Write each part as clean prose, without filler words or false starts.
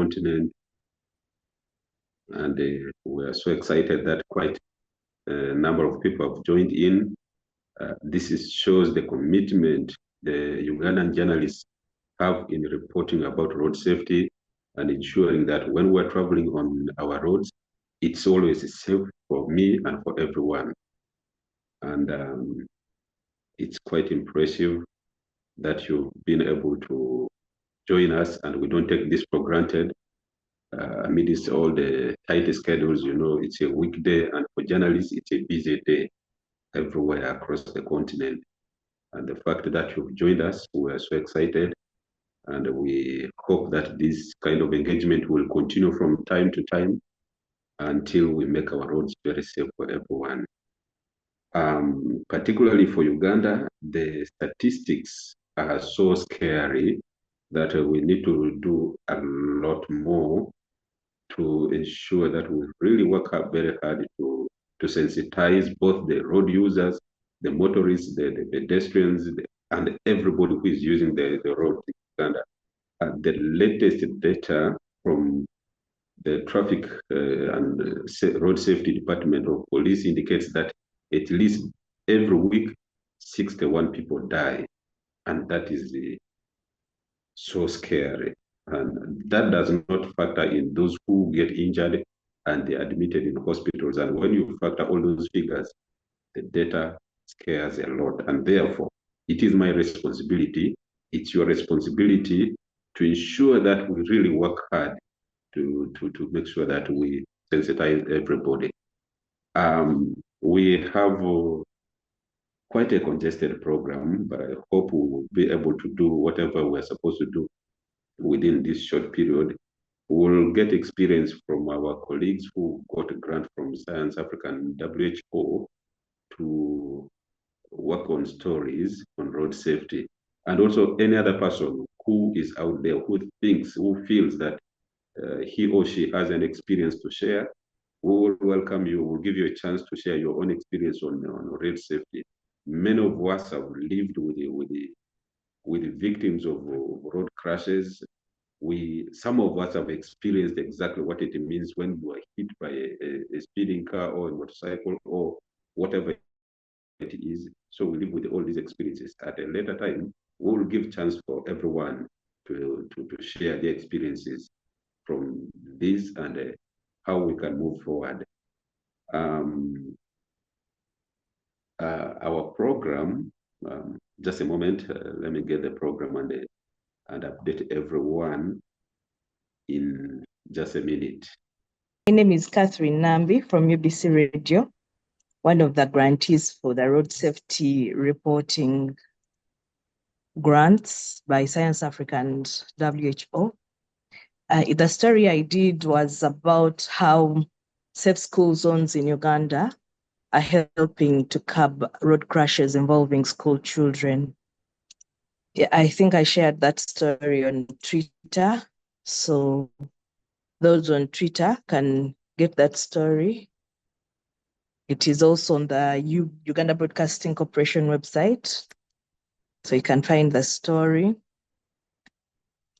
continent. And we are so excited that quite a number of people have joined in. Shows the commitment the Ugandan journalists have in reporting about road safety and ensuring that when we're traveling on our roads, it's always safe for me and for everyone. And it's quite impressive that you've been able to join us, and we don't take this for granted. Amidst all the tight schedules, it's a weekday, and for journalists, it's a busy day everywhere across the continent. And the fact that you've joined us, we are so excited. And we hope that this kind of engagement will continue from time to time until we make our roads very safe for everyone. Particularly for Uganda, the statistics are so scary that we need to do a lot more to ensure that we really work very hard to sensitize both the road users, the motorists, the pedestrians, and everybody who is using the road in Uganda. The latest data from the traffic and road safety department of police indicates that at least every week 61 people die, and that is so scary. And that does not factor in those who get injured and they're admitted in hospitals. And when you factor all those figures, the data scares a lot. And therefore, it is my responsibility, it's your responsibility to ensure that we really work hard to make sure that we sensitize everybody. We have quite a congested program, but I hope we will be able to do whatever we're supposed to do within this short period. We'll get experience from our colleagues who got a grant from Science Africa and WHO to work on stories on road safety. And also any other person who is out there who feels that he or she has an experience to share, we will welcome you. We'll give you a chance to share your own experience on road safety. Many of us have lived with the victims of road crashes. Some of us have experienced exactly what it means when you are hit by a speeding car or a motorcycle or whatever it is. So we live with all these experiences. At a later time, we will give chance for everyone to share their experiences from this and how we can move forward. Our program, just a moment, let me get the program and update everyone in just a minute. My name is Catherine Nambi from UBC Radio, one of the grantees for the road safety reporting grants by Science Africa and WHO. The story I did was about how safe school zones in Uganda are helping to curb road crashes involving school children. Yeah, I think I shared that story on Twitter. So those on Twitter can get that story. It is also on the Uganda Broadcasting Corporation website. So you can find the story.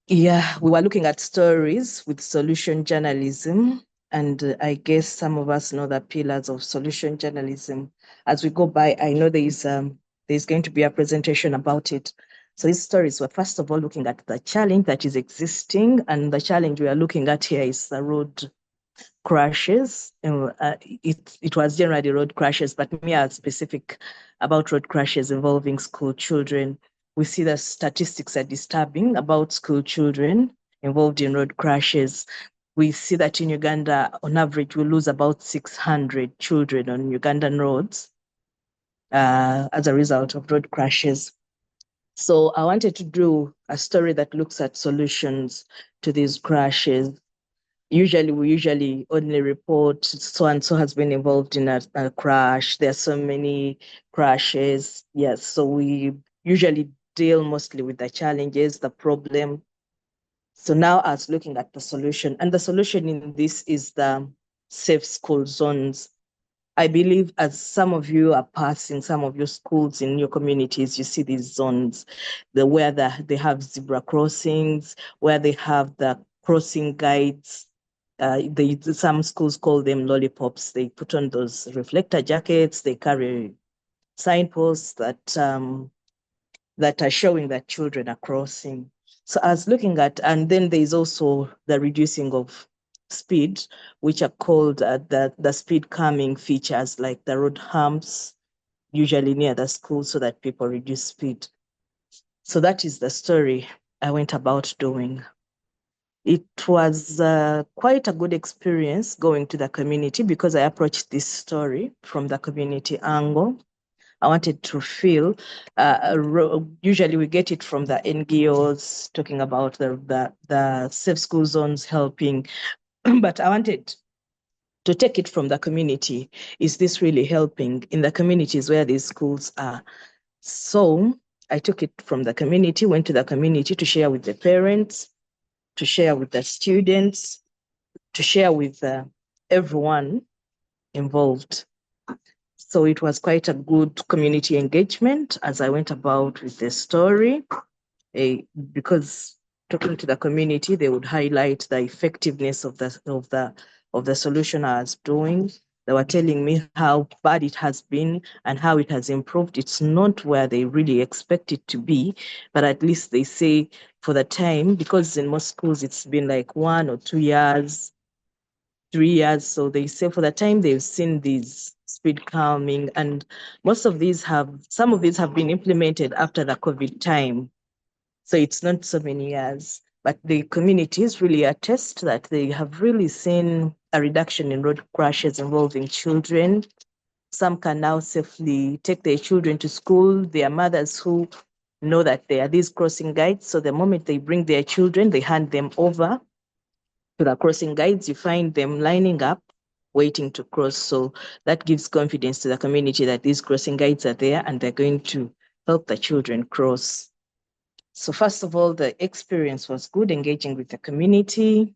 Yeah, we were looking at stories with solution journalism. And I guess some of us know the pillars of solution journalism. As we go by, I know there's going to be a presentation about it. So these stories were first of all looking at the challenge that is existing, and the challenge we are looking at here is the road crashes. It was generally road crashes, but we are specific about road crashes involving school children. We see the statistics are disturbing about school children involved in road crashes. We see that in Uganda, on average, we lose about 600 children on Ugandan roads as a result of road crashes. So I wanted to do a story that looks at solutions to these crashes. We usually only report so-and-so has been involved in a crash. There are so many crashes. Yes, so we usually deal mostly with the challenges, the problem. So now I was looking at the solution, and the solution in this is the safe school zones. I believe as some of you are passing some of your schools in your communities, you see these zones, where they have zebra crossings, where they have the crossing guides. Some schools call them lollipops. They put on those reflector jackets. They carry signposts that are showing that children are crossing. So I was looking at, and then there's also the reducing of speed, which are called the speed calming features, like the road humps, usually near the school, so that people reduce speed. So that is the story I went about doing. It was quite a good experience going to the community because I approached this story from the community angle. I wanted to feel, usually we get it from the NGOs talking about the safe school zones helping, but I wanted to take it from the community. Is this really helping in the communities where these schools are? So I took it from the community, went to the community to share with the parents, to share with the students, to share with everyone involved. So it was quite a good community engagement as I went about with the story, because talking to the community, they would highlight the effectiveness of the solution I was doing. They were telling me how bad it has been and how it has improved. It's not where they really expect it to be, but at least they say for the time, because in most schools it's been like 1 or 2 years, 3 years. So they say for the time they've seen these speed calming, and some of these have been implemented after the COVID time. So it's not so many years, but the communities really attest that they have really seen a reduction in road crashes involving children. Some can now safely take their children to school. There are mothers who know that there are these crossing guides. So the moment they bring their children, they hand them over to the crossing guides. You find them lining up, waiting to cross. So that gives confidence to the community that these crossing guides are there and they're going to help the children cross. So first of all, the experience was good, engaging with the community,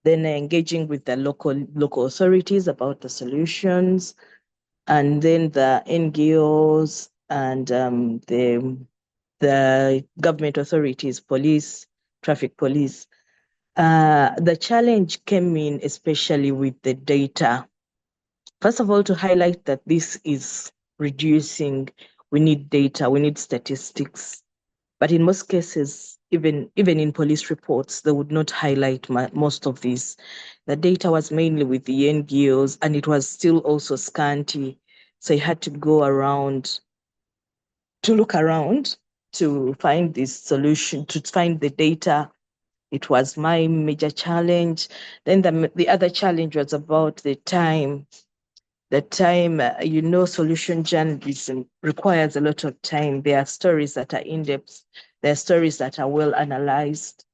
then engaging with the local authorities about the solutions, and then the NGOs and the government authorities, police, traffic police. The challenge came in especially with the data. First of all, to highlight that this is reducing, we need data, we need statistics. But in most cases, even in police reports, they would not highlight most of this. The data was mainly with the NGOs, and it was still also scanty. So you had to go around, to look around to find this solution, to find the data. It was my major challenge. Then the other challenge was about the time. The time, solution journalism requires a lot of time. There are stories that are in-depth. There are stories that are well analyzed.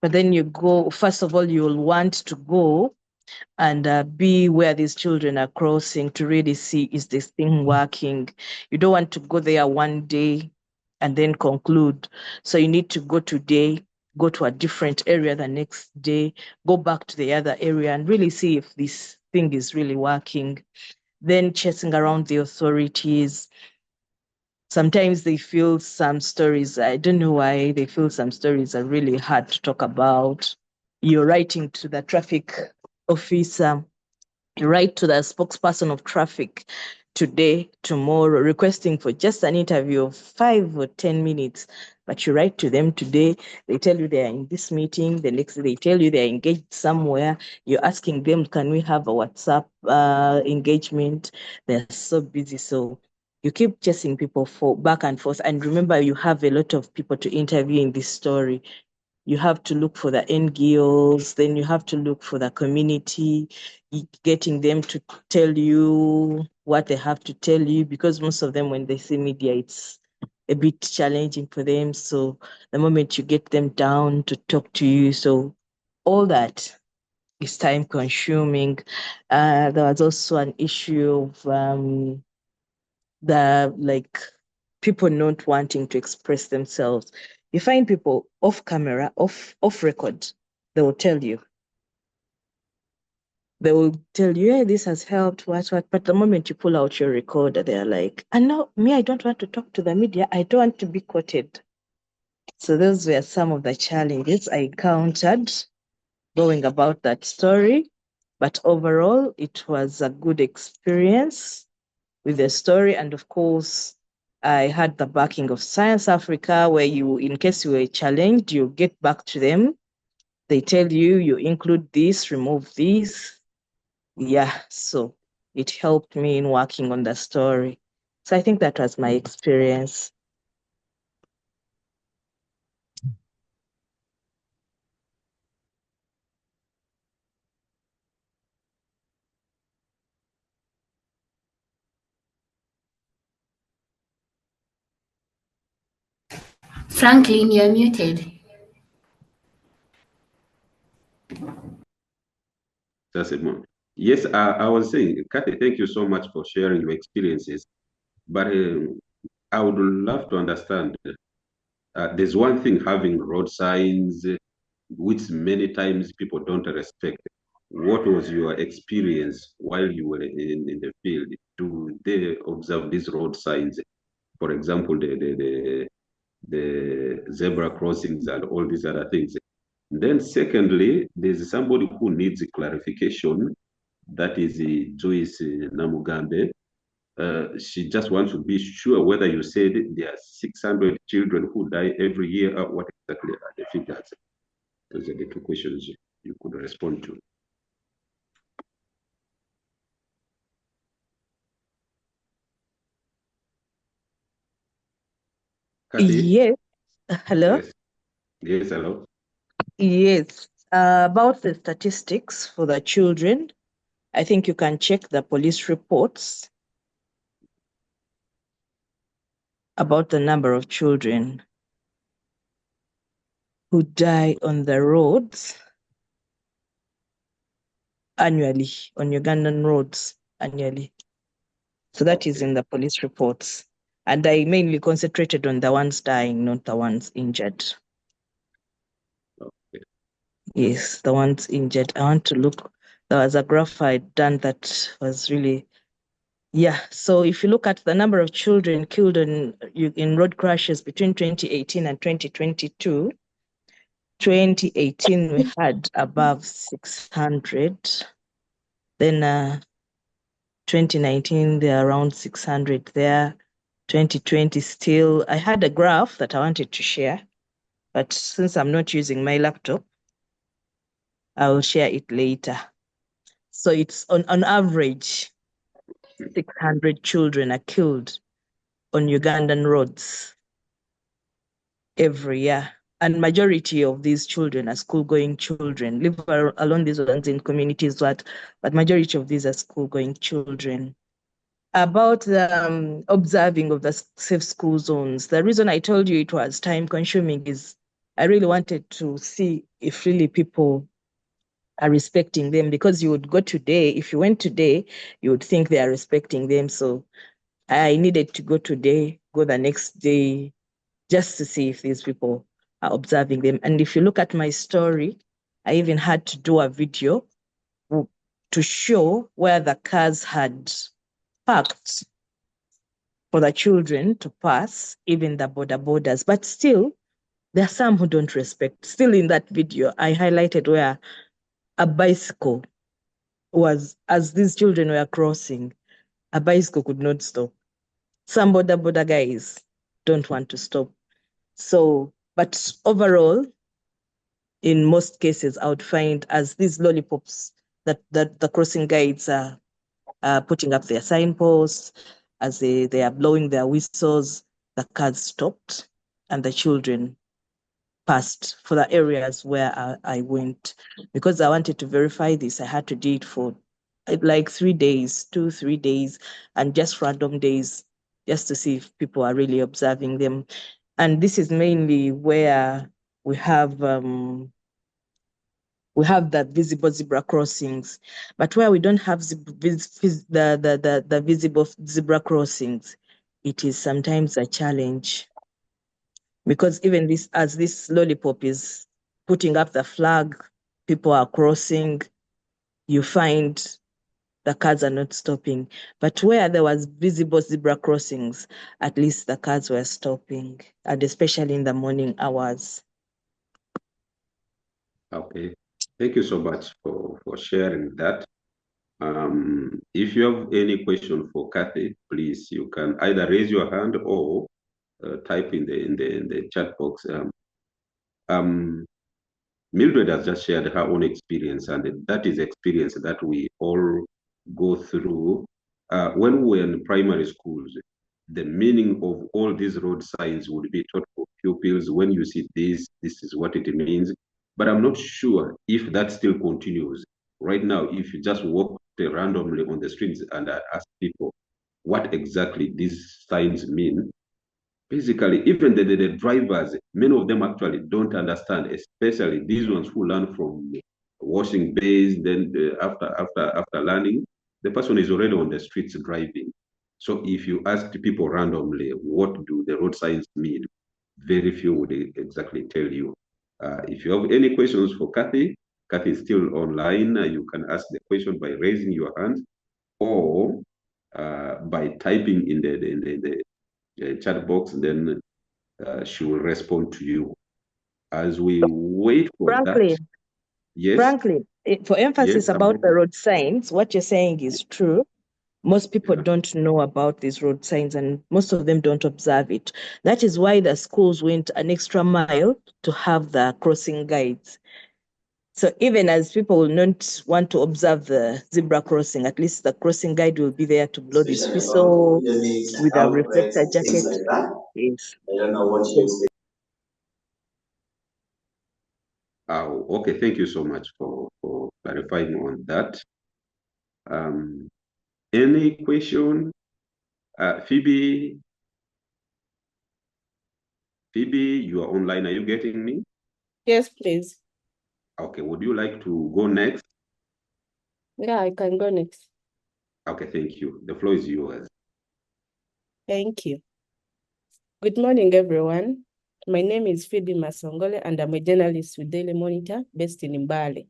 But then you go, first of all, you'll want to go and be where these children are crossing to really see, is this thing working? You don't want to go there one day and then conclude. So you need to go today, go to a different area the next day, go back to the other area and really see if this thing is really working. Then chasing around the authorities. Sometimes they feel some stories, I don't know why, they feel some stories are really hard to talk about. You're writing to the traffic officer, you write to the spokesperson of traffic today, tomorrow, requesting for just an interview of 5 or 10 minutes. But you write to them today, they tell you they're in this meeting, the next day they tell you they're engaged somewhere. You're asking them, can we have a WhatsApp engagement? They're so busy. So you keep chasing people for back and forth. And remember, you have a lot of people to interview in this story. You have to look for the NGOs, then you have to look for the community, getting them to tell you what they have to tell you, because most of them, when they see media, it's a bit challenging for them. So the moment you get them down to talk to you, so all that is time consuming. There was also an issue of people not wanting to express themselves. You find people off camera, off record, they will tell you. They will tell you, yeah, this has helped, what. But the moment you pull out your recorder, they're like, and no, me, I don't want to talk to the media. I don't want to be quoted. So those were some of the challenges I encountered going about that story. But overall, it was a good experience with the story. And of course, I had the backing of Science Africa, where you, in case you were challenged, you get back to them. They tell you, you include this, remove this. Yeah, so it helped me in working on the story. So I think that was my experience. Franklin, you're muted. Just a moment. Yes, I was saying, Kathy, thank you so much for sharing your experiences. But I would love to understand. There's one thing having road signs, which many times people don't respect. What was your experience while you were in the field? Do they observe these road signs? For example, the zebra crossings and all these other things. Then secondly, there's somebody who needs clarification. That is Joyce Namugambe. She just wants to be sure whether you said there are 600 children who die every year, or what exactly are the figures? Those are the two questions you could respond to. Kathy? Yes. Hello? Yes. Yes, hello. Yes. About the statistics for the children, I think you can check the police reports about the number of children who die on the roads annually, on Ugandan roads annually. So that is in the police reports. And I mainly concentrated on the ones dying, not the ones injured. Okay. Yes, the ones injured. I want to look. There was a graph I'd done that was really, yeah. So if you look at the number of children killed in road crashes between 2018 and 2022, 2018 we had above 600. Then 2019 there are around 600 there. 2020 still. I had a graph that I wanted to share, but since I'm not using my laptop, I will share it later. So it's on average, 600 children are killed on Ugandan roads every year. And majority of these children are school-going children. Live along these ones in communities, but majority of these are school-going children. About the observing of the safe school zones, the reason I told you it was time-consuming is I really wanted to see if really people are respecting them, because you would go today, if you went today, you would think they are respecting them. So I needed to go today, go the next day, just to see if these people are observing them. And if you look at my story, I even had to do a video to show where the cars had parked for the children to pass, even the borders. But still, there are some who don't respect. Still in that video, I highlighted where a bicycle was, as these children were crossing, a bicycle could not stop. Some border guys don't want to stop. So, but overall, in most cases, I would find as these lollipops that the crossing guides are putting up their signposts, as they are blowing their whistles, the cars stopped and the children passed for the areas where I went. Because I wanted to verify this, I had to do it for like 3 days, 2-3 days, and just random days, just to see if people are really observing them. And this is mainly where we have the visible zebra crossings, but where we don't have the visible zebra crossings, it is sometimes a challenge. Because even as this lollipop is putting up the flag, people are crossing, you find the cars are not stopping. But where there was visible zebra crossings, at least the cars were stopping, and especially in the morning hours. Okay. Thank you so much for sharing that. If you have any question for Kathy, please, you can either raise your hand or type in the chat box. Um, Mildred has just shared her own experience, and that is experience that we all go through. When we were in primary schools, the meaning of all these road signs would be taught for pupils. When you see this is what it means. But I'm not sure if that still continues. Right now, if you just walk randomly on the streets and ask people what exactly these signs mean, basically, even the drivers, many of them actually don't understand, especially these ones who learn from washing bays. Then after learning, the person is already on the streets driving. So if you ask people randomly, what do the road signs mean? Very few would exactly tell you. If you have any questions for Kathy, Kathy is still online. You can ask the question by raising your hand or by typing in the chat box. Then she will respond to you. As we wait for that, Franklin, yes, Franklin, for emphasis yes, I'm about the listening. road signs, what you're saying is true. Most people Yeah. don't know about these road signs and most of them don't observe it. That is why the schools went an extra mile to have the crossing guides. So even as people will not want to observe the zebra crossing, at least the crossing guide will be there to blow this Especially about whistle epidemics and with a outbreaks reflector and things jacket. like that. Yes. I don't know what you So expect. Okay, thank you so much for clarifying on that. Um, any question? Phoebe, you are online. Are you getting me? Yes, please. Okay, would you like to go next? Yeah, I can go next. Okay, thank you. The floor is yours. Thank you. Good morning, everyone. My name is Phoebe Masongole, and I'm a journalist with Daily Monitor based in Mbale.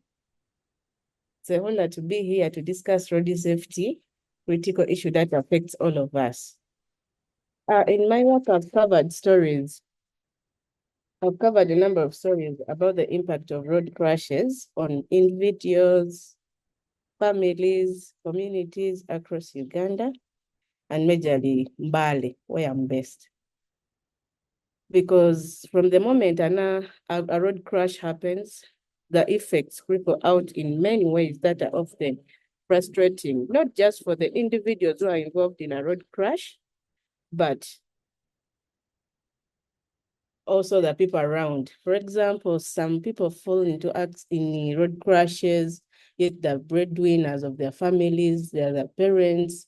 It's an honor to be here to discuss road safety, critical issue that affects all of us. In my work, I've covered a number of stories about the impact of road crashes on individuals, families, communities across Uganda, and majorly Mbale, where I'm based. Because from the moment a road crash happens, the effects ripple out in many ways that are often frustrating, not just for the individuals who are involved in a road crash, but also the people around. For example, some people fall into acts in road crashes, yet the breadwinners of their families, they're the parents,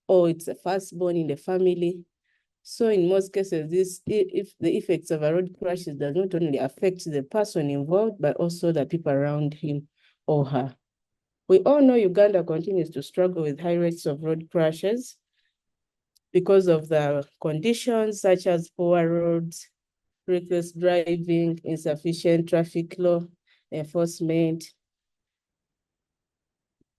or it's a firstborn in the family. So in most cases, if the effects of a road crash does not only affect the person involved, but also the people around him or her. We all know Uganda continues to struggle with high rates of road crashes because of the conditions such as poor roads, reckless driving, insufficient traffic law enforcement.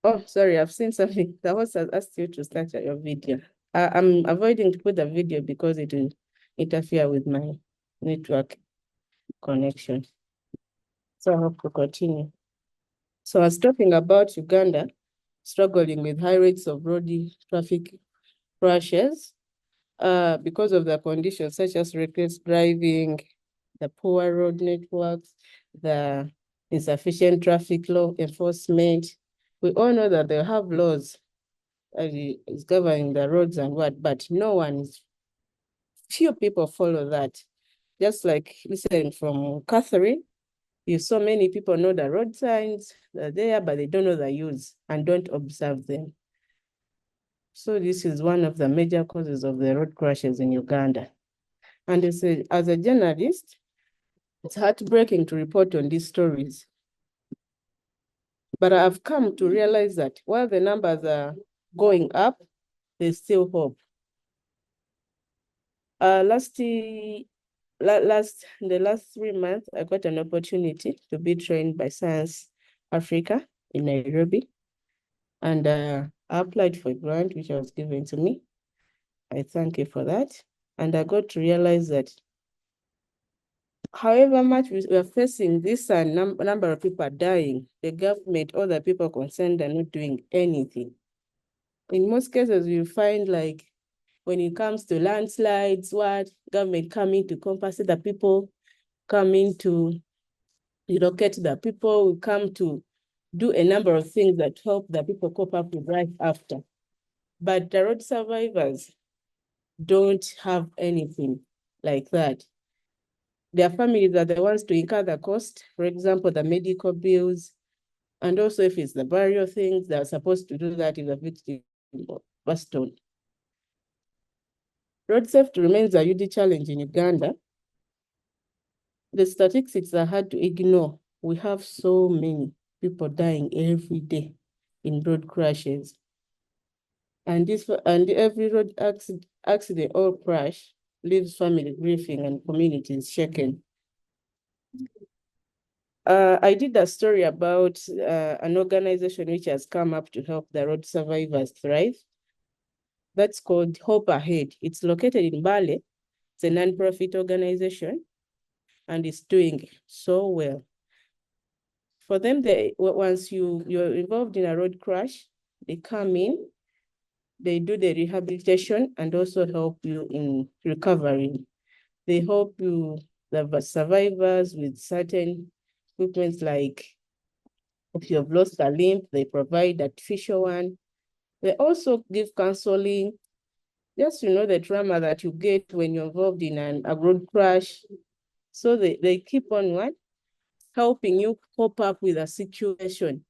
Oh, sorry, I've seen something. The host has asked you to start your video. I'm avoiding to put the video because it will interfere with my network connection. So I hope to continue. So I was talking about Uganda struggling with high rates of road traffic crashes because of the conditions such as reckless driving, the poor road networks, the insufficient traffic law enforcement. We all know that they have laws is governing the roads and what, but few people follow that. Just like listening from Catherine, you saw many people know the road signs, they're there, but they don't know the use and don't observe them. So this is one of the major causes of the road crashes in Uganda. And as a journalist, it's heartbreaking to report on these stories. But I've come to realize that while the numbers are going up, there's still hope. In the last 3 months, I got an opportunity to be trained by Science Africa in Nairobi. And I applied for a grant, which was given to me. I thank you for that. And I got to realize that however much we are facing this number of people are dying, the government or the people concerned are not doing anything. In most cases, you find like when it comes to landslides, what government coming to compensate the people, coming to relocate the people, will come to do a number of things that help the people cope up with life after. But the road survivors don't have anything like that. Their families are the ones to incur the cost, for example, the medical bills, and also if it's the burial things, they're supposed to do that if the victim passed on. Road safety remains a huge challenge in Uganda. The statistics are hard to ignore. We have so many people dying every day in road crashes. And every road accident or crash leaves family grieving and communities shaken. I did a story about an organization which has come up to help the road survivors thrive. That's called Hope Ahead. It's located in Bale. It's a non-profit organization, and it's doing so well. For them, once you're involved in a road crash, they come in, they do the rehabilitation and also help you in recovery. They help you, the survivors, with certain equipment like if you have lost a limb, they provide artificial one. They also give counseling, just the trauma that you get when you're involved in a road crash. So they keep on helping you cope up with a situation.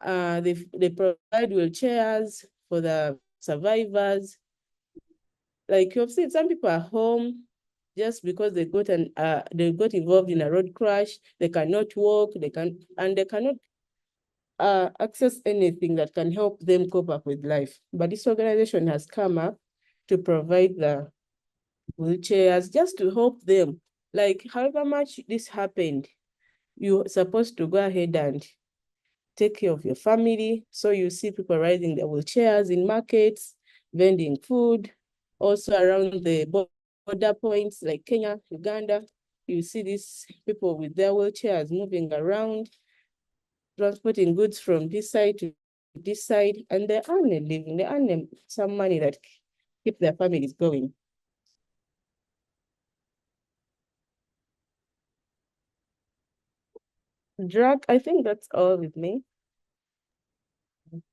They provide wheelchairs for the survivors. Like you've seen, some people are home just because they got involved in a road crash. They cannot walk. They cannot access anything that can help them cope up with life. But this organization has come up to provide the wheelchairs just to help them. Like however much this happened, you're supposed to go ahead and take care of your family. So you see people riding their wheelchairs in markets, vending food, also around the border points like Kenya, Uganda. You see these people with their wheelchairs moving around, transporting goods from this side to this side, and they earn a living. They earn some money that keep their families going. Drug, I think that's all with me.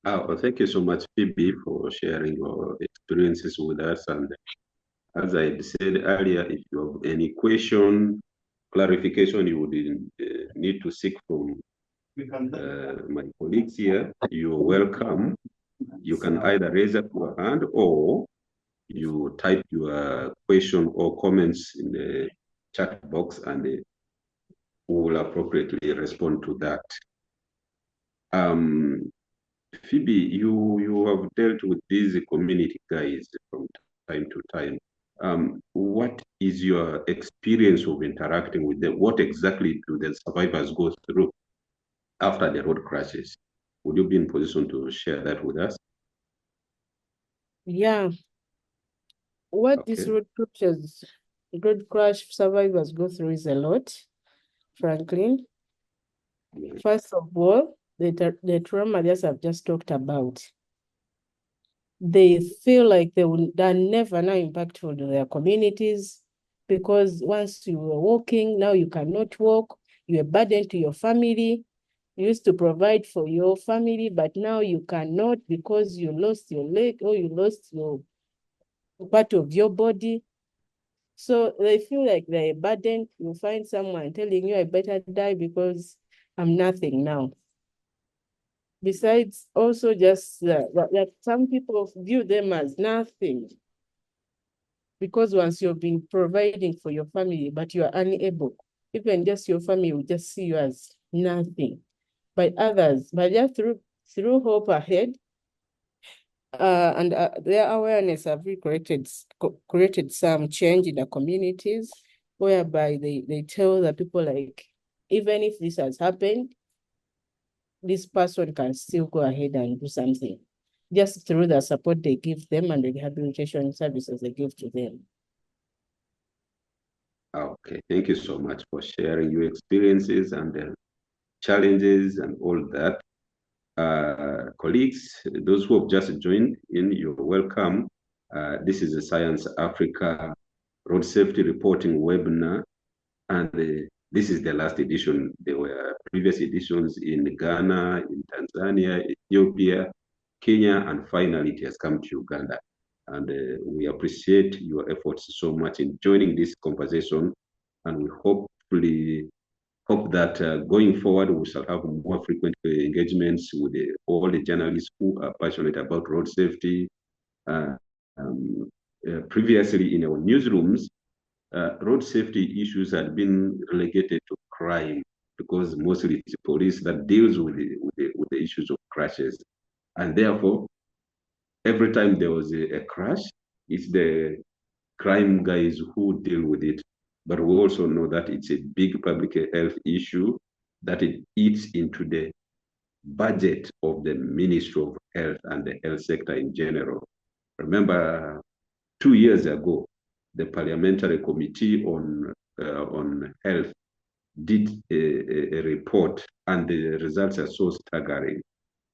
Well, thank you so much, Phoebe, for sharing your experiences with us. And as I said earlier, if you have any question, clarification you would need to seek from my colleagues here, you're welcome. You can either raise up your hand or you type your question or comments in the chat box, and we will appropriately respond to that. Phoebe, you have dealt with these community guys from time to time. What is your experience of interacting with them? What exactly do the survivors go through after the road crashes? Would you be in position to share that with us? Yeah. What these road crash survivors go through is a lot, frankly. First of all, the trauma I've just talked about. They feel like they're never now impactful to their communities, because once you were walking, now you cannot walk. You're a burden to your family. You used to provide for your family, but now you cannot because you lost your leg or you lost your part of your body. So they feel like they're a burden. You find someone telling you, I better die because I'm nothing now. Besides, also just that some people view them as nothing, because once you've been providing for your family, but you are unable, even just your family will just see you as nothing. But others, but just through Hope Ahead, and their awareness have created some change in the communities, whereby they tell the people like, even if this has happened, this person can still go ahead and do something, just through the support they give them and the rehabilitation services they give to them. Okay, thank you so much for sharing your experiences and challenges and all that. Colleagues, those who have just joined in, you're welcome. This is a Science Africa Road Safety Reporting webinar, and this is the last edition. There were previous editions in Ghana, in Tanzania, Ethiopia, Kenya, and finally it has come to Uganda. And we appreciate your efforts so much in joining this conversation, and we hopefully hope that going forward we shall have more frequent engagements with all the journalists who are passionate about road safety. Previously in our newsrooms, road safety issues had been relegated to crime because mostly it's the police that deals with the issues of crashes. And therefore, every time there was a crash, it's the crime guys who deal with it. But we also know that it's a big public health issue, that it eats into the budget of the Ministry of Health and the health sector in general. Remember, 2 years ago, the Parliamentary Committee on Health did a report, and the results are so staggering.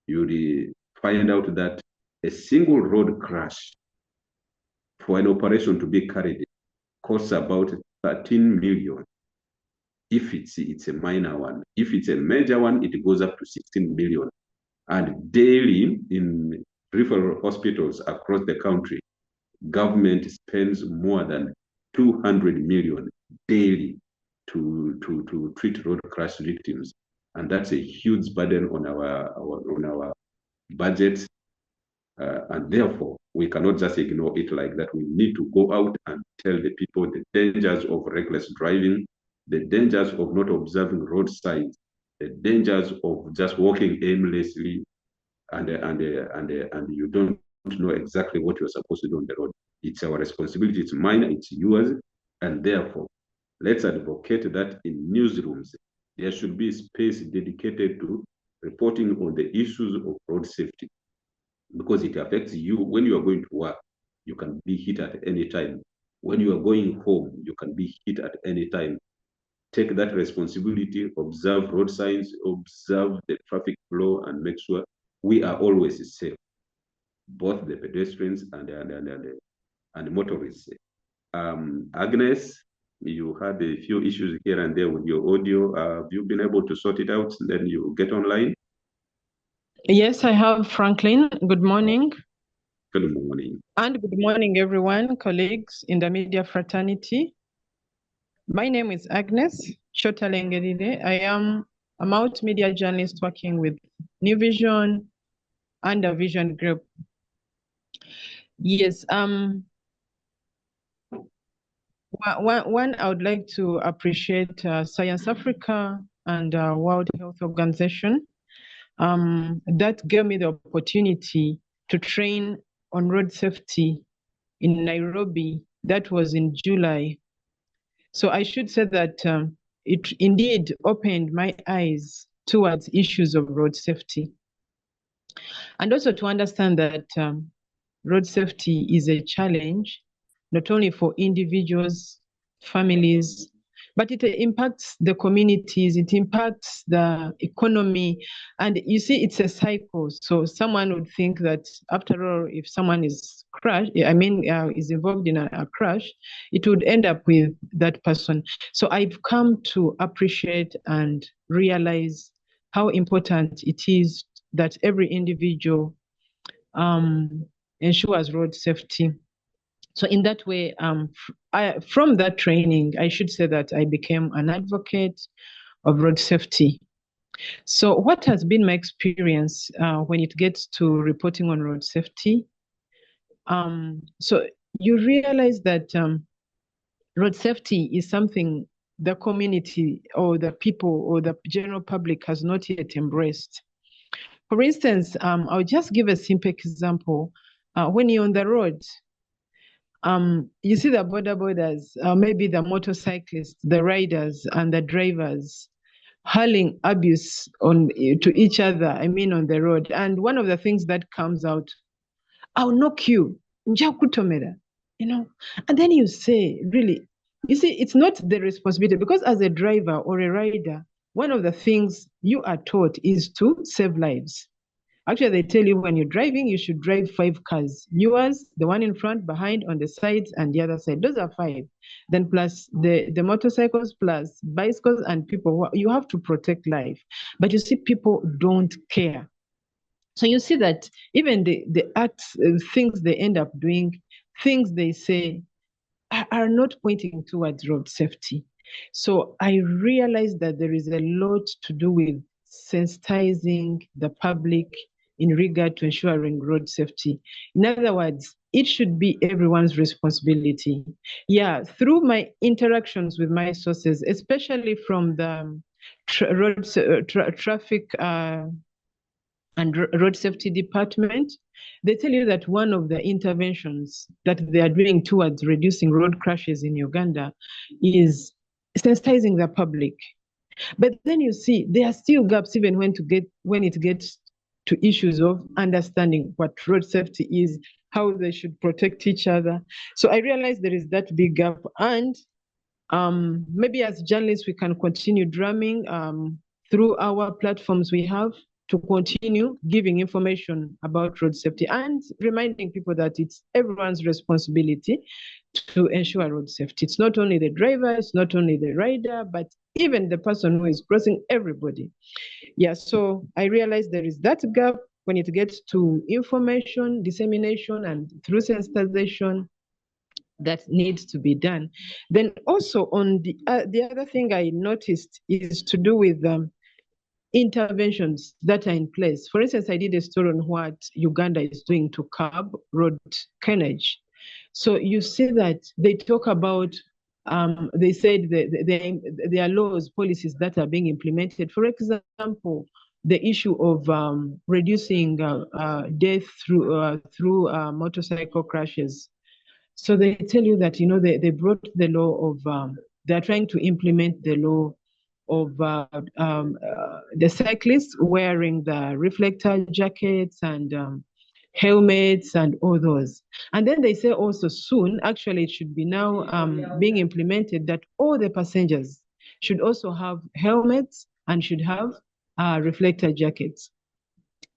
You find out that a single road crash for an operation to be carried costs about 13 million. If it's a minor one. If it's a major one, it goes up to 16 million. And daily in referral hospitals across the country, government spends more than 200 million daily to treat road crash victims. And that's a huge burden on our budget. And therefore, we cannot just ignore it like that. We need to go out and tell the people the dangers of reckless driving, the dangers of not observing road signs, the dangers of just walking aimlessly, and you don't know exactly what you're supposed to do on the road. It's our responsibility. It's mine. It's yours. And therefore, let's advocate that in newsrooms, there should be space dedicated to reporting on the issues of road safety, because it affects you. When you are going to work, you can be hit at any time. When you are going home, you can be hit at any time. Take that responsibility, observe road signs, observe the traffic flow, and make sure we are always safe, both the pedestrians and the motorists. Agnes, you had a few issues here and there with your audio. Have you been able to sort it out? Then you get online? Yes, I have, Franklin. Good morning. Good morning. And good morning, everyone, colleagues in the media fraternity. My name is Agnes Shotalengerire. I am a multimedia journalist working with New Vision and a Vision Group. Yes, one, I would like to appreciate Science Africa and World Health Organization. That gave me the opportunity to train on road safety in Nairobi. That was in July. So I should say that it indeed opened my eyes towards issues of road safety. And also to understand that road safety is a challenge, not only for individuals, families, but it impacts the communities, it impacts the economy. And you see, it's a cycle. So someone would think that after all, if someone is is involved in a crash, it would end up with that person. So I've come to appreciate and realize how important it is that every individual ensures road safety. So in that way, from that training, I should say that I became an advocate of road safety. So what has been my experience when it gets to reporting on road safety? So you realize that road safety is something the community or the people or the general public has not yet embraced. For instance, I'll just give a simple example. When you're on the road, you see the borders, maybe the motorcyclists, the riders, and the drivers hurling abuse to each other, on the road. And one of the things that comes out, I'll knock you, and then you say, really, you see, it's not the responsibility, because as a driver or a rider, one of the things you are taught is to save lives. Actually, they tell you when you're driving, you should drive 5 cars. Yours, the one in front, behind, on the sides, and the other side. Those are 5. Then plus the motorcycles, plus bicycles and people. You have to protect life. But you see, people don't care. So you see that even the acts, things they end up doing, things they say are not pointing towards road safety. So I realized that there is a lot to do with sensitizing the public in regard to ensuring road safety. In other words, it should be everyone's responsibility. Yeah, through my interactions with my sources, especially from the traffic and road safety department, they tell you that one of the interventions that they are doing towards reducing road crashes in Uganda is sensitizing the public. But then you see there are still gaps even when it gets to issues of understanding what road safety is, how they should protect each other. So I realized there is that big gap, and maybe as journalists we can continue drumming through our platforms we have to continue giving information about road safety and reminding people that it's everyone's responsibility to ensure road safety. It's not only the driver, it's not only the rider, but even the person who is crossing, everybody. Yeah, so I realized there is that gap when it gets to information, dissemination, and through sensitization that needs to be done. Then also on the other thing I noticed is to do with interventions that are in place. For instance, I did a story on what Uganda is doing to curb road carnage. So you see that they talk about, they said there are laws, policies that are being implemented. For example, the issue of reducing death through motorcycle crashes. So they tell you that, they brought the law of, they're trying to implement the law of the cyclists wearing the reflector jackets and helmets and all those. And then they say also soon, actually it should be now being implemented, that all the passengers should also have helmets and should have reflector jackets.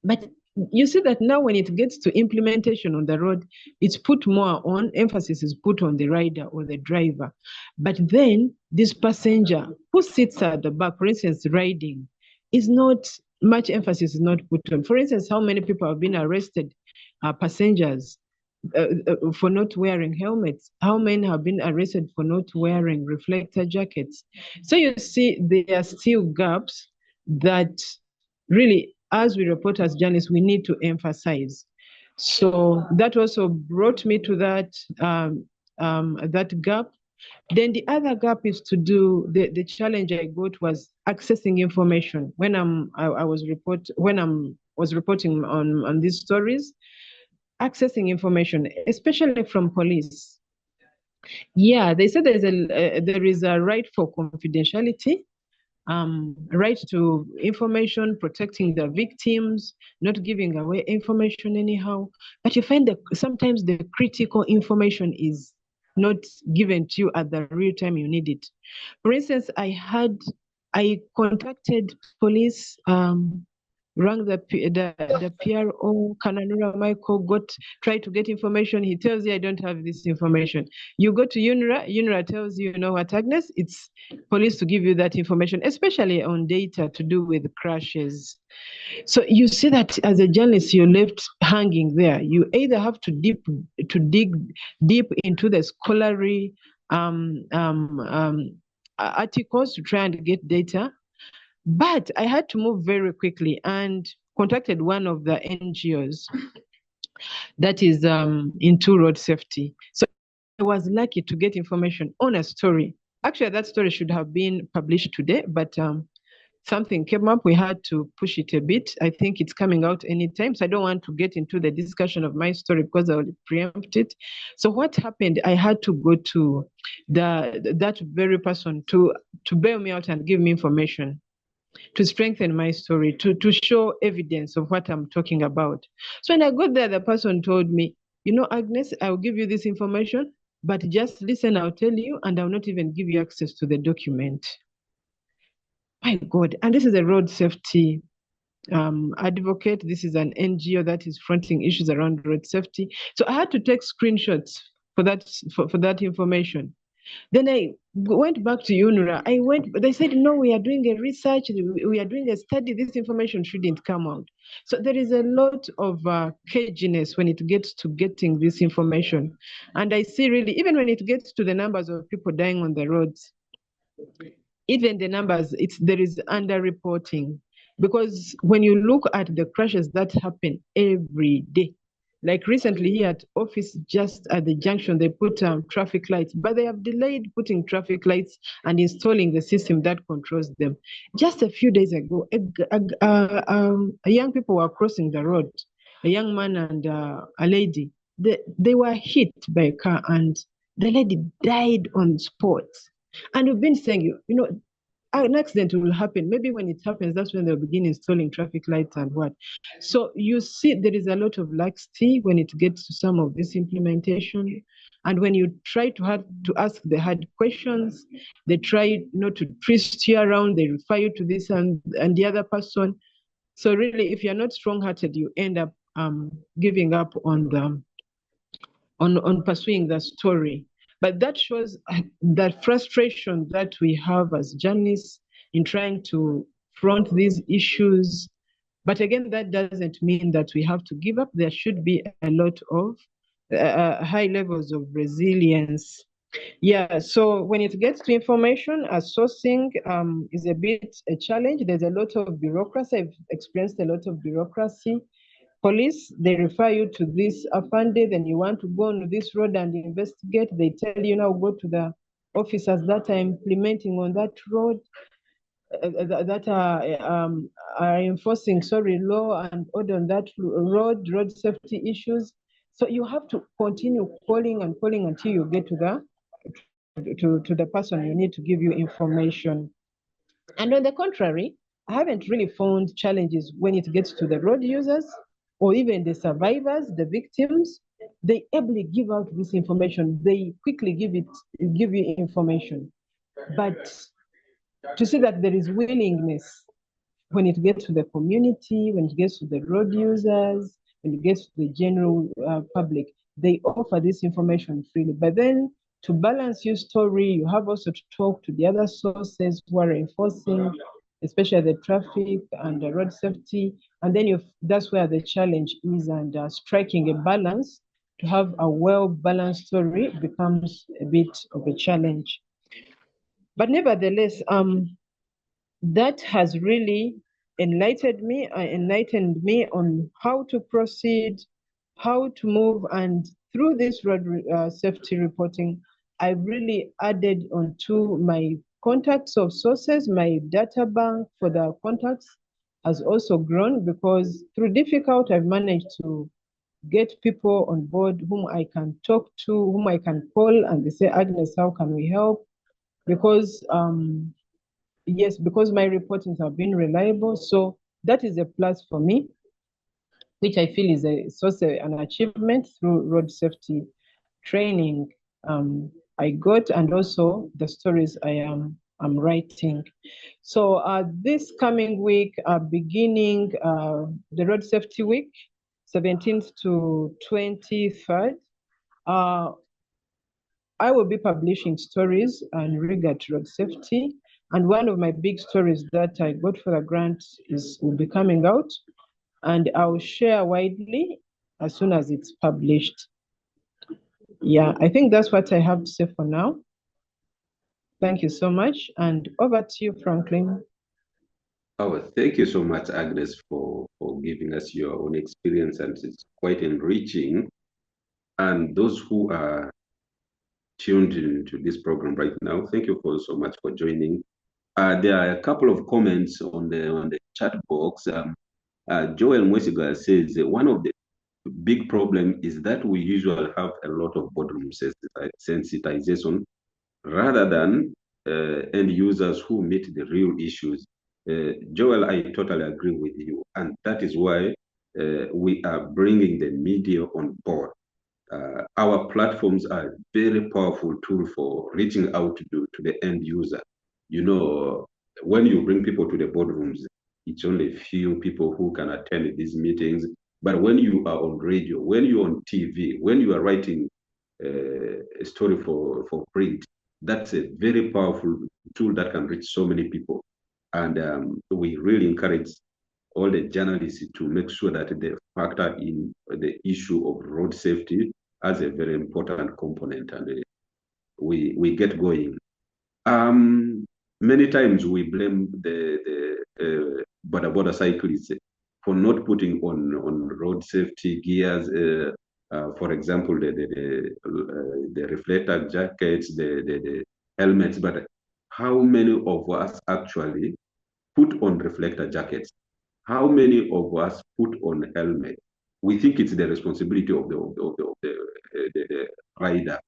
But you see that now when it gets to implementation on the road, it's put more on, emphasis is put on the rider or the driver. But then this passenger who sits at the back, for instance, riding, is not, much emphasis is not put on. For instance, how many people have been arrested, passengers, for not wearing helmets? How many have been arrested for not wearing reflector jackets? So you see, there are still gaps that really, as we report as journalists, we need to emphasize. So that also brought me to that that gap. Then the other gap is to do the challenge I got was accessing information. When I was reporting on these stories, accessing information, especially from police. Yeah, they said there is a right for confidentiality, right to information, protecting the victims, not giving away information anyhow. But you find that sometimes the critical information is not given to you at the real time you need it. For instance, I contacted police, rang the PRO, Kananura Michael, tried to get information. He tells you, I don't have this information. You go to UNRA tells you, what, Agnes? It's police to give you that information, especially on data to do with crashes. So you see that as a journalist, you're left hanging there. You either have to dig deep into the scholarly articles to try and get data. But I had to move very quickly and contacted one of the NGOs that is into road safety. So I was lucky to get information on a story. Actually, that story should have been published today, but something came up. We had to push it a bit. I think it's coming out anytime. So I don't want to get into the discussion of my story because I will preempt it. So what happened, I had to go to that very person to bail me out and give me information, to strengthen my story, to show evidence of what I'm talking about. So when I got there, the person told me, Agnes, I'll give you this information, but just listen, I'll tell you, and I'll not even give you access to the document. My God, and this is a road safety advocate. This is an NGO that is fronting issues around road safety. So I had to take screenshots for that information. Then I went back to UNRWA. They said, no, we are doing a research, we are doing a study, this information shouldn't come out. So there is a lot of caginess when it gets to getting this information. And I see really, even when it gets to the numbers of people dying on the roads, even the numbers, there is underreporting. Because when you look at the crashes that happen every day, like recently here at office, just at the junction, they put traffic lights, but they have delayed putting traffic lights and installing the system that controls them. Just a few days ago, young people were crossing the road, a young man and a lady. They were hit by a car and the lady died on spot. And we've been saying, an accident will happen. Maybe when it happens, that's when they'll begin installing traffic lights and what. So you see, there is a lot of laxity when it gets to some of this implementation. And when you try to ask the hard questions, they try not to twist you around, they refer you to this and the other person. So really, if you're not strong-hearted, you end up giving up on pursuing the story. But that shows that frustration that we have as journalists in trying to front these issues. But again, that doesn't mean that we have to give up. There should be a lot of high levels of resilience. Yeah, so when it gets to information, sourcing is a bit a challenge. There's a lot of bureaucracy. I've experienced a lot of bureaucracy. Police, they refer you to this afande, then you want to go on this road and investigate. They tell you now go to the officers that are implementing on that road, that are enforcing, law and order on that road safety issues. So you have to continue calling and calling until you get to the person you need to give you information. And on the contrary, I haven't really found challenges when it gets to the road users or even the survivors, the victims. They ably give out this information. They quickly give you information. But to see that there is willingness when it gets to the community, when it gets to the road users, when it gets to the general public, they offer this information freely. But then to balance your story, you have also to talk to the other sources who are enforcing, especially the traffic and the road safety. And then that's where the challenge is, and striking a balance to have a well-balanced story becomes a bit of a challenge. But nevertheless, that has really enlightened me on how to proceed, how to move. And through this road safety reporting, I really added onto my contacts of sources. My data bank for the contacts has also grown, because through difficult, I've managed to get people on board whom I can talk to, whom I can call, and they say, Agnes, how can we help? Because yes, because my reportings have been reliable. So that is a plus for me, which I feel is a source of an achievement through road safety training I got, and also the stories I'm writing. So this coming week, beginning the Road Safety Week, 17th to 23rd, I will be publishing stories in regard to road safety. And one of my big stories that I got for the grant will be coming out, and I'll share widely as soon as it's published. Yeah, I think that's what I have to say for now. Thank you so much. And over to you, Franklin. Oh, thank you so much, Agnes, for giving us your own experience, and it's quite enriching. And those who are tuned into this program right now, thank you so much for joining. There are a couple of comments on the chat box. Joel Mwesiga says one of the big problem is that we usually have a lot of boardroom sensitization rather than end users who meet the real issues. Joel, I totally agree with you, and that is why we are bringing the media on board. Our platforms are very powerful tool for reaching out to the end user. You know, when you bring people to the boardrooms, it's only few people who can attend these meetings. But when you are on radio, when you're on TV, when you are writing a story for print, that's a very powerful tool that can reach so many people. And we really encourage all the journalists to make sure that they factor in the issue of road safety as a very important component, and we get going. Many times we blame the border cyclists for not putting on road safety gears. For example, the reflector jackets, the helmets. But how many of us actually put on reflector jackets? How many of us put on helmet? We think it's the responsibility of the rider.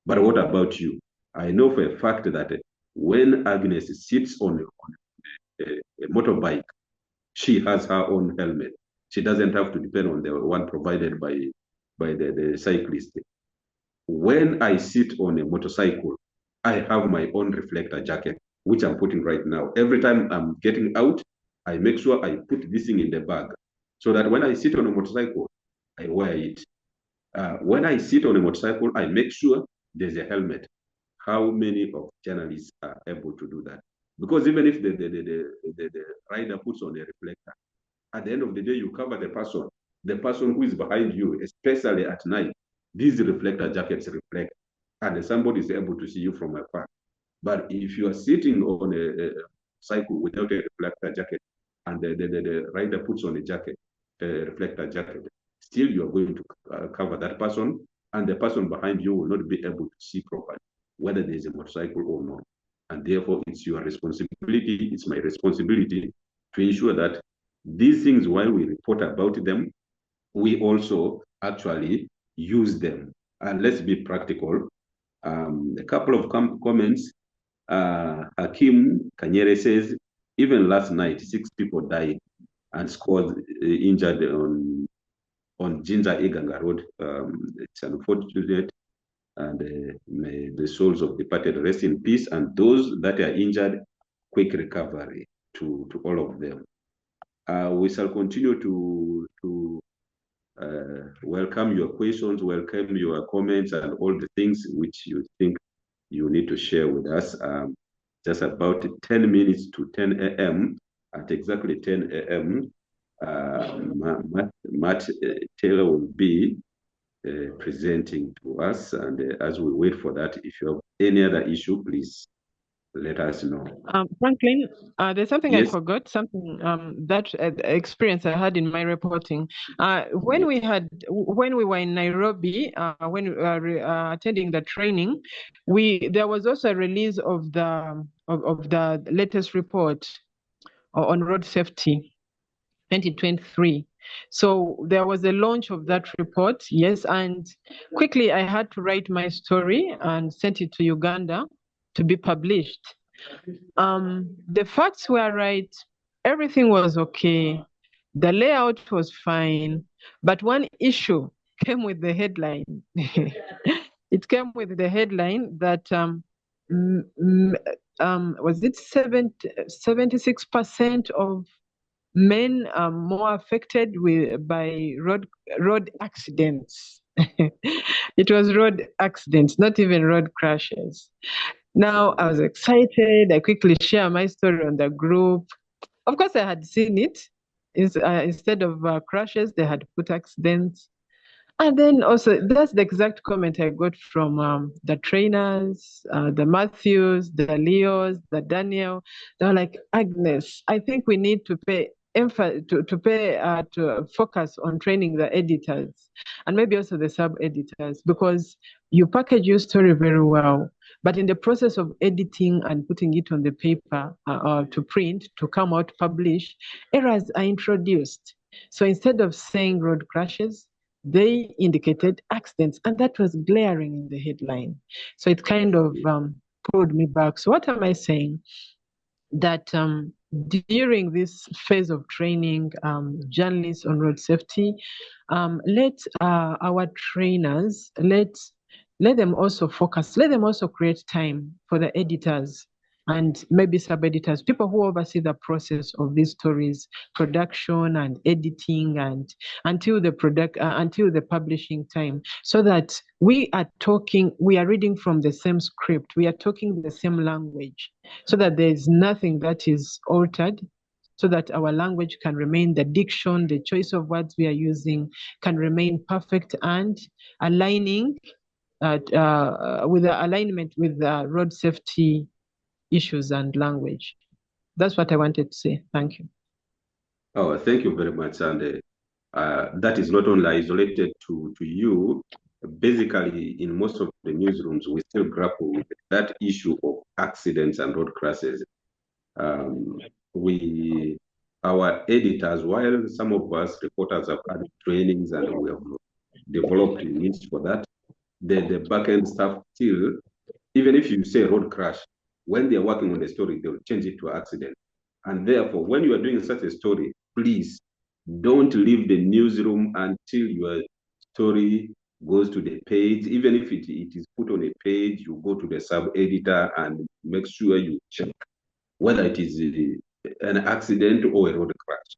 But what about you? I know for a fact that when Agnes sits on a motorbike, she has her own helmet. She doesn't have to depend on the one provided by the cyclist. When I sit on a motorcycle, I have my own reflector jacket, which I'm putting right now. Every time I'm getting out, I make sure I put this thing in the bag so that when I sit on a motorcycle, I wear it. When I sit on a motorcycle, I make sure there's a helmet. How many of journalists are able to do that? Because even if the rider puts on a reflector, at the end of the day, you cover the person who is behind you, especially at night. These reflector jackets reflect, and somebody is able to see you from afar. But if you are sitting on a cycle without a reflector jacket, and the rider puts on a reflector jacket, still you are going to cover that person, and the person behind you will not be able to see properly whether there is a motorcycle or not. And therefore, it's your responsibility, it's my responsibility to ensure that these things, while we report about them, we also actually use them. And let's be practical. A couple of comments. Hakim Kanyere says, even last night, 6 people died and scores injured on Jinja Iganga Road. It's unfortunate, and may the souls of departed rest in peace, and those that are injured, quick recovery to all of them. We shall continue to welcome your questions, welcome your comments, and all the things which you think you need to share with us. Just about 10 minutes to 10 a.m. At exactly 10 a.m., Matt Taylor will be presenting to us. And as we wait for that, if you have any other issue, please let us know. Franklin, there's something Yes. I forgot, something that experience I had in my reporting. When we were in Nairobi, when we were attending the training, there was also a release of the latest report on road safety 2023. So there was a launch of that report, yes, and quickly I had to write my story and sent it to Uganda to be published. The facts were right, everything was okay, the layout was fine, but one issue came with the headline. It came with the headline that was it 76% of men are more affected by road accidents. It was road accidents, not even road crashes. Now I was excited. I quickly share my story on the group. Of course, I had seen it. Instead of crashes, they had put accidents. And then also, that's the exact comment I got from the trainers, the Mathews, the Leos, the Daniel. They were like, Agnes, I think we need to pay to focus on training the editors and maybe also the sub-editors, because you package your story very well, but in the process of editing and putting it on the paper to print, to come out published, errors are introduced. So instead of saying road crashes, they indicated accidents, and that was glaring in the headline. So it kind of pulled me back. So what am I saying? That during this phase of training journalists on road safety, let our trainers, let them also focus, let them also create time for the editors and maybe sub-editors, people who oversee the process of these stories, production and editing, and until the publishing time, so that we are reading from the same script, we are talking the same language, so that there is nothing that is altered, so that our language can remain, the diction, the choice of words we are using can remain perfect and aligning with the alignment with the road safety issues and language. That's what I wanted to say. Thank you. Oh, thank you very much. And that is not only isolated to you. Basically, in most of the newsrooms, we still grapple with that issue of accidents and road crashes. Our editors, while some of us reporters have had trainings and we have developed needs for that, the back-end staff still, even if you say road crash, when they're working on the story, they'll change it to accident. And therefore, when you are doing such a story, please don't leave the newsroom until your story goes to the page. Even if it is put on a page, you go to the sub-editor and make sure you check whether it is an accident or a road crash.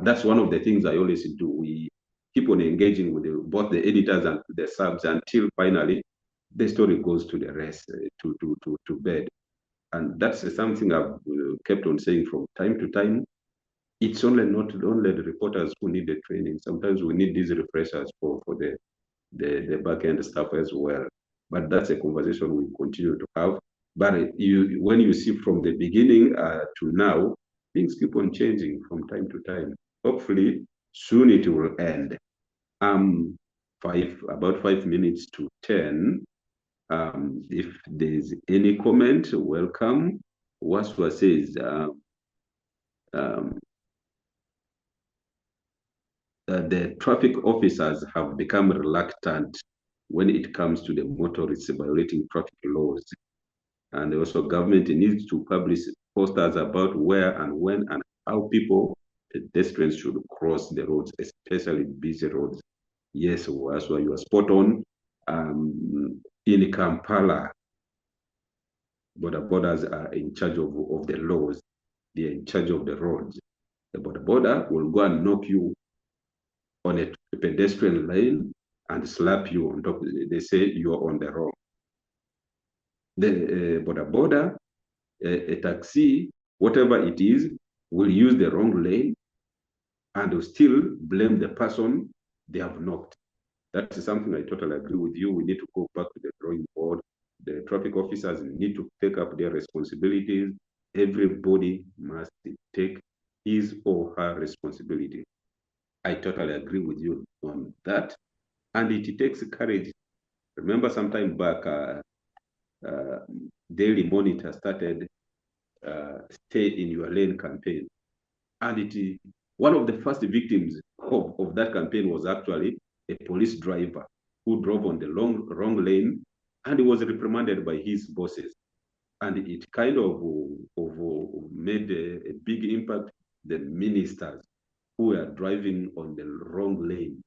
That's one of the things I always do. We keep on engaging with both the editors and the subs until finally the story goes to the rest, to bed. And that's something I've kept on saying from time to time. It's not only the reporters who need the training. Sometimes we need these refreshers for the back-end staff as well. But that's a conversation we continue to have. But when you see from the beginning to now, things keep on changing from time to time. Hopefully, soon it will end. About 5 minutes to 10. If there's any comment, welcome. Waswa says, the traffic officers have become reluctant when it comes to the motorists violating traffic laws. And also government needs to publish posters about where and when and how pedestrians should cross the roads, especially busy roads. Yes, Waswa, you are spot on. In Kampala, borders are in charge of the laws. They are in charge of the roads. The border will go and knock you on a pedestrian lane and slap you on top. They say you are on the road. The border, a taxi, whatever it is, will use the wrong lane and will still blame the person they have knocked. That is something I totally agree with you. We need to go back to the drawing board. The traffic officers need to take up their responsibilities. Everybody must take his or her responsibility. I totally agree with you on that. And it takes courage. Remember some time back, Daily Monitor started Stay in Your Lane campaign. And one of the first victims of that campaign was actually a police driver who drove on the wrong lane, and he was reprimanded by his bosses. And it kind of made a big impact. The ministers who were driving on the wrong lane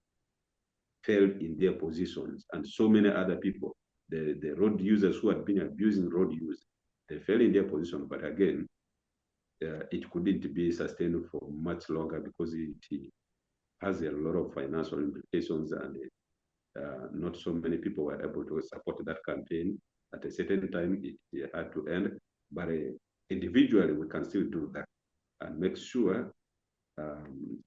fell in their positions, and so many other people, the road users who had been abusing road use, they fell in their position. But again, it couldn't be sustained for much longer because it has a lot of financial implications, and not so many people were able to support that campaign. At a certain time, it had to end. But individually, we can still do that and make sure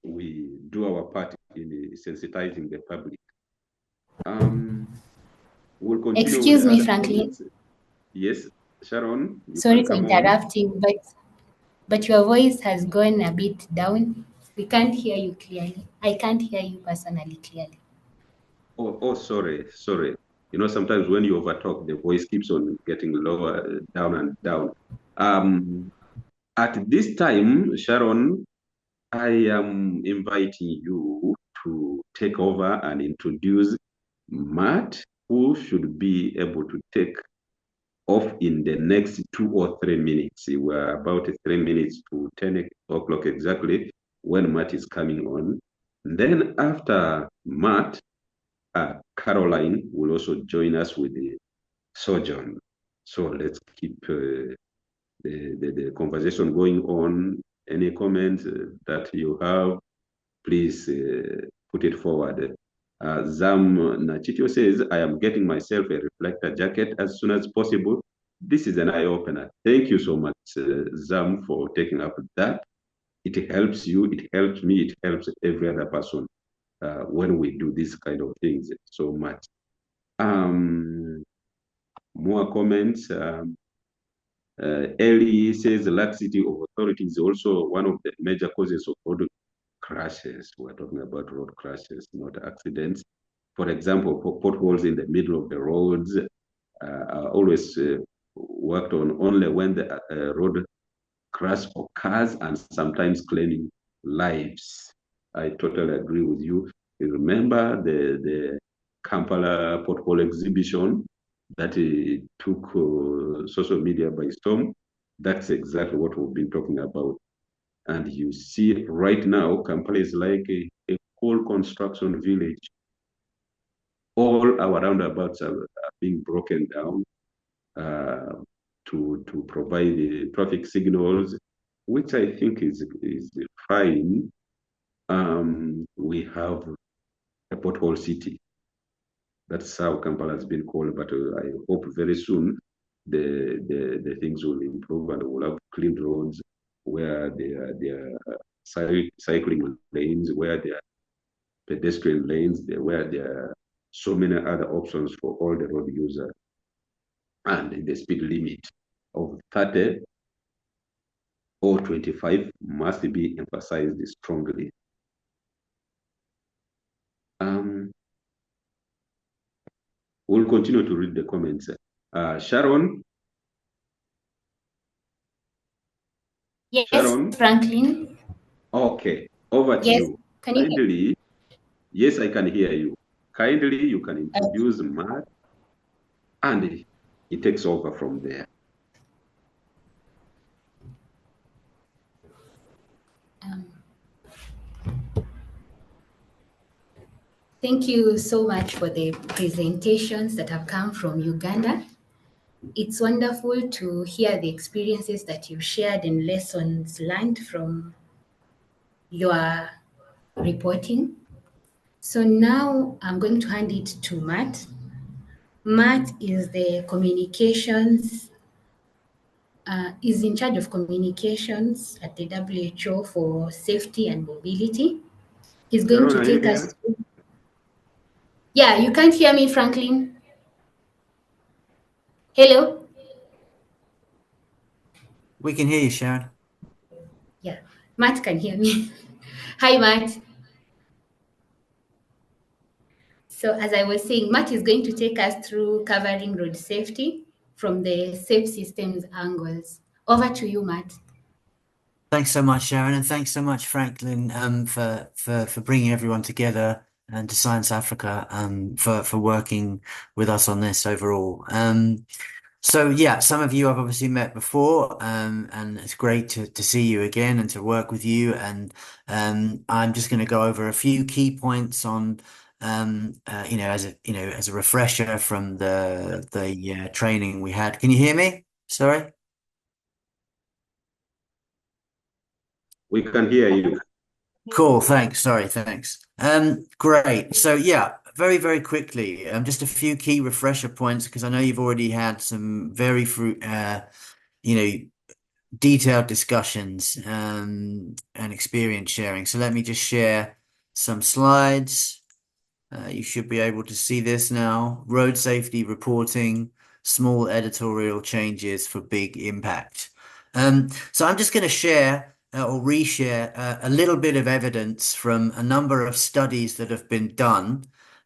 we do our part in sensitizing the public. We'll continue. Excuse me, Franklin. Yes, Sharon. Sorry for interrupting, but your voice has gone a bit down. We can't hear you clearly. I can't hear you personally clearly. Oh, sorry. Sometimes when you overtalk, the voice keeps on getting lower, down and down. At this time, Sharon, I am inviting you to take over and introduce Matt, who should be able to take off in the next 2 or 3 minutes. We're about 3 minutes to 10 o'clock exactly when Matt is coming on. Then after Matt, Caroline will also join us with the sojourn. So let's keep the conversation going on. Any comments that you have, please put it forward. Zam Nachitio says, I am getting myself a reflector jacket as soon as possible. This is an eye-opener. Thank you so much, Zam, for taking up that. It helps you, it helps me, it helps every other person when we do these kind of things so much. More comments. Ellie says laxity of authority is also one of the major causes of road crashes. We're talking about road crashes, not accidents. For example, potholes in the middle of the roads are always worked on only when the road crash occurs and sometimes claiming lives. I totally agree with you. You remember the Kampala pothole exhibition that took social media by storm? That's exactly what we've been talking about. And you see right now, Kampala is like a whole construction village. All our roundabouts are being broken down to provide the traffic signals, which I think is fine. We have a pothole city. That's how Kampala has been called, but I hope very soon the things will improve and we'll have clean roads where there are cycling lanes, where there are pedestrian lanes, where there are so many other options for all the road users. And the speed limit of 30 or 25 must be emphasized strongly. We'll continue to read the comments. Sharon? Yes, Sharon? Franklin. Okay, over to Yes, you. can you hear? Kindly, yes, I can hear you. Kindly, you can introduce Matt, and he takes over from there. Thank you so much for the presentations that have come from Uganda. It's wonderful to hear the experiences that you've shared and lessons learned from your reporting. So now I'm going to hand it to Matt. Matt is the communications, is in charge of communications at the WHO for safety and mobility. He's going Sharon, to are you take here? us through. Yeah, you can't hear me, Franklin. Hello? We can hear you, Sharon. Yeah, Matt can hear me. Hi, Matt. So as I was saying, Matt is going to take us through covering road safety from the safe systems angles. Over to you, Matt. Thanks so much, Sharon, and thanks so much, Franklin, for bringing everyone together and to Science Africa, for working with us on this overall. So yeah, some of you I've obviously met before, and it's great to see you again and to work with you. And I'm just going to go over a few key points on, as a refresher from the training we had. Can you hear me? Sorry. We can hear you. Cool. Thanks. Sorry. Thanks. Great. So yeah, very, very quickly, just a few key refresher points because I know you've already had some very detailed discussions, and experience sharing. So let me just share some slides. You should be able to see this now. Road safety reporting, small editorial changes for big impact. So I'm just going to share or reshare a little bit of evidence from a number of studies that have been done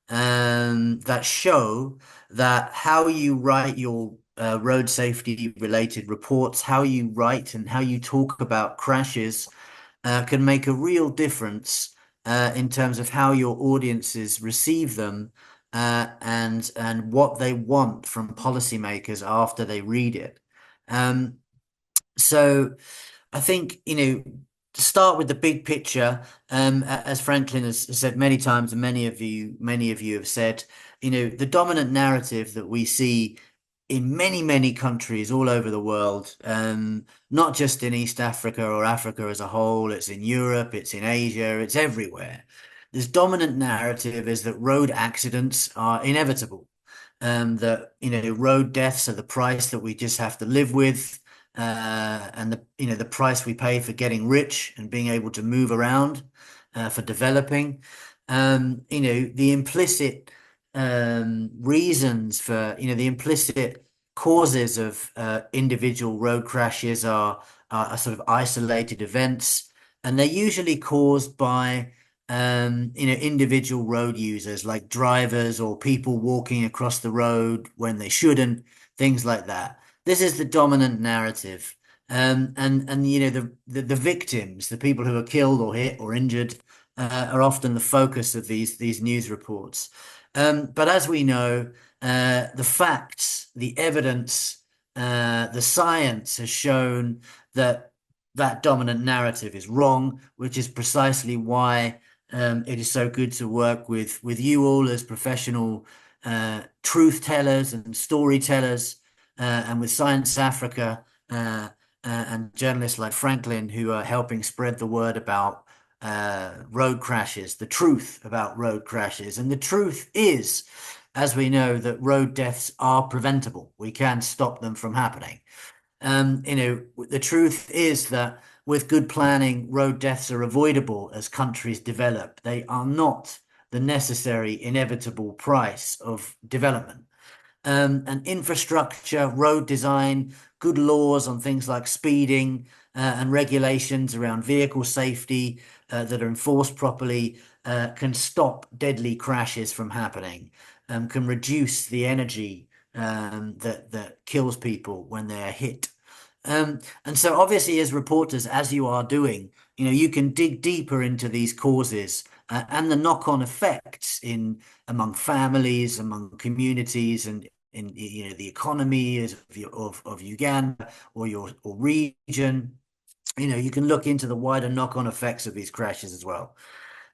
that show that how you write your road safety related reports, how you write and how you talk about crashes can make a real difference in terms of how your audiences receive them and what they want from policymakers after they read it. So I think, to start with the big picture, as Franklin has said many times, and many of you have said, the dominant narrative that we see in many countries all over the world, not just in East Africa or Africa as a whole, it's in Europe, it's in Asia, it's everywhere. This dominant narrative is that road accidents are inevitable, that road deaths are the price that we just have to live with, and the price we pay for getting rich and being able to move around, for developing. The implicit reasons for the implicit causes of individual road crashes are sort of isolated events, and they're usually caused by individual road users like drivers or people walking across the road when they shouldn't, things like that. This is the dominant narrative. And the victims, the people who are killed or hit or injured, are often the focus of these news reports. But as we know, the facts, the evidence, the science has shown that dominant narrative is wrong, which is precisely why it is so good to work with you all as professional truth tellers and storytellers, and with Science Africa, and journalists like Franklin, who are helping spread the word about road crashes, the truth about road crashes. And the truth is, as we know, that road deaths are preventable. We can stop them from happening. The truth is that with good planning, road deaths are avoidable as countries develop. They are not the necessary, inevitable price of development. And infrastructure, road design, good laws on things like speeding, and regulations around vehicle safety that are enforced properly can stop deadly crashes from happening, can reduce the energy that kills people when they are hit. And so obviously, as reporters, as you are doing, you can dig deeper into these causes and the knock-on effects among families, among communities, and in the economy of Uganda or region. You can look into the wider knock-on effects of these crashes as well.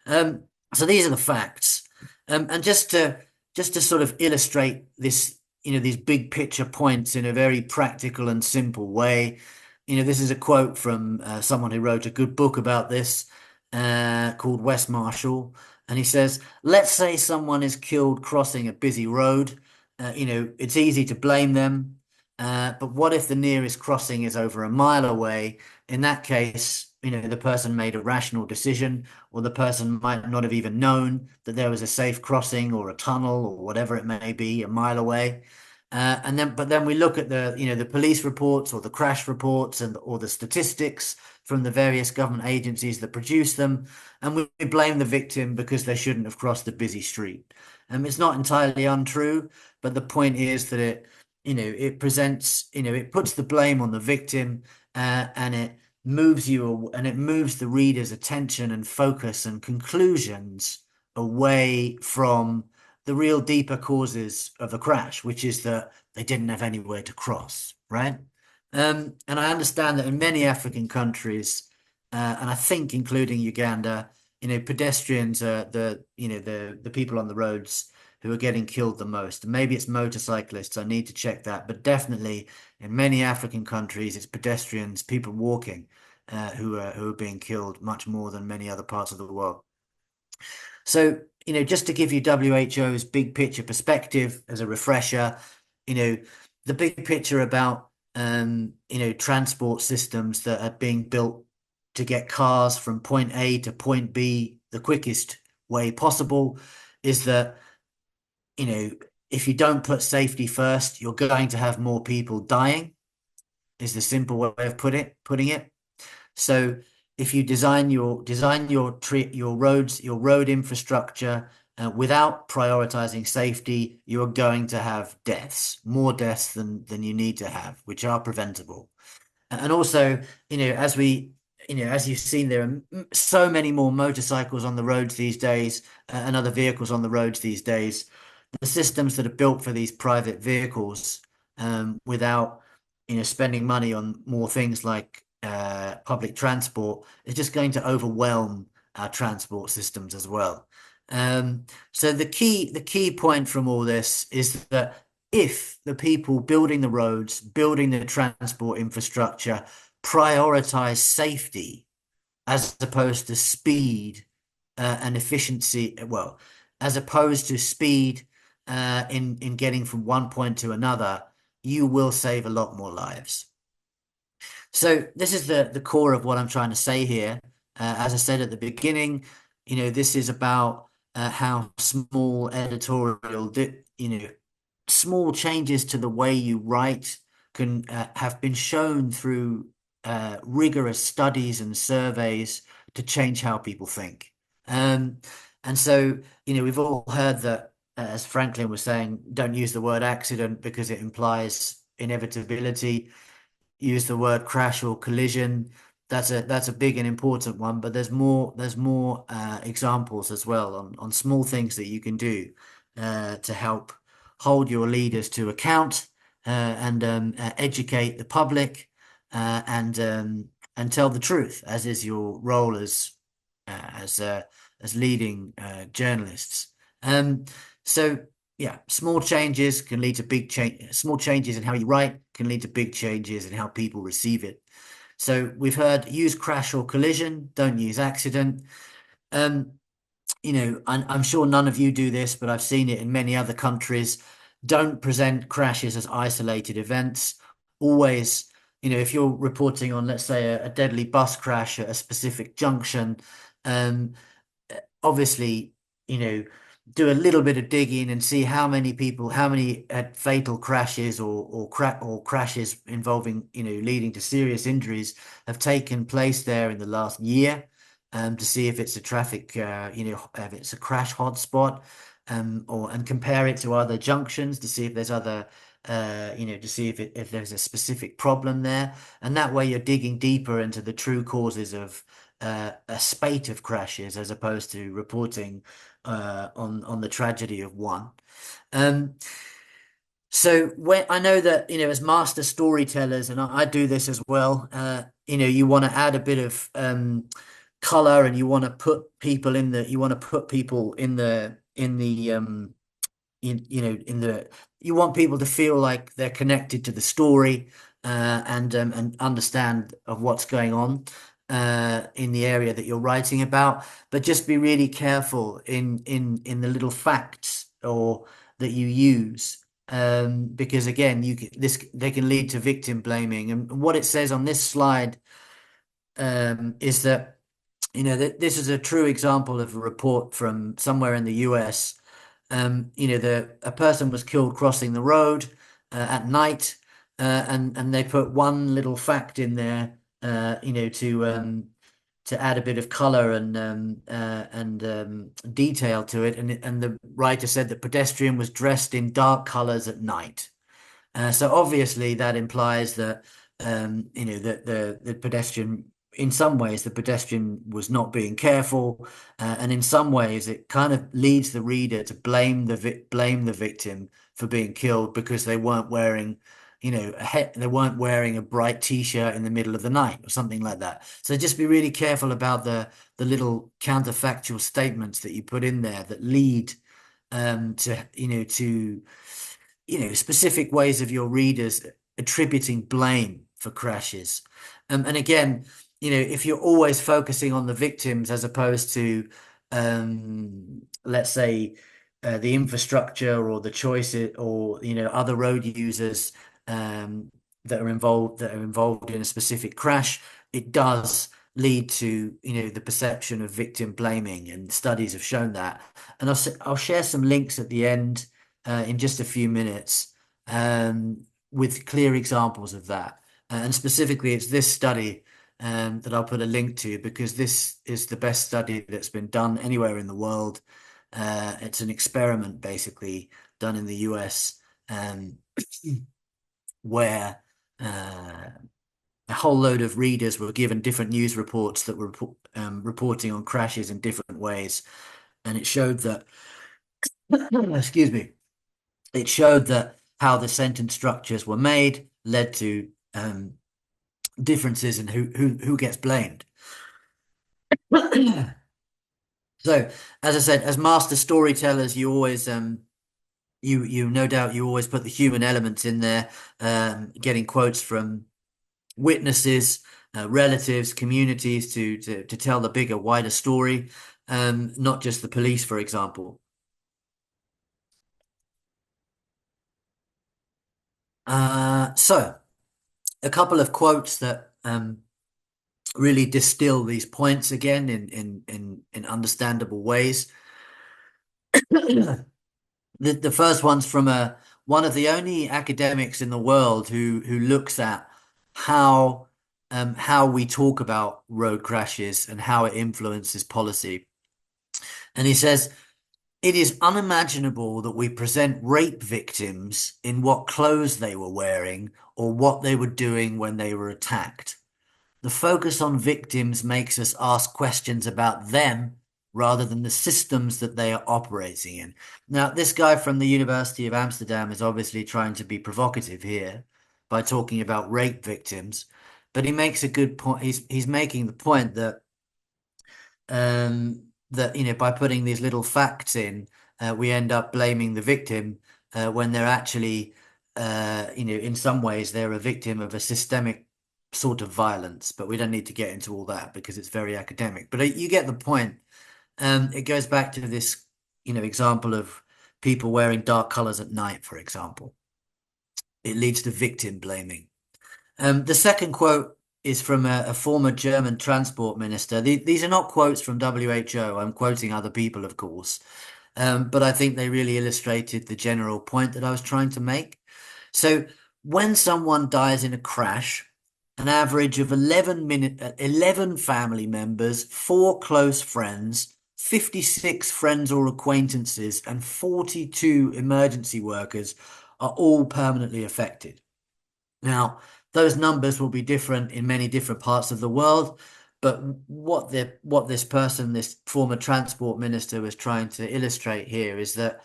So these are the facts, and just to sort of illustrate this, these big picture points in a very practical and simple way. This is a quote from someone who wrote a good book about this, called West Marshall, and he says, "Let's say someone is killed crossing a busy road. It's easy to blame them, but what if the nearest crossing is over a mile away? In that case, the person made a rational decision, or the person might not have even known that there was a safe crossing or a tunnel or whatever it may be a mile away. But then we look at the police reports or the crash reports or the statistics from the various government agencies that produce them, and we blame the victim because they shouldn't have crossed a busy street. It's not entirely untrue, but the point is that it presents, it puts the blame on the victim, and it moves the reader's attention and focus and conclusions away from the real deeper causes of the crash, which is that they didn't have anywhere to cross, right? And I understand that in many African countries, and I think including Uganda, pedestrians are the people on the roads who are getting killed the most. And maybe it's motorcyclists, I need to check that, but definitely in many African countries, it's pedestrians, people walking, who are being killed much more than many other parts of the world. So, just to give you WHO's big picture perspective as a refresher, the big picture about, transport systems that are being built to get cars from point A to point B the quickest way possible is that, if you don't put safety first, you're going to have more people dying, is the simple way of putting it. So if you design your roads, your road infrastructure, without prioritizing safety, you are going to have deaths, more deaths than you need to have, which are preventable. And also, as you've seen, there are so many more motorcycles on the roads these days, and other vehicles on the roads these days, the systems that are built for these private vehicles, without, spending money on more things like public transport, is just going to overwhelm our transport systems as well. So the key point from all this is that if the people building the roads, building the transport infrastructure, prioritize safety as opposed to speed and efficiency, well, as opposed to speed in getting from one point to another, you will save a lot more lives. So this is the core of what I'm trying to say here. As I said at the beginning, this is about how small editorial, small changes to the way you write can have been shown through rigorous studies and surveys to change how people think. And so, we've all heard that, as Franklin was saying, don't use the word accident because it implies inevitability. Use the word crash or collision. That's a big and important one, but there's more examples as well on small things that you can do to help hold your leaders to account and educate the public and tell the truth, as is your role as leading journalists. So yeah, small changes can lead to big change. Small changes in how you write can lead to big changes in how people receive it. So we've heard use crash or collision, don't use accident. I'm sure none of you do this, but I've seen it in many other countries. Don't present crashes as isolated events. Always, if you're reporting on, let's say, a deadly bus crash at a specific junction, obviously, do a little bit of digging and see how many fatal crashes or crashes involving, leading to serious injuries have taken place there in the last year, to see if it's a traffic, if it's a crash hotspot, and compare it to other junctions to see if there's other, to see if there's a specific problem there. And that way you're digging deeper into the true causes of a spate of crashes as opposed to reporting on the tragedy of one. So when I know that, as master storytellers, and I do this as well, you want to add a bit of color, and you want to put people in the you want people to feel like they're connected to the story and understand of what's going on in the area that you're writing about, but just be really careful in the little facts or that you use, because again, they can lead to victim blaming. And what it says on this slide is that this is a true example of a report from somewhere in the US. A person was killed crossing the road at night, and they put one little fact in there, to add a bit of color and detail to it. And the writer said that pedestrian was dressed in dark colors at night. So obviously that implies that that the pedestrian, in some ways, the pedestrian was not being careful, and in some ways, it kind of leads the reader to blame the victim for being killed because they weren't wearing, they weren't wearing a bright T-shirt in the middle of the night or something like that. So just be really careful about the little counterfactual statements that you put in there that lead to specific ways of your readers attributing blame for crashes. And again, if you're always focusing on the victims as opposed to, let's say, the infrastructure or the choices or, other road users that are involved in a specific crash, it does lead to, the perception of victim blaming, and studies have shown that. And I'll share some links at the end in just a few minutes with clear examples of that. And specifically, it's this study that I'll put a link to, because this is the best study that's been done anywhere in the world. It's an experiment basically done in the US, where a whole load of readers were given different news reports that were reporting on crashes in different ways. And it showed that, excuse me, it showed that how the sentence structures were made led to differences in who gets blamed. So, as I said, as master storytellers, you always you no doubt you always put the human elements in there, getting quotes from witnesses, relatives, communities to tell the bigger, wider story, not just the police, for example. So a couple of quotes that really distill these points again in understandable ways. The first one's from one of the only academics in the world who looks at how we talk about road crashes and how it influences policy. And he says, "It is unimaginable that we present rape victims in what clothes they were wearing or what they were doing when they were attacked. The focus on victims makes us ask questions about them rather than the systems that they are operating in." Now, this guy from the University of Amsterdam is obviously trying to be provocative here by talking about rape victims, but he makes a good point. He's making the point that by putting these little facts in, we end up blaming the victim when they're actually, in some ways they're a victim of a systemic sort of violence. But we don't need to get into all that because it's very academic. But you get the point. It goes back to this, example of people wearing dark colors at night, for example. It leads to victim blaming. The second quote is from a former German transport minister. These are not quotes from WHO. I'm quoting other people, of course. But I think they really illustrated the general point that I was trying to make. So when someone dies in a crash, an average of 11 family members, 4 close friends, 56 friends or acquaintances, and 42 emergency workers are all permanently affected. Now, those numbers will be different in many different parts of the world, but what this former transport minister was trying to illustrate here is that,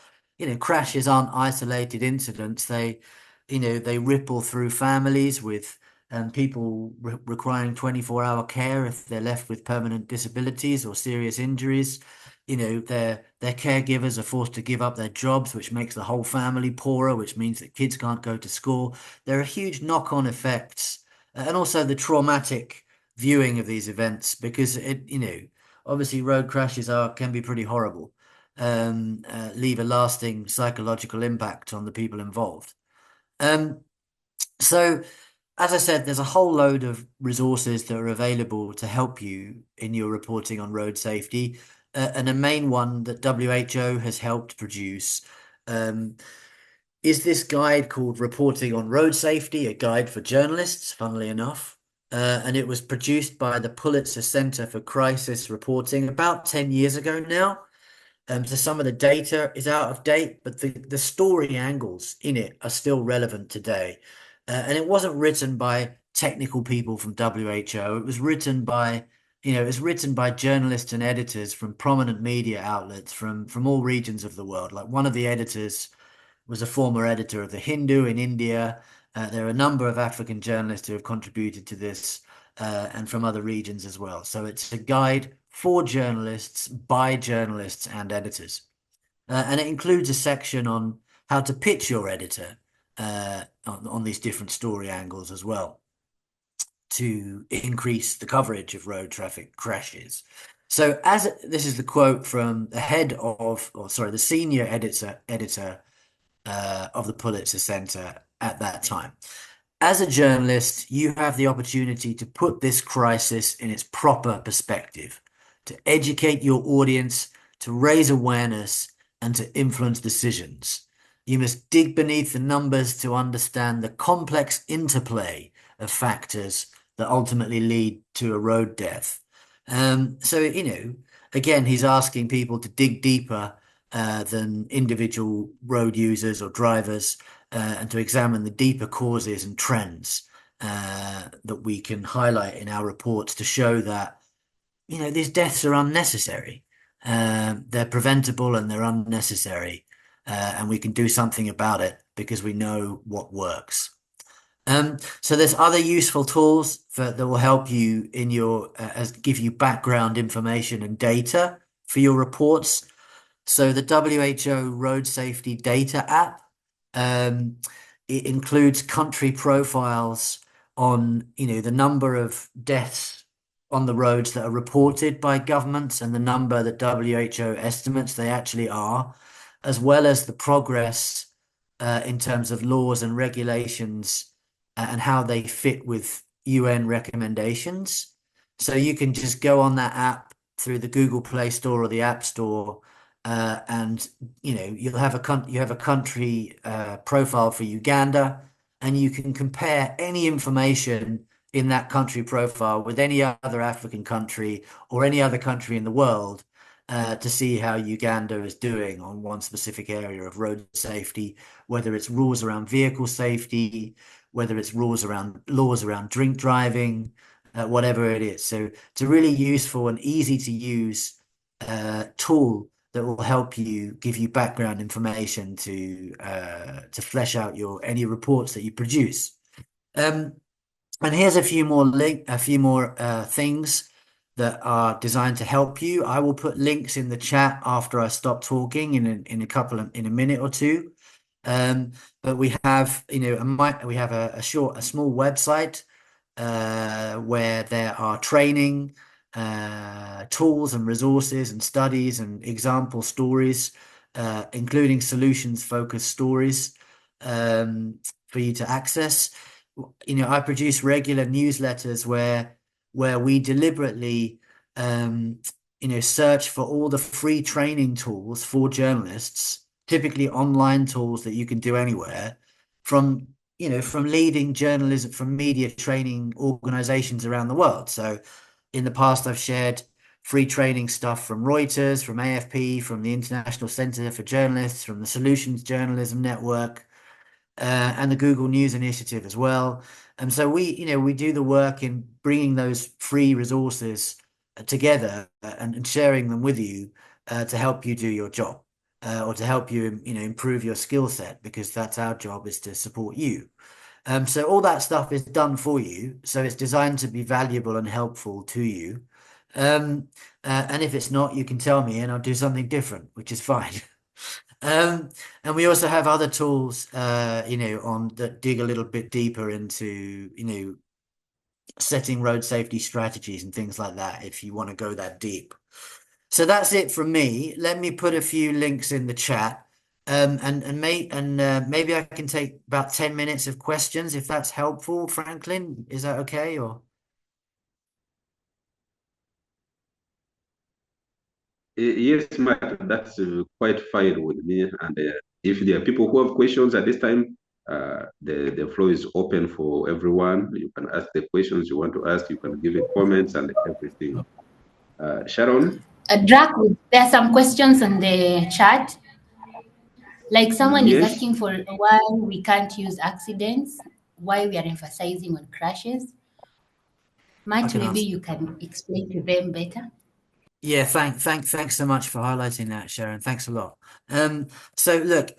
crashes aren't isolated incidents. They ripple through families with people requiring 24-hour care if they're left with permanent disabilities or serious injuries. Their caregivers are forced to give up their jobs, which makes the whole family poorer, which means that kids can't go to school. There are huge knock-on effects, and also the traumatic viewing of these events, because obviously road crashes can be pretty horrible, leave a lasting psychological impact on the people involved. So, as I said, there's a whole load of resources that are available to help you in your reporting on road safety. And a main one that WHO has helped produce is this guide called Reporting on Road Safety, a guide for journalists, funnily enough. And it was produced by the Pulitzer Center for Crisis Reporting about 10 years ago now. So some of the data is out of date, but the story angles in it are still relevant today. And it wasn't written by technical people from WHO. It was written by journalists and editors from prominent media outlets from all regions of the world. Like, one of the editors was a former editor of The Hindu in India. There are a number of African journalists who have contributed to this, and from other regions as well. So it's a guide for journalists, by journalists and editors. And it includes a section on how to pitch your editor on these different story angles as well, to increase the coverage of road traffic crashes. So this is the quote from the senior editor of the Pulitzer Center at that time. "As a journalist, you have the opportunity to put this crisis in its proper perspective, to educate your audience, to raise awareness, and to influence decisions. You must dig beneath the numbers to understand the complex interplay of factors that ultimately lead to a road death." So, again, he's asking people to dig deeper than individual road users or drivers, and to examine the deeper causes and trends that we can highlight in our reports to show that, these deaths are unnecessary. They're preventable and they're unnecessary. and we can do something about it because we know what works. So there's other useful tools that will help you in your give you background information and data for your reports. So the WHO Road Safety Data app, it includes country profiles on, the number of deaths on the roads that are reported by governments and the number that WHO estimates they actually are, as well as the progress in terms of laws and regulations and how they fit with UN recommendations. So you can just go on that app through the Google Play Store or the App Store, and you have a country profile for Uganda, and you can compare any information in that country profile with any other African country or any other country in the world to see how Uganda is doing on one specific area of road safety, whether it's rules around vehicle safety, whether it's laws around drink driving, whatever it is. So it's a really useful and easy to use tool that will help you give you background information to flesh out any reports that you produce. And here's a few more things that are designed to help you. I will put links in the chat after I stop talking in a minute or two. But we have, a small website where there are training tools and resources and studies and example stories, including solutions-focused stories for you to access. I produce regular newsletters where we deliberately search for all the free training tools for journalists, typically online tools that you can do anywhere, from leading journalism, from media training organizations around the world. So in the past, I've shared free training stuff from Reuters, from AFP, from the International Center for Journalists, from the Solutions Journalism Network, and the Google News Initiative as well. And so we do the work in bringing those free resources together and sharing them with you to help you do your job, or to help you, improve your skill set, because that's our job, is to support you. So all that stuff is done for you. So it's designed to be valuable and helpful to you. And if it's not, you can tell me and I'll do something different, which is fine. And we also have other tools, that dig a little bit deeper into, setting road safety strategies and things like that, if you want to go that deep. So that's it from me. Let me put a few links in the chat. Maybe I can take about 10 minutes of questions, if that's helpful, Franklin. Is that okay? Or Yes, Matt, that's quite fine with me. And if there are people who have questions at this time, the floor is open for everyone. You can ask the questions you want to ask. You can give it comments and everything. Sharon? Draco, there are some questions on the chat. Like someone is Yes. asking for why we can't use accidents, why we are emphasizing on crashes. Matt, maybe you can explain to them better. yeah, thanks so much for highlighting that, Sharon. Thanks a lot. So look,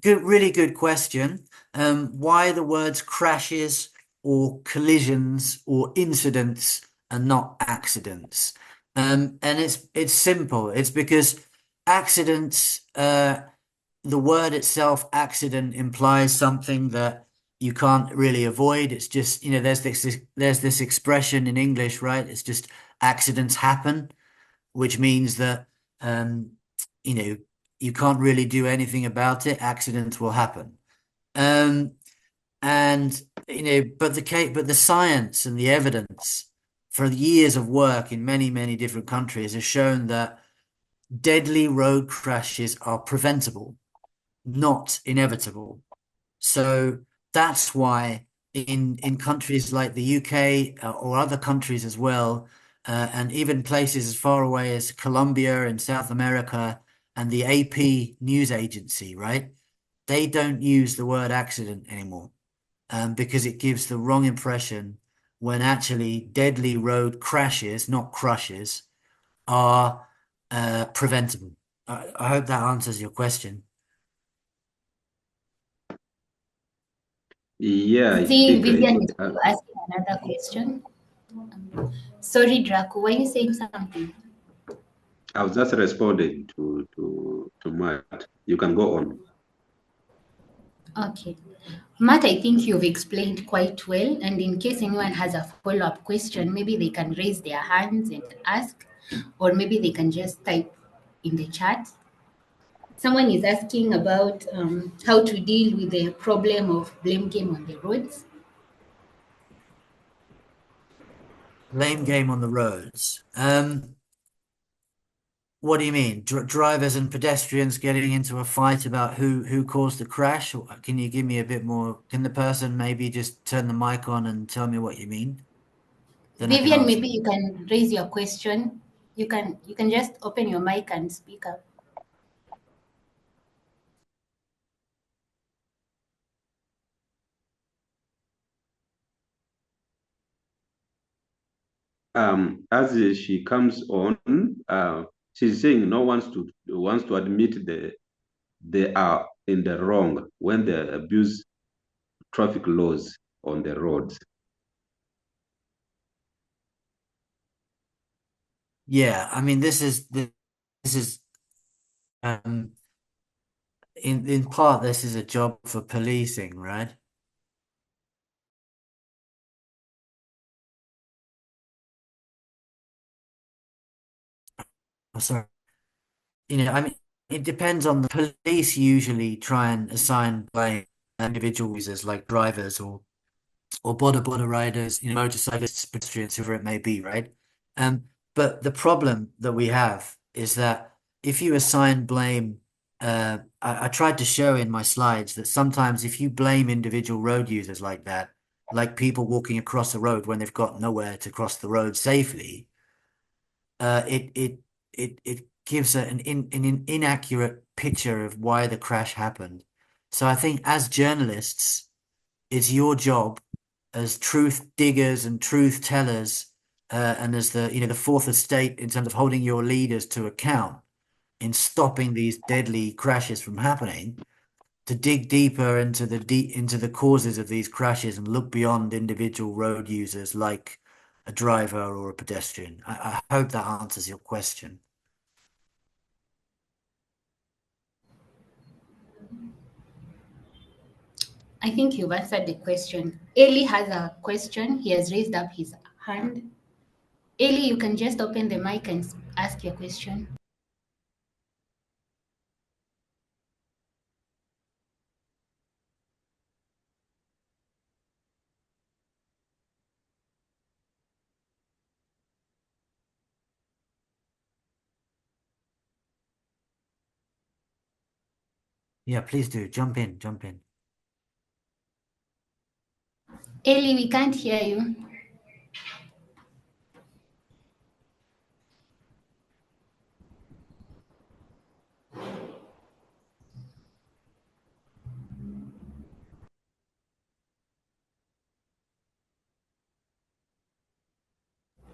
really good question. Why the words crashes or collisions or incidents and not accidents? And it's simple. It's because accidents, the word itself, accident, implies something that you can't really avoid. It's just, there's this expression in English, right? It's just accidents happen, which means that you can't really do anything about it. Accidents will happen. And but the science and the evidence for years of work in many, many different countries has shown that deadly road crashes are preventable, not inevitable. So that's why in countries like the UK or other countries as well, and even places as far away as Colombia in South America and the AP news agency, right? They don't use the word accident anymore, because it gives the wrong impression, when actually deadly road crashes, not crushes, are preventable. I hope that answers your question. Yeah, I See, think Vivian is asking another question. Sorry, Draco, were you saying something? I was just responding to Matt. You can go on. Okay. Matt, I think you've explained quite well. And in case anyone has a follow-up question, maybe they can raise their hands and ask, or maybe they can just type in the chat. Someone is asking about how to deal with the problem of blame game on the roads. Blame game on the roads. What do you mean? Drivers and pedestrians getting into a fight about who caused the crash? Or can you give me a bit more? Can the person maybe just turn the mic on and tell me what you mean? Then I can Vivian, answer. maybe you can raise your question. You can just open your mic and speak up. As she comes on, she's saying no one wants to admit they are in the wrong when they abuse traffic laws on the roads. Yeah, I mean this is in part this is a job for policing, right? Oh, sorry. I mean, it depends on the police usually try and assign blame individual users like drivers or border riders, motorcyclists, pedestrians, whoever it may be, right? But the problem that we have is that if you assign blame, I tried to show in my slides that sometimes if you blame individual road users like that, like people walking across the road when they've got nowhere to cross the road safely, it gives an inaccurate picture of why the crash happened. So I think as journalists, it's your job as truth diggers and truth tellers, and as the fourth estate in terms of holding your leaders to account in stopping these deadly crashes from happening, to dig deeper into the causes of these crashes and look beyond individual road users like a driver or a pedestrian. I hope that answers your question. I think you've answered the question. Eli has a question. He has raised up his hand. Eli, you can just open the mic and ask your question. Yeah, please do. Jump in. Eli, we can't hear you.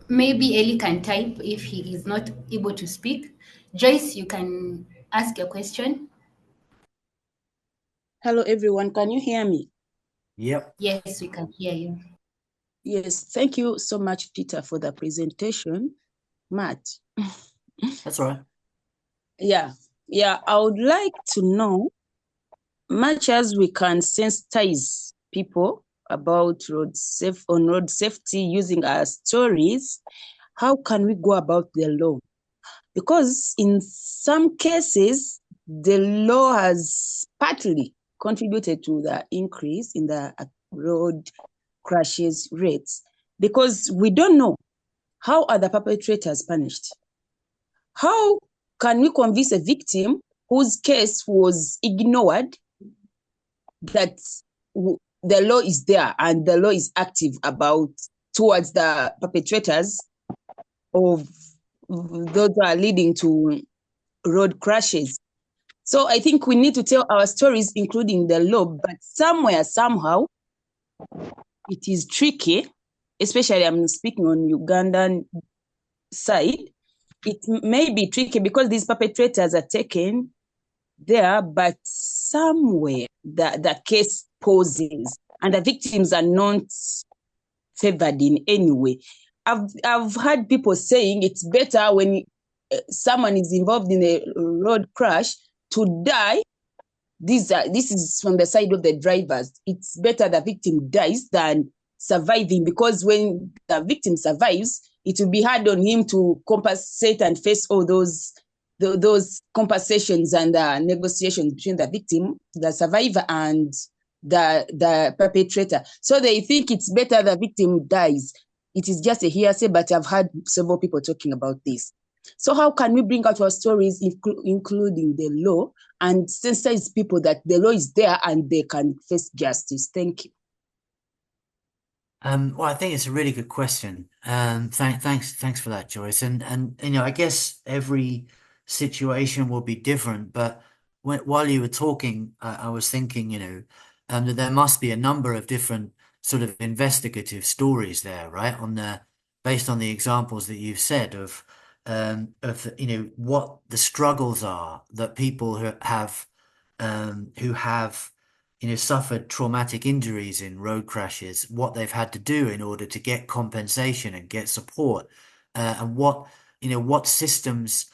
Maybe Eli can type if he is not able to speak. Joyce, you can ask your question. Hello, everyone. Can you hear me? Yep. Yes, we can hear you. Yes, thank you so much, Peter, for the presentation. Matt. That's all right. Yeah, I would like to know, much as we can sensitize people about road safety using our stories, how can we go about the law? Because in some cases, the law has partly contributed to the increase in the road crashes rates, because we don't know how are the perpetrators punished. How can we convince a victim whose case was ignored that the law is there and the law is active towards the perpetrators of those who are leading to road crashes? So I think we need to tell our stories, including the law, but somewhere, somehow, it is tricky, especially I'm speaking on Ugandan side. It may be tricky because these perpetrators are taken there, but somewhere the case poses and the victims are not favored in any way. I've heard people saying it's better when someone is involved in a road crash to die. This is from the side of the drivers. It's better the victim dies than surviving, because when the victim survives, it will be hard on him to compensate and face all those compensations and negotiations between the victim, the survivor, and the perpetrator. So they think it's better the victim dies. It is just a hearsay, but I've heard several people talking about this. So how can we bring out our stories, including the law, and sensitize people that the law is there and they can face justice? Thank you. Well, I think it's a really good question. Thanks for that, Joyce. And you know, I guess every situation will be different. But while you were talking, I was thinking, you know, that there must be a number of different sort of investigative stories there, right? Based on the examples that you've said of you know, what the struggles are that people who have you know, suffered traumatic injuries in road crashes, what they've had to do in order to get compensation and get support, and what systems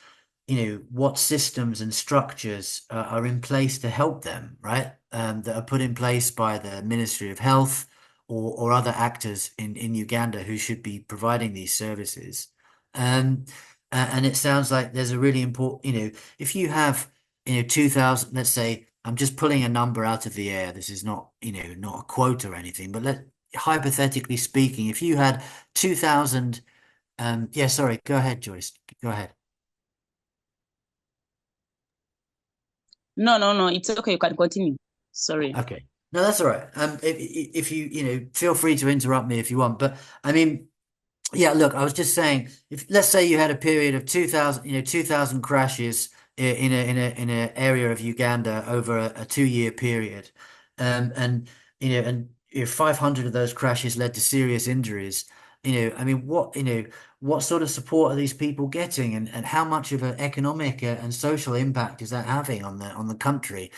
and structures are in place to help them, right? That are put in place by the Ministry of Health or other actors in Uganda who should be providing these services. And it sounds like there's a really important, you know, if you have, you know, 2,000, let's say, I'm just pulling a number out of the air. This is not, you know, not a quote or anything, but hypothetically speaking, if you had 2,000, yeah, sorry, go ahead, Joyce, go ahead. No, it's okay. You can continue. Sorry. Okay. No, that's all right. If you, you know, feel free to interrupt me if you want, but I mean, yeah, look, I was just saying, if let's say you had a period of 2,000 crashes in a area of Uganda over a 2-year period, and you know, and if 500 of those crashes led to serious injuries, you know, I mean, what sort of support are these people getting, and how much of an economic and social impact is that having on the country?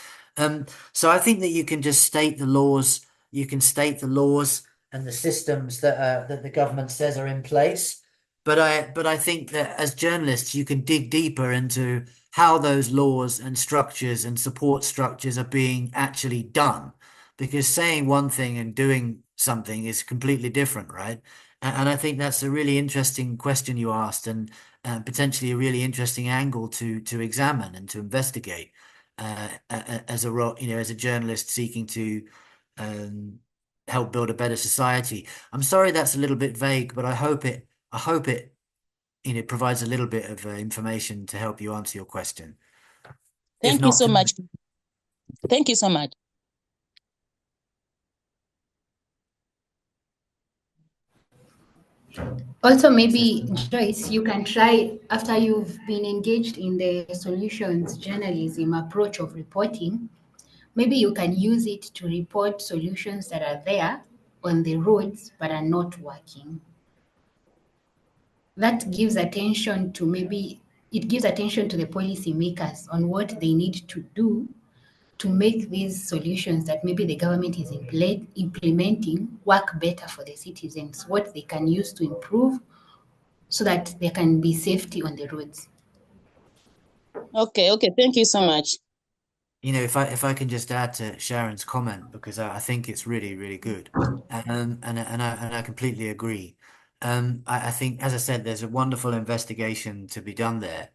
So I think that you can just state the laws. You can state the laws and the systems that the government says are in place. But I think that as journalists, you can dig deeper into how those laws and structures and support structures are being actually done, because saying one thing and doing something is completely different, right? And I think that's a really interesting question you asked, and potentially a really interesting angle to examine and to investigate as a journalist seeking to help build a better society. I'm sorry that's a little bit vague, but I hope it you know, provides a little bit of information to help you answer your question. Thank you so much. Thank you so much. Also, maybe, Joyce, you can try, after you've been engaged in the solutions journalism approach of reporting, maybe you can use it to report solutions that are there on the roads but are not working. That gives attention to it gives attention to the policymakers on what they need to do to make these solutions that maybe the government is implementing work better for the citizens, what they can use to improve so that there can be safety on the roads. Okay, thank you so much. You know, if I can just add to Sharon's comment, because I think it's really, really good, and I completely agree. I think, as I said, there's a wonderful investigation to be done there,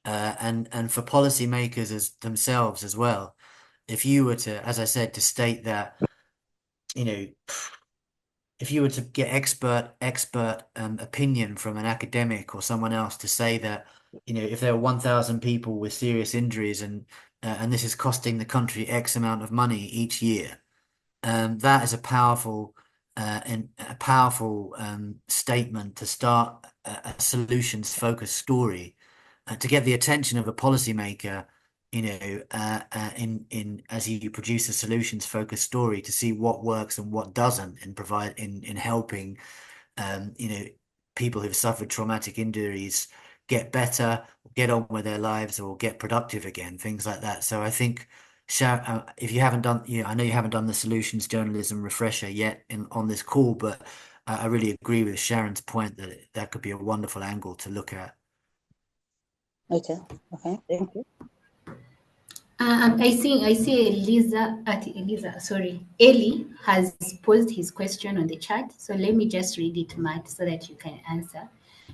and for policymakers as themselves as well. If you were to, as I said, to state that, you know, if you were to get expert opinion from an academic or someone else to say that, you know, if there are 1,000 people with serious injuries and this is costing the country X amount of money each year, that is a powerful statement to start a solutions focused story, to get the attention of a policymaker, you know, in as you produce a solutions focused story, to see what works and what doesn't, and provide in helping you know, people who've suffered traumatic injuries get better, get on with their lives, or get productive again, things like that. So I think if you haven't done, I know you haven't done the solutions journalism refresher yet on this call, but I really agree with Sharon's point that that could be a wonderful angle to look at. Okay, thank you. I see Eli has posed his question on the chat. So let me just read it, Matt, so that you can answer.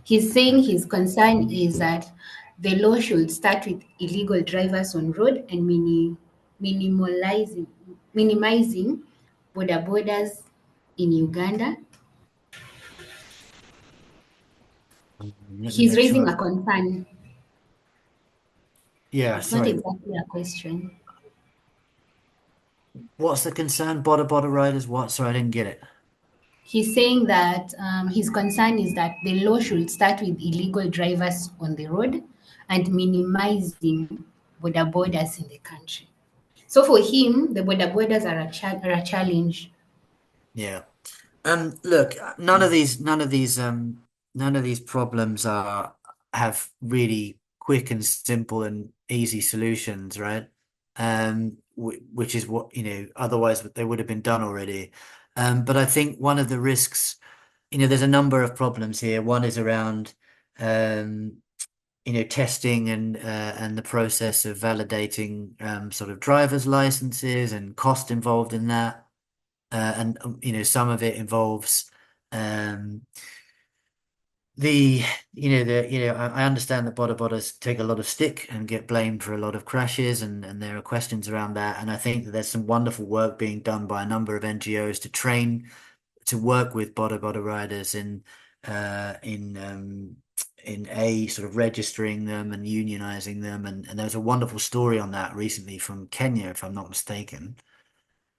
He's saying his concern is that the law should start with illegal drivers on road and minimizing border borders in Uganda. Let me He's make raising sure. a concern. Yeah, It's not sorry. exactly a question. What's the concern? Border riders? What? Sorry, I didn't get it. He's saying that his concern is that the law should start with illegal drivers on the road and minimizing border borders in the country. So for him, the border borders are a challenge. Yeah. Look, none of these problems have really quick and simple and easy solutions, right? Which is what, otherwise they would have been done already. But I think one of the risks, there's a number of problems here. One is around, testing and the process of validating sort of driver's licenses and cost involved in that. And some of it involves I understand that boda take a lot of stick and get blamed for a lot of crashes, and there are questions around that. And I think that there's some wonderful work being done by a number of NGOs to work with boda riders in a sort of registering them and unionizing them. And there's a wonderful story on that recently from Kenya, if I'm not mistaken.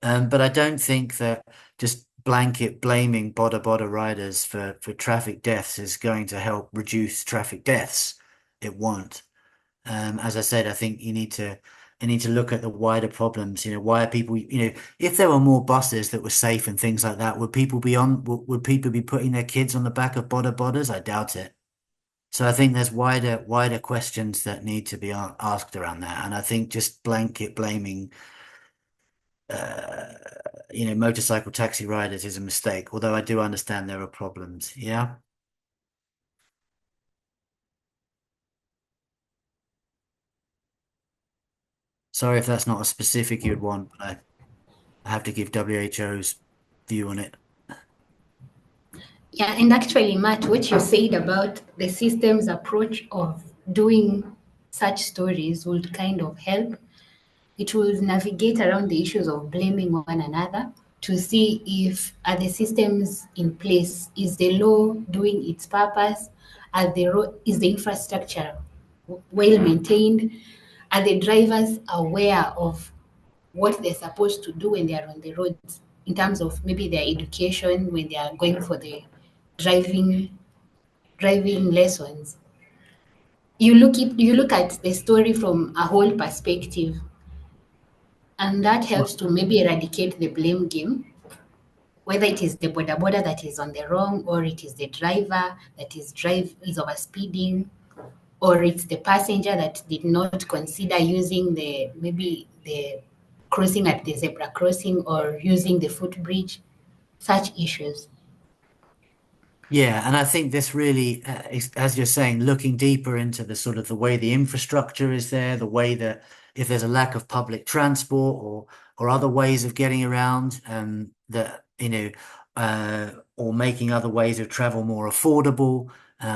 But I don't think that just blanket blaming border riders for traffic deaths is going to help reduce traffic deaths. It won't. As I said, I think you need to look at the wider problems. Why are people, if there were more buses that were safe and things like that, would people be putting their kids on the back of bodas? I doubt it. So I think there's wider questions that need to be asked around that. And I think just blanket blaming motorcycle taxi riders is a mistake, although I do understand there are problems. Yeah. Sorry if that's not a specific you'd want, but I have to give WHO's view on it. Yeah, and actually, Matt, what you said about the system's approach of doing such stories would kind of help. It will navigate around the issues of blaming one another to see if are the systems in place, is the law doing its purpose, is the infrastructure well maintained, are the drivers aware of what they're supposed to do when they are on the roads in terms of maybe their education when they are going for the driving lessons. You look at the story from a whole perspective, and that helps to maybe eradicate the blame game, whether it is the border that is on the wrong, or it is the driver that is over speeding, or it's the passenger that did not consider using the crossing at the zebra crossing or using the footbridge, such issues. Yeah, and I think this really, is, as you're saying, looking deeper into the sort of the way the infrastructure is there, the way that if there's a lack of public transport or other ways of getting around, that or making other ways of travel more affordable,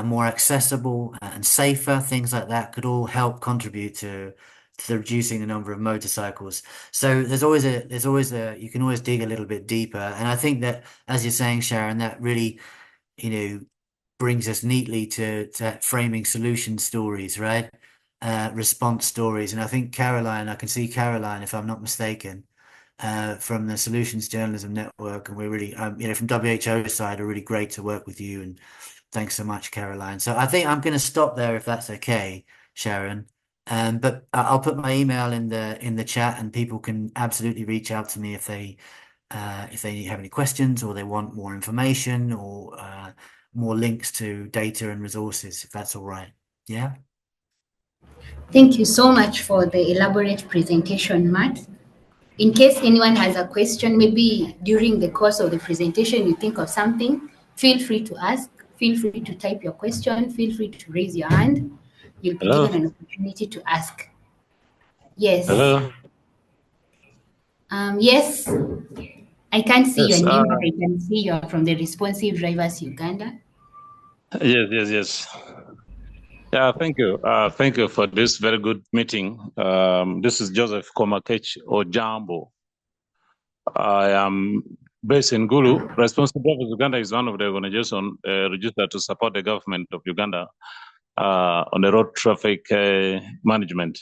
more accessible, and safer, things like that could all help contribute to reducing the number of motorcycles. So there's always you can always dig a little bit deeper, and I think that, as you're saying, Sharon, that really brings us neatly to framing solution stories, right? Response stories. And I think I can see Caroline, if I'm not mistaken, from the Solutions Journalism Network. And we're really, from WHO side, are really great to work with you. And thanks so much, Caroline. So I think I'm going to stop there if that's okay, Sharon. But I'll put my email in the chat, and people can absolutely reach out to me if they have any questions or they want more information or more links to data and resources, if that's all right. Yeah. Thank you so much for the elaborate presentation, Matt. In case anyone has a question, maybe during the course of the presentation you think of something, feel free to ask, feel free to type your question, feel free to raise your hand. You'll be Hello? given an opportunity to ask. Yes. Hello? Yes, I can't see Yes, your name, but I can see you're from the Responsive Drivers Uganda. yes. Yeah, thank you. Thank you for this very good meeting. This is Joseph Komakech Ojambo. I am based in Gulu. Responsible Drivers Uganda is one of the organizations registered to support the government of Uganda on the road traffic management.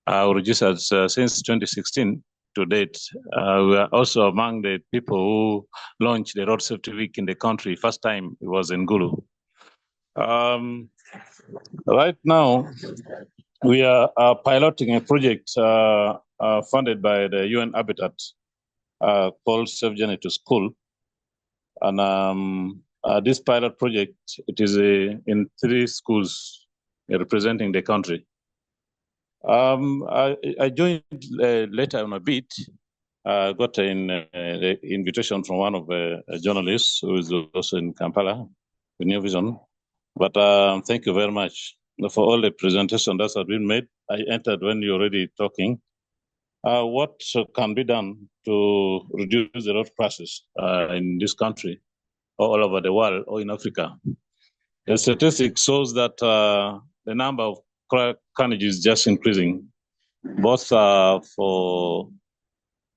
Registered since 2016 to date. We are also among the people who launched the Road Safety Week in the country. First time it was in Gulu. Right now, we are piloting a project funded by the UN Habitat called Safe Journey to School. And this pilot project, it is in 3 schools representing the country. I joined later on a bit. Got an invitation from one of the journalists who is also in Kampala, with New Vision. But thank you very much for all the presentation that have been made. I entered when you're already talking. What can be done to reduce the road crashes in this country, or all over the world, or in Africa? The statistics shows that the number of carnage is just increasing, both for all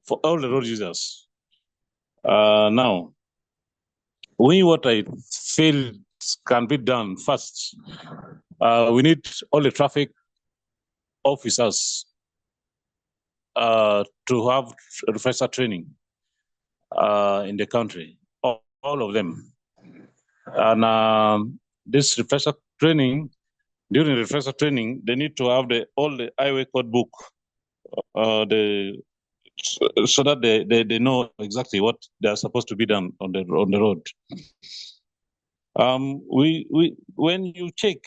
the road users. Now, what I feel can be done first, we need all the traffic officers to have refresher training in the country, all of them. And this refresher training, during refresher training, they need to have all the highway code book, so that they know exactly what they are supposed to be done on the road. When you check,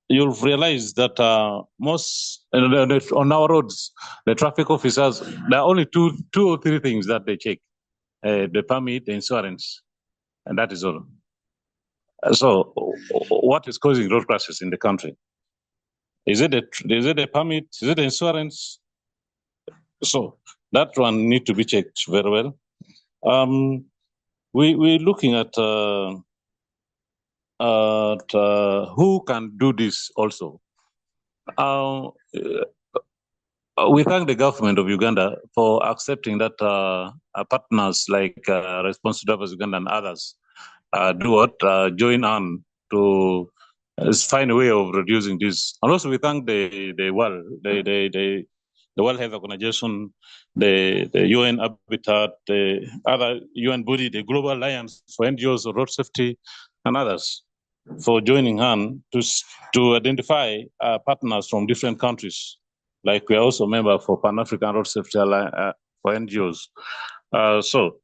you'll realize that most on our roads, the traffic officers, there are only two or three things that they check: the permit, the insurance, and that is all. So, what is causing road crashes in the country? Is it the permit? Is it the insurance? So that one need to be checked very well. We're looking at who can do this also. We thank the government of Uganda for accepting that partners like Responsible Drivers Uganda and others join on to find a way of reducing this. And also we thank the World Health Organization, the UN Habitat, the other UN body, the Global Alliance for NGOs of Road Safety, and others for joining hand to identify partners from different countries. Like we are also a member for Pan-African Road Safety Alliance for NGOs. So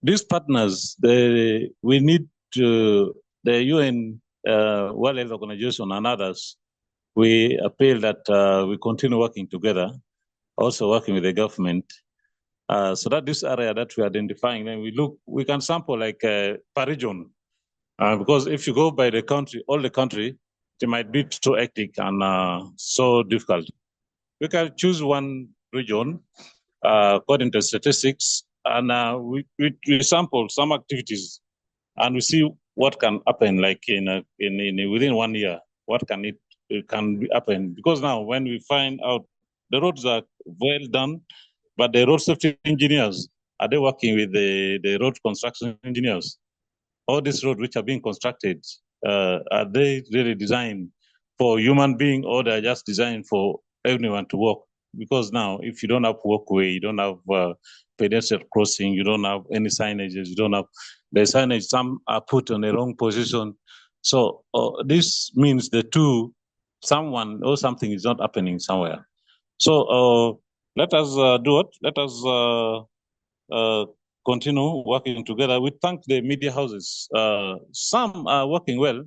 these partners, we need the UN World Health Organization and others. We appeal that we continue working together, also working with the government, so that this area that we're identifying, then we can sample like per region. Because if you go by the country, all the country, it might be too hectic and so difficult. We can choose one region according to statistics, and we sample some activities, and we see what can happen, like in within 1 year, what can happen. Because now when we find out the roads are well done, but the road safety engineers, are they working with the road construction engineers? All these roads which are being constructed, are they really designed for human being, or they're just designed for everyone to walk? Because now, if you don't have walkway, you don't have pedestrian crossing, you don't have any signages, you don't have the signage, some are put on the wrong position. So this means someone or something is not happening somewhere. So let us do it. Let us continue working together. We thank the media houses. Some are working well,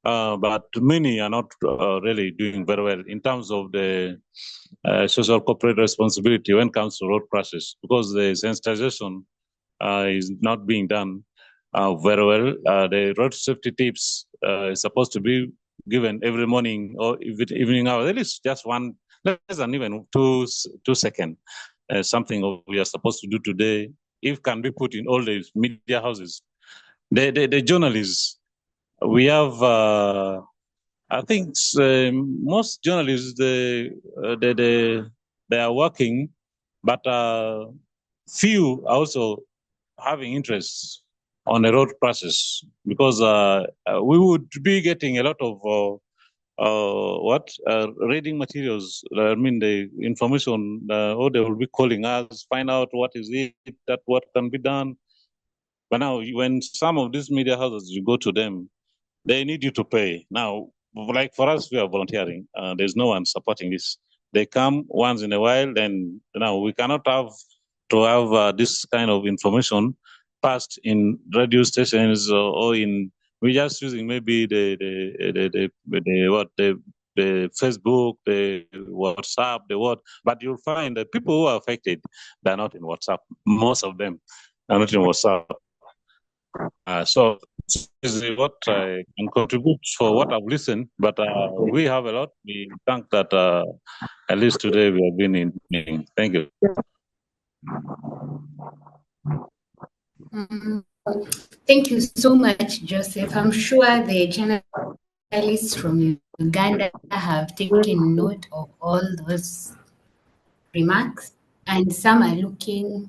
but many are not really doing very well in terms of the social corporate responsibility when it comes to road crashes, because the sensitization is not being done very well. The road safety tips is supposed to be given every morning or evening hour, at least just one, less than even 2 seconds. Something we are supposed to do today, if can be put in all the media houses. The journalists, we have, I think most journalists, they are working, but few are also having interests on the road process, because we would be getting a lot of reading materials. I mean, the information, or they will be calling us, find out what is it, that what can be done. But now, when some of these media houses, you go to them, they need you to pay. Now, like for us, we are volunteering. There's no one supporting this. They come once in a while, then now we cannot have this kind of information passed in radio stations or in. We're just using maybe the Facebook, the WhatsApp, the what. But you'll find that people who are affected, they're not in WhatsApp. Most of them are not in WhatsApp. So this is what I can contribute for what I've listened, but we have a lot. We thank that at least today we have been in meeting. Thank you. Thank you so much, Joseph. I'm sure the journalists from Uganda have taken note of all those remarks, and some are looking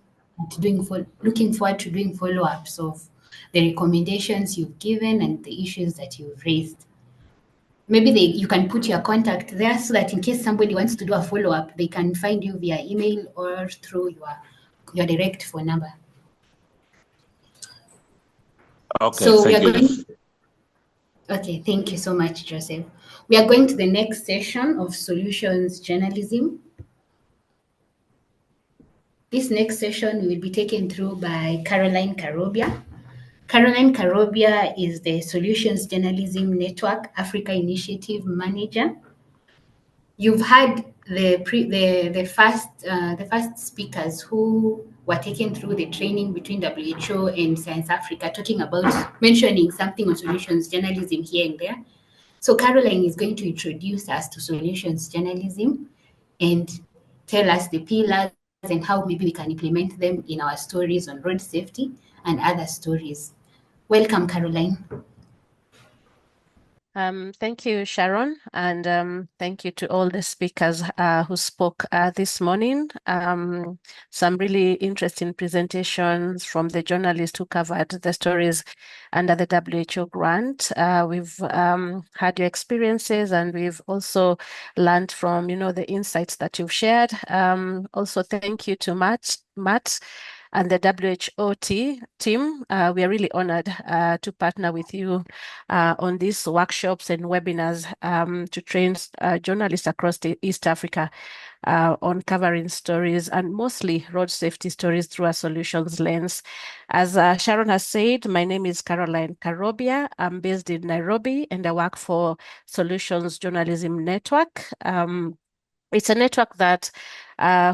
forward to doing follow-ups of the recommendations you've given and the issues that you've raised. Maybe you can put your contact there so that in case somebody wants to do a follow-up, they can find you via email or through your direct phone number. Okay, so thank you. Okay, thank you so much, Joseph. We are going to the next session of Solutions Journalism. This next session will be taken through by Caroline Karobia. Caroline Karobia is the Solutions Journalism Network Africa Initiative Manager. You've had the first speakers who were taken through the training between WHO and Science Africa, mentioning something on solutions journalism here and there. So Caroline is going to introduce us to solutions journalism and tell us the pillars and how maybe we can implement them in our stories on road safety and other stories. Welcome, Caroline. Thank you, Sharon, and thank you to all the speakers who spoke this morning. Some really interesting presentations from the journalists who covered the stories under the WHO grant. We've had your experiences, and we've also learned from, the insights that you've shared. Also, thank you to Matt and the WHO team. We are really honored to partner with you on these workshops and webinars to train journalists across East Africa on covering stories, and mostly road safety stories through a solutions lens. As Sharon has said, my name is Caroline Karobia. I'm based in Nairobi, and I work for Solutions Journalism Network. It's a network that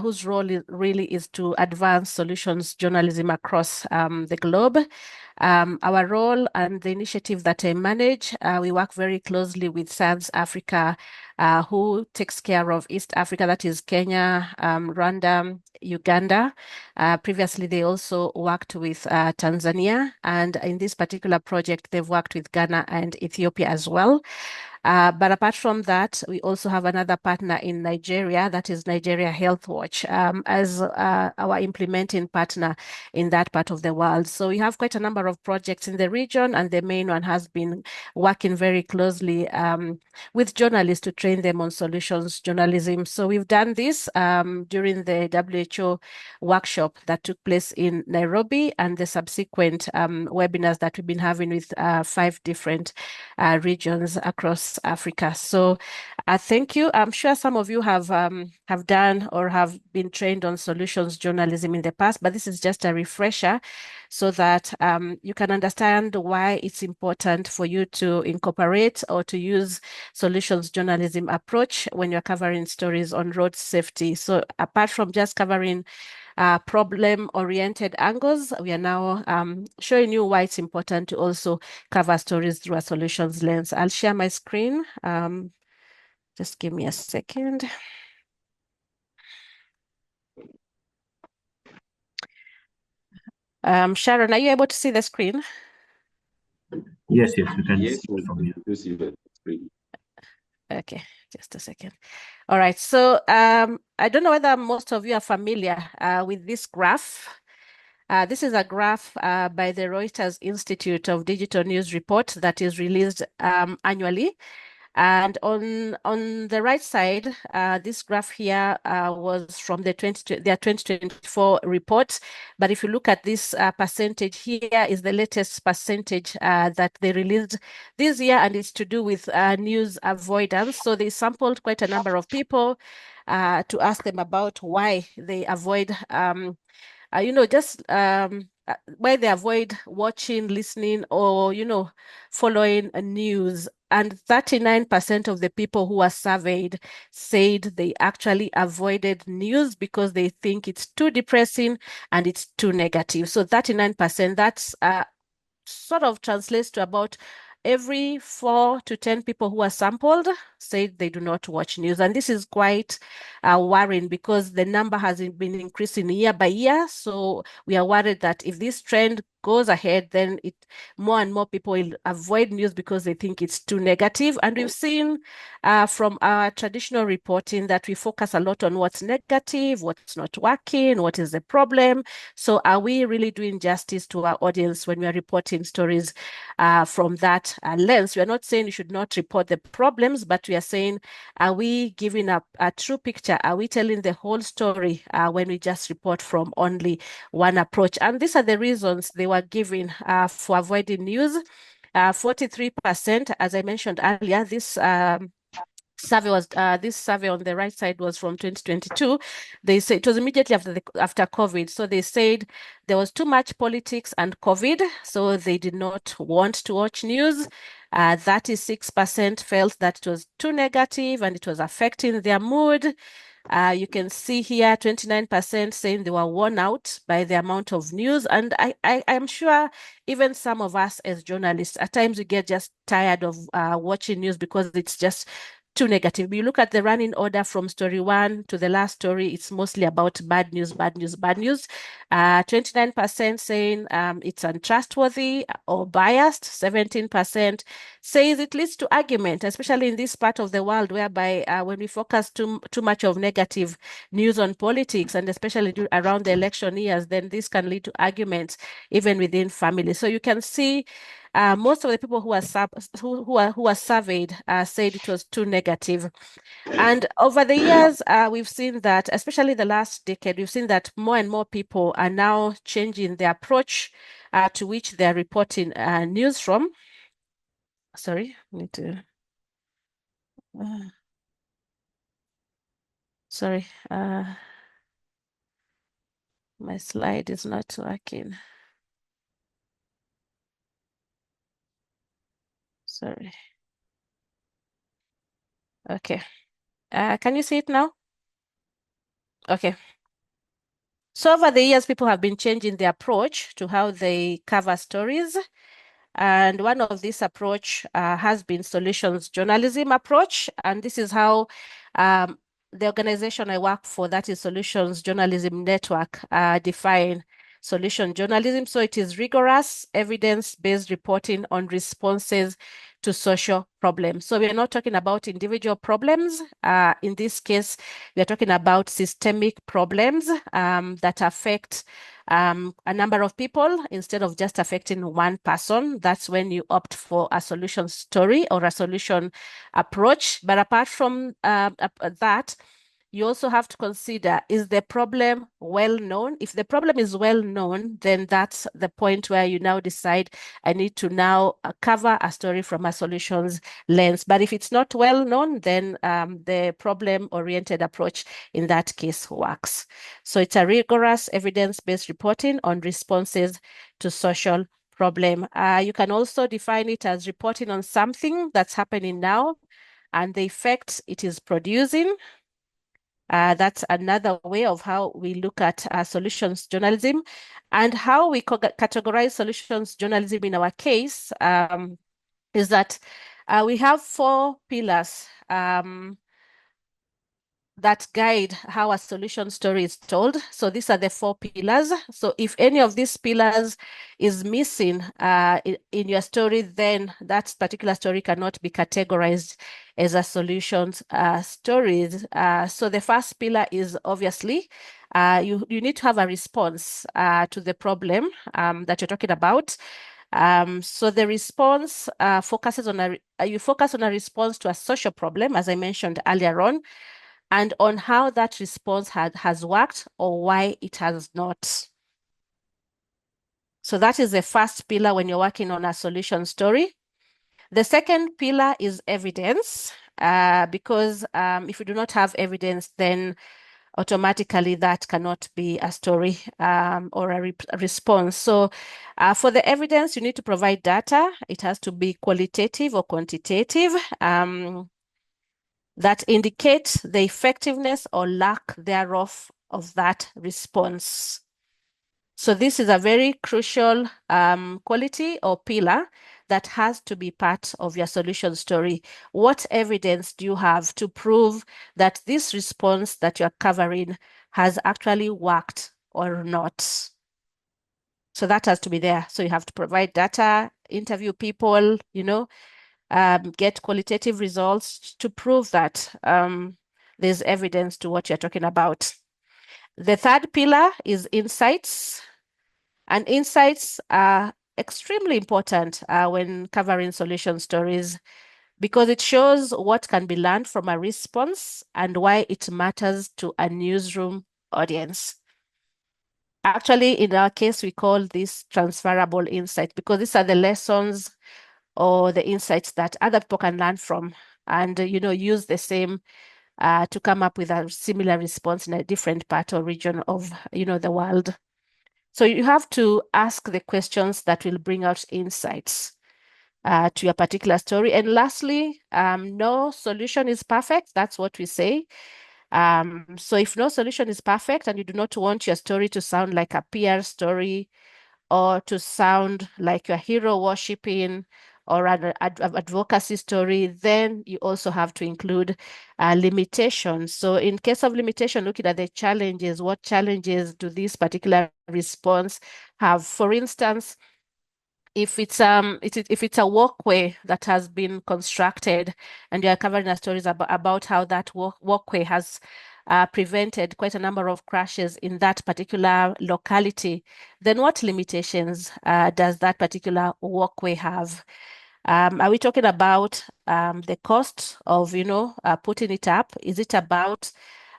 whose role really is to advance solutions journalism across the globe. Our role and the initiative that I manage, we work very closely with Science Africa, who takes care of East Africa, that is Kenya, Rwanda, Uganda. Previously, they also worked with Tanzania, and in this particular project, they've worked with Ghana and Ethiopia as well. But apart from that, we also have another partner in Nigeria, that is Nigeria Health Watch, as our implementing partner in that part of the world. So we have quite a number of projects in the region, and the main one has been working very closely with journalists to train them on solutions journalism. So we've done this during the WHO workshop that took place in Nairobi, and the subsequent webinars that we've been having with 5 different regions across across Africa. So thank you. I'm sure some of you have done or have been trained on solutions journalism in the past, but this is just a refresher so that you can understand why it's important for you to incorporate or to use solutions journalism approach when you're covering stories on road safety. So apart from just covering problem-oriented angles, we are now showing you why it's important to also cover stories through a solutions lens. I'll share my screen. Just give me a second. Sharon, are you able to see the screen? Yes, we can Yes, see it from here. we see the screen. Okay, just a second. All right, so I don't know whether most of you are familiar with this graph. This is a graph by the Reuters Institute of Digital News report that is released annually. And on the right side, this graph here was from their 2024 report. But if you look at this percentage here is the latest percentage that they released this year, and it's to do with news avoidance. So they sampled quite a number of people to ask them about why they avoid why they avoid watching, listening, or, following news. And 39% of the people who were surveyed said they actually avoided news because they think it's too depressing and it's too negative. So 39%, that's sort of translates to about every 4 to 10 people who are sampled said they do not watch news. And this is quite worrying because the number has been increasing year by year. So we are worried that if this trend goes ahead, then more and more people will avoid news because they think it's too negative. And we've seen from our traditional reporting that we focus a lot on what's negative, what's not working, what is the problem. So are we really doing justice to our audience when we are reporting stories from that lens? We are not saying you should not report the problems, but we are saying, are we giving a true picture? Are we telling the whole story when we just report from only one approach? And these are the reasons they were giving for avoiding news. 43%, as I mentioned earlier, this survey on the right side was from 2022. They say it was immediately after COVID. So they said there was too much politics and COVID, so they did not want to watch news. 36% felt that it was too negative and it was affecting their mood. You can see here 29% saying they were worn out by the amount of news. And I'm sure even some of us as journalists, at times we get just tired of watching news because it's just too negative. You look at the running order from story 1 to the last story, it's mostly about bad news, bad news, bad news. 29% saying it's untrustworthy or biased. 17% says it leads to argument, especially in this part of the world whereby when we focus too much of negative news on politics, and especially around the election years, then this can lead to arguments even within families. So you can see most of the people who are surveyed said it was too negative. And over the years, we've seen that, especially the last decade, we've seen that more and more people are now changing the approach to which they're reporting news from. Sorry, I need to. Sorry, my slide is not working. Sorry. Okay. Can you see it now? Okay. So over the years, people have been changing their approach to how they cover stories. And one of this approach has been solutions journalism approach. And this is how the organization I work for, that is Solutions Journalism Network, define solution journalism. So it is rigorous, evidence-based reporting on responses to social problems. So we are not talking about individual problems. In this case, we are talking about systemic problems that affect a number of people instead of just affecting one person. That's when you opt for a solution story or a solution approach. But apart from that, you also have to consider, is the problem well known? If the problem is well known, then that's the point where you now decide, I need to now cover a story from a solutions lens. But if it's not well known, then the problem-oriented approach in that case works. So it's a rigorous evidence-based reporting on responses to social problem. You can also define it as reporting on something that's happening now and the effect it is producing. That's another way of how we look at solutions journalism, and how we categorize solutions journalism in our case is that we have 4 pillars that guide how a solution story is told. So these are the 4 pillars. So if any of these pillars is missing in your story, then that particular story cannot be categorized as a solutions story. So the first pillar is obviously you need to have a response to the problem that you're talking about. So the response focuses on you focus on a response to a social problem, as I mentioned earlier on, and on how that response has worked or why it has not. So that is the first pillar when you're working on a solution story. The second pillar is evidence, because if you do not have evidence, then automatically that cannot be a story or a response. So for the evidence, you need to provide data. It has to be qualitative or quantitative. That indicate the effectiveness or lack thereof of that response. So this is a very crucial quality or pillar that has to be part of your solution story. What evidence do you have to prove that this response that you're covering has actually worked or not? So that has to be there. So you have to provide data, interview people, get qualitative results to prove that there's evidence to what you're talking about. The third pillar is insights. And insights are extremely important when covering solution stories, because it shows what can be learned from a response and why it matters to a newsroom audience. Actually, in our case, we call this transferable insight, because these are the lessons or the insights that other people can learn from and, use the same to come up with a similar response in a different part or region of, the world. So you have to ask the questions that will bring out insights to your particular story. And lastly, no solution is perfect. That's what we say. So if no solution is perfect and you do not want your story to sound like a PR story or to sound like you're hero worshipping or an advocacy story, then you also have to include limitations. So in case of limitation, looking at the challenges, what challenges do this particular response have? For instance, if it's a walkway that has been constructed and you're covering a stories about how that walkway has prevented quite a number of crashes in that particular locality, then what limitations does that particular walkway have? Are we talking about the cost of, putting it up? Is it about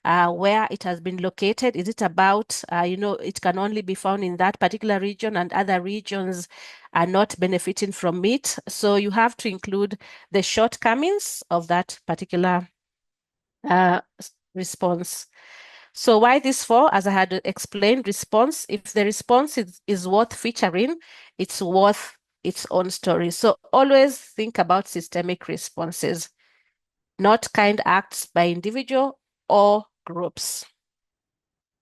where it has been located? Is it about, it can only be found in that particular region and other regions are not benefiting from it? So you have to include the shortcomings of that particular response. So why this for? As I had explained, response, if the response is worth featuring, it's worth its own story. So always think about systemic responses, not kind acts by individual or groups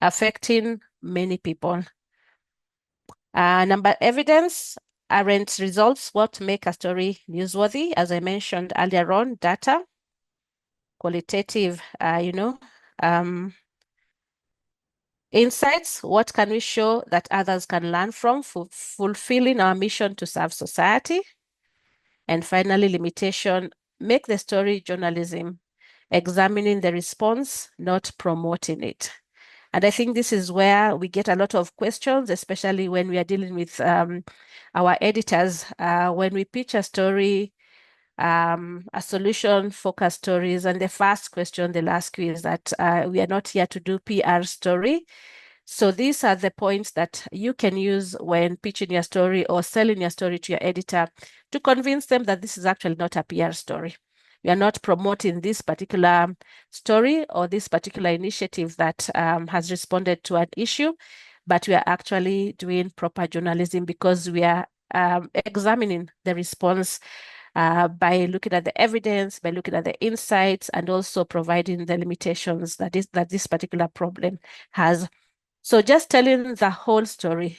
affecting many people. Number evidence aren't results what make a story newsworthy. As I mentioned earlier on, data, qualitative, insights, what can we show that others can learn from, fulfilling our mission to serve society? And finally, limitation, make the story journalism, examining the response, not promoting it. And I think this is where we get a lot of questions, especially when we are dealing with our editors. When we pitch a story, a solution-focused stories. And the first question they'll ask you is that we are not here to do PR story. So these are the points that you can use when pitching your story or selling your story to your editor to convince them that this is actually not a PR story. We are not promoting this particular story or this particular initiative that has responded to an issue, but we are actually doing proper journalism because we are examining the response by looking at the evidence, by looking at the insights, and also providing the limitations that this particular problem has. So just telling the whole story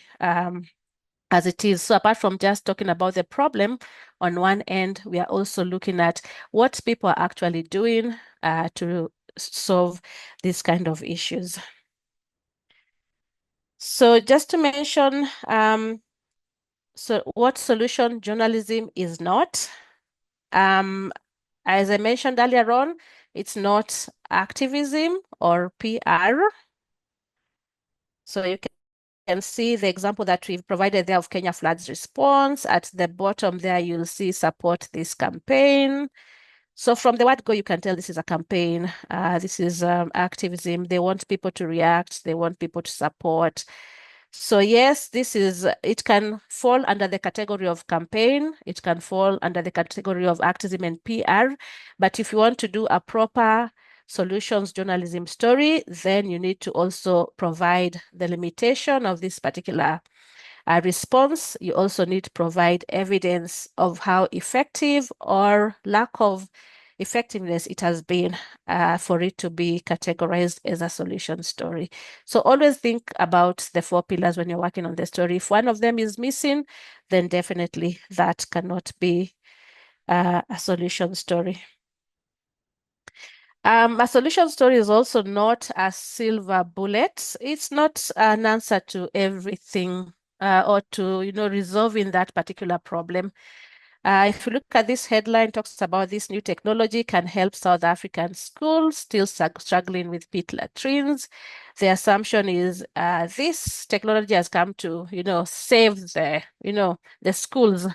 as it is. So apart from just talking about the problem, on one end, we are also looking at what people are actually doing to solve these kind of issues. So just to mention, so what solution journalism is not. As I mentioned earlier on, it's not activism or PR. So you can see the example that we've provided there of Kenya floods response. At the bottom there, you'll see support this campaign. So from the word go, you can tell this is a campaign. This is activism. They want people to react. They want people to support. So yes, it can fall under the category of campaign. It can fall under the category of activism and PR. But if you want to do a proper solutions journalism story, then you need to also provide the limitation of this particular response. You also need to provide evidence of how effective or lack of effectiveness it has been for it to be categorized as a solution story. So always think about the 4 pillars when you're working on the story. If one of them is missing, then definitely that cannot be a solution story. A solution story is also not a silver bullet. It's not an answer to everything or to, resolving that particular problem. If you look at this headline, talks about this new technology can help South African schools still struggling with pit latrines. The assumption is this technology has come to, save the schools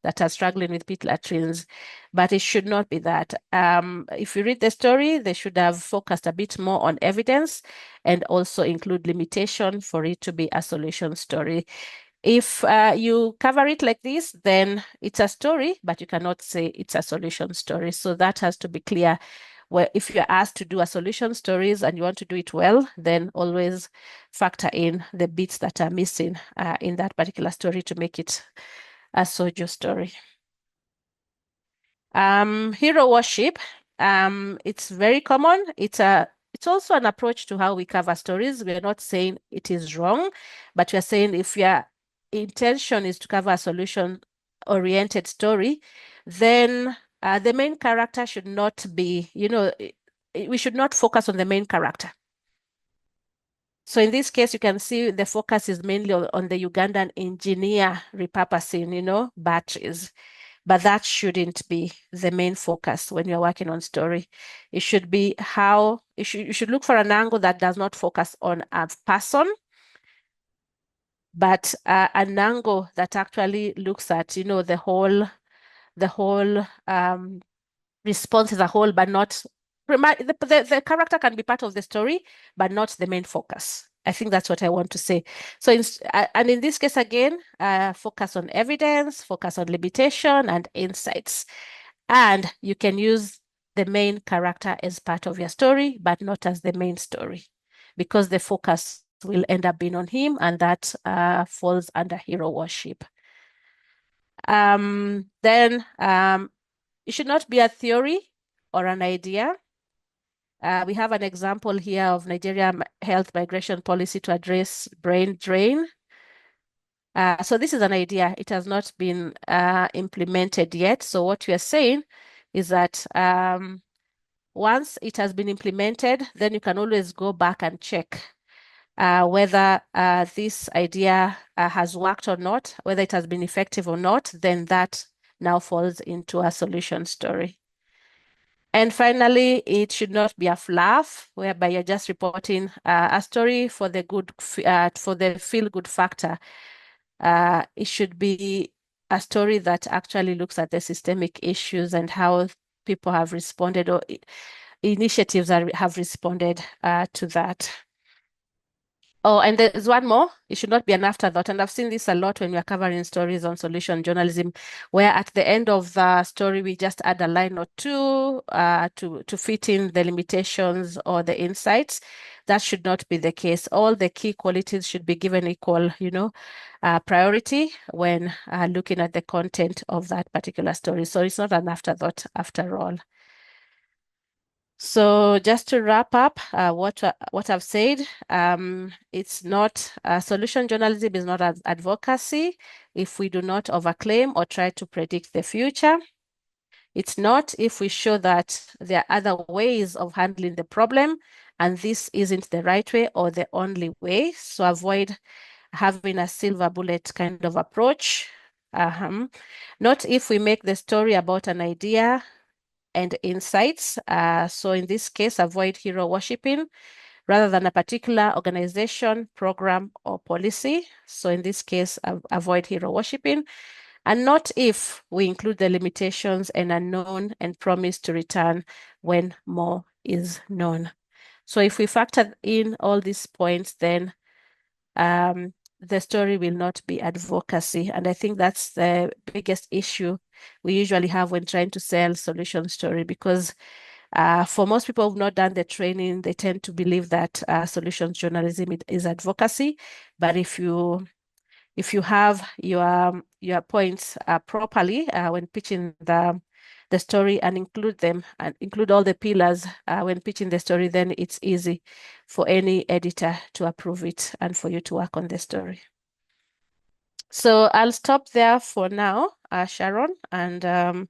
that are struggling with pit latrines, but it should not be that. If you read the story, they should have focused a bit more on evidence and also include limitation for it to be a solution story. If you cover it like this, then it's a story, but you cannot say it's a solution story. So that has to be clear. Well, if you're asked to do a solution stories and you want to do it well, then always factor in the bits that are missing in that particular story to make it a sojo story. Hero worship, it's very common. It's also an approach to how we cover stories. We're not saying it is wrong, but we're saying if your intention is to cover a solution-oriented story, then the main character should not be, we should not focus on the main character. So in this case, you can see the focus is mainly on the Ugandan engineer repurposing, batteries. But that shouldn't be the main focus when you're working on story. It should be you should look for an angle that does not focus on a person, but an angle that actually looks at, the whole response as a whole, but not the character can be part of the story, but not the main focus. I think that's what I want to say. So, and in this case, again, focus on evidence, focus on limitation and insights. And you can use the main character as part of your story, but not as the main story, because the focus will end up being on him, and that falls under hero worship. Then it should not be a theory or an idea. We have an example here of Nigeria health migration policy to address brain drain. So this is an idea. It has not been implemented yet. So what we are saying is that once it has been implemented, then you can always go back and check whether this idea has worked or not, whether it has been effective or not, then that now falls into a solution story. And finally, it should not be a fluff, whereby you're just reporting a story for the feel-good factor. It should be a story that actually looks at the systemic issues and how people have responded, or initiatives have responded to that. Oh, and there's one more. It should not be an afterthought. And I've seen this a lot when we're covering stories on solution journalism, where at the end of the story, we just add a line or two to fit in the limitations or the insights. That should not be the case. All the key qualities should be given equal, priority when looking at the content of that particular story. So it's not an afterthought after all. So just to wrap up what I've said, it's not solution journalism is not advocacy if we do not overclaim or try to predict the future. It's not if we show that there are other ways of handling the problem and this isn't the right way or the only way. So avoid having a silver bullet kind of approach. Not if we make the story about an idea and insights. So in this case, avoid hero worshipping rather than a particular organization, program, or policy. So in this case, avoid hero worshipping. And not if we include the limitations and unknown and promise to return when more is known. So if we factor in all these points, then the story will not be advocacy. And I think that's the biggest issue we usually have when trying to sell solution story, because for most people who've not done the training, they tend to believe that solutions journalism is advocacy. But if you have your points properly when pitching the story and include them and include all the pillars when pitching the story, then it's easy for any editor to approve it and for you to work on the story. So I'll stop there for now, Sharon, and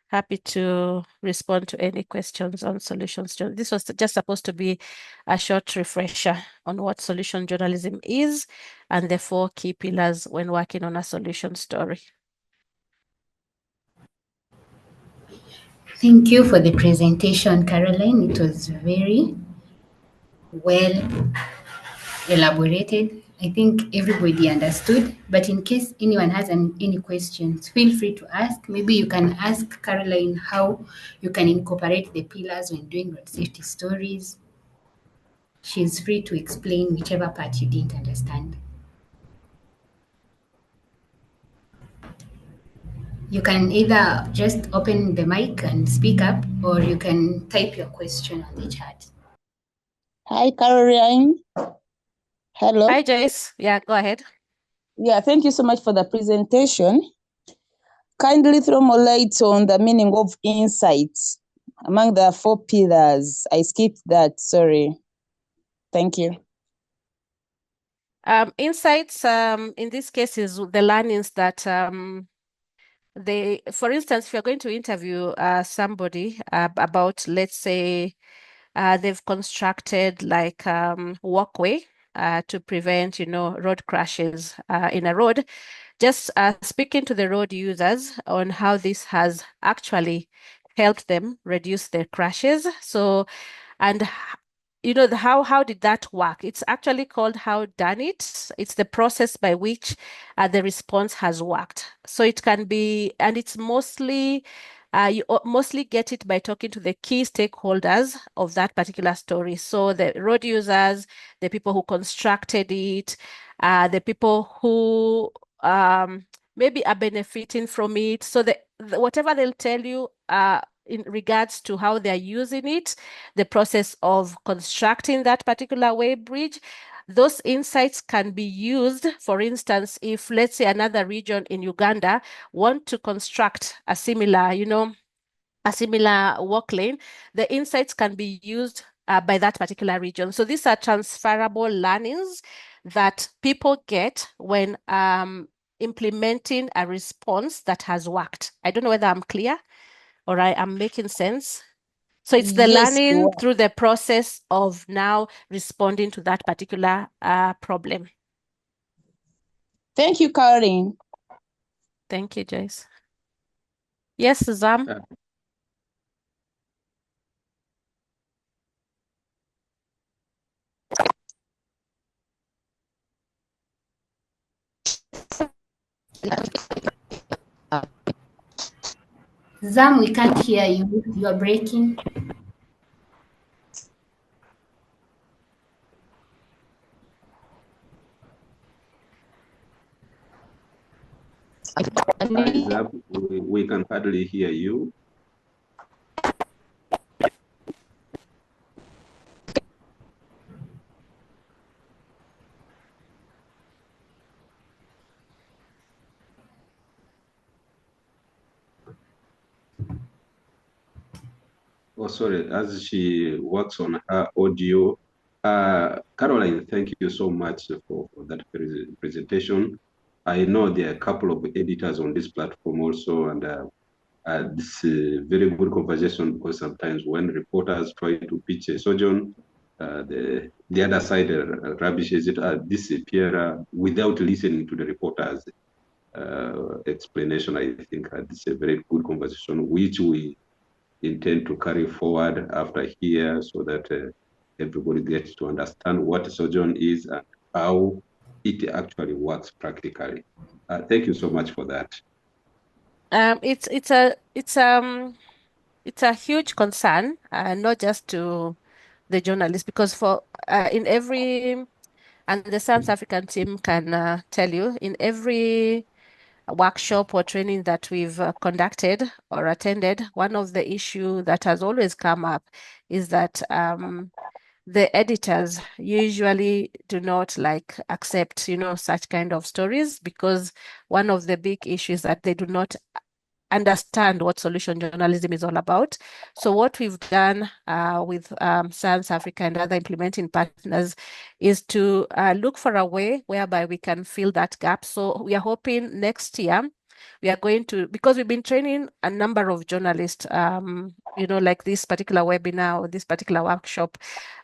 happy to respond to any questions on solutions. This was just supposed to be a short refresher on what solution journalism is and the 4 key pillars when working on a solution story. Thank you for the presentation, Caroline. It was very well elaborated. I think everybody understood, but in case anyone has any questions, feel free to ask. Maybe you can ask Caroline how you can incorporate the pillars when doing road safety stories. She's free to explain whichever part you didn't understand. You can either just open the mic and speak up, or you can type your question on the chat. Hi, Caroline. Hello. Hi, Joyce. Yeah, go ahead. Yeah, thank you so much for the presentation. Kindly throw more light on the meaning of insights among the 4 pillars. I skipped that, sorry. Thank you. Insights, in this case, is the learnings that for instance, if you're going to interview somebody about, let's say, they've constructed like walkway to prevent, road crashes in a road. Just speaking to the road users on how this has actually helped them reduce their crashes. So, and how did that work? It's actually called how done it. It's the process by which the response has worked. So it can be, and it's mostly you mostly get it by talking to the key stakeholders of that particular story. So the road users, the people who constructed it, the people who maybe are benefiting from it. So whatever they'll tell you in regards to how they're using it, the process of constructing that particular weighbridge, those insights can be used. For instance, if let's say another region in Uganda want to construct a similar, a similar walk lane, the insights can be used by that particular region. So these are transferable learnings that people get when implementing a response that has worked. I don't know whether I'm clear or I am making sense. So it's the Yes, you learning are. through the process of now responding to that particular problem. Thank you, Caroline. Thank you, Joyce. Yes, Zam. Zam, we can't hear you. You're breaking. Zam, we can hardly hear you. Oh, sorry, as she works on her audio. Caroline, thank you so much for that presentation. I know there are a couple of editors on this platform also, and this is a very good conversation because sometimes when reporters try to pitch a sojourn, the other side rubbishes it, disappear without listening to the reporters' explanation. I think this is a very good conversation, which we intend to carry forward after here so that everybody gets to understand what sojourn is and how it actually works practically. Thank you so much for that. It's a huge concern, not just to the journalists, because for in every, and the South African team can tell you, in every workshop or training that we've conducted or attended, one of the issue that has always come up is that the editors usually do not like accept, such kind of stories, because one of the big issues that they do not understand what solution journalism is all about. So what we've done with Science Africa and other implementing partners is to look for a way whereby we can fill that gap. So we are hoping next year we are going to, because we've been training a number of journalists, like this particular webinar or this particular workshop,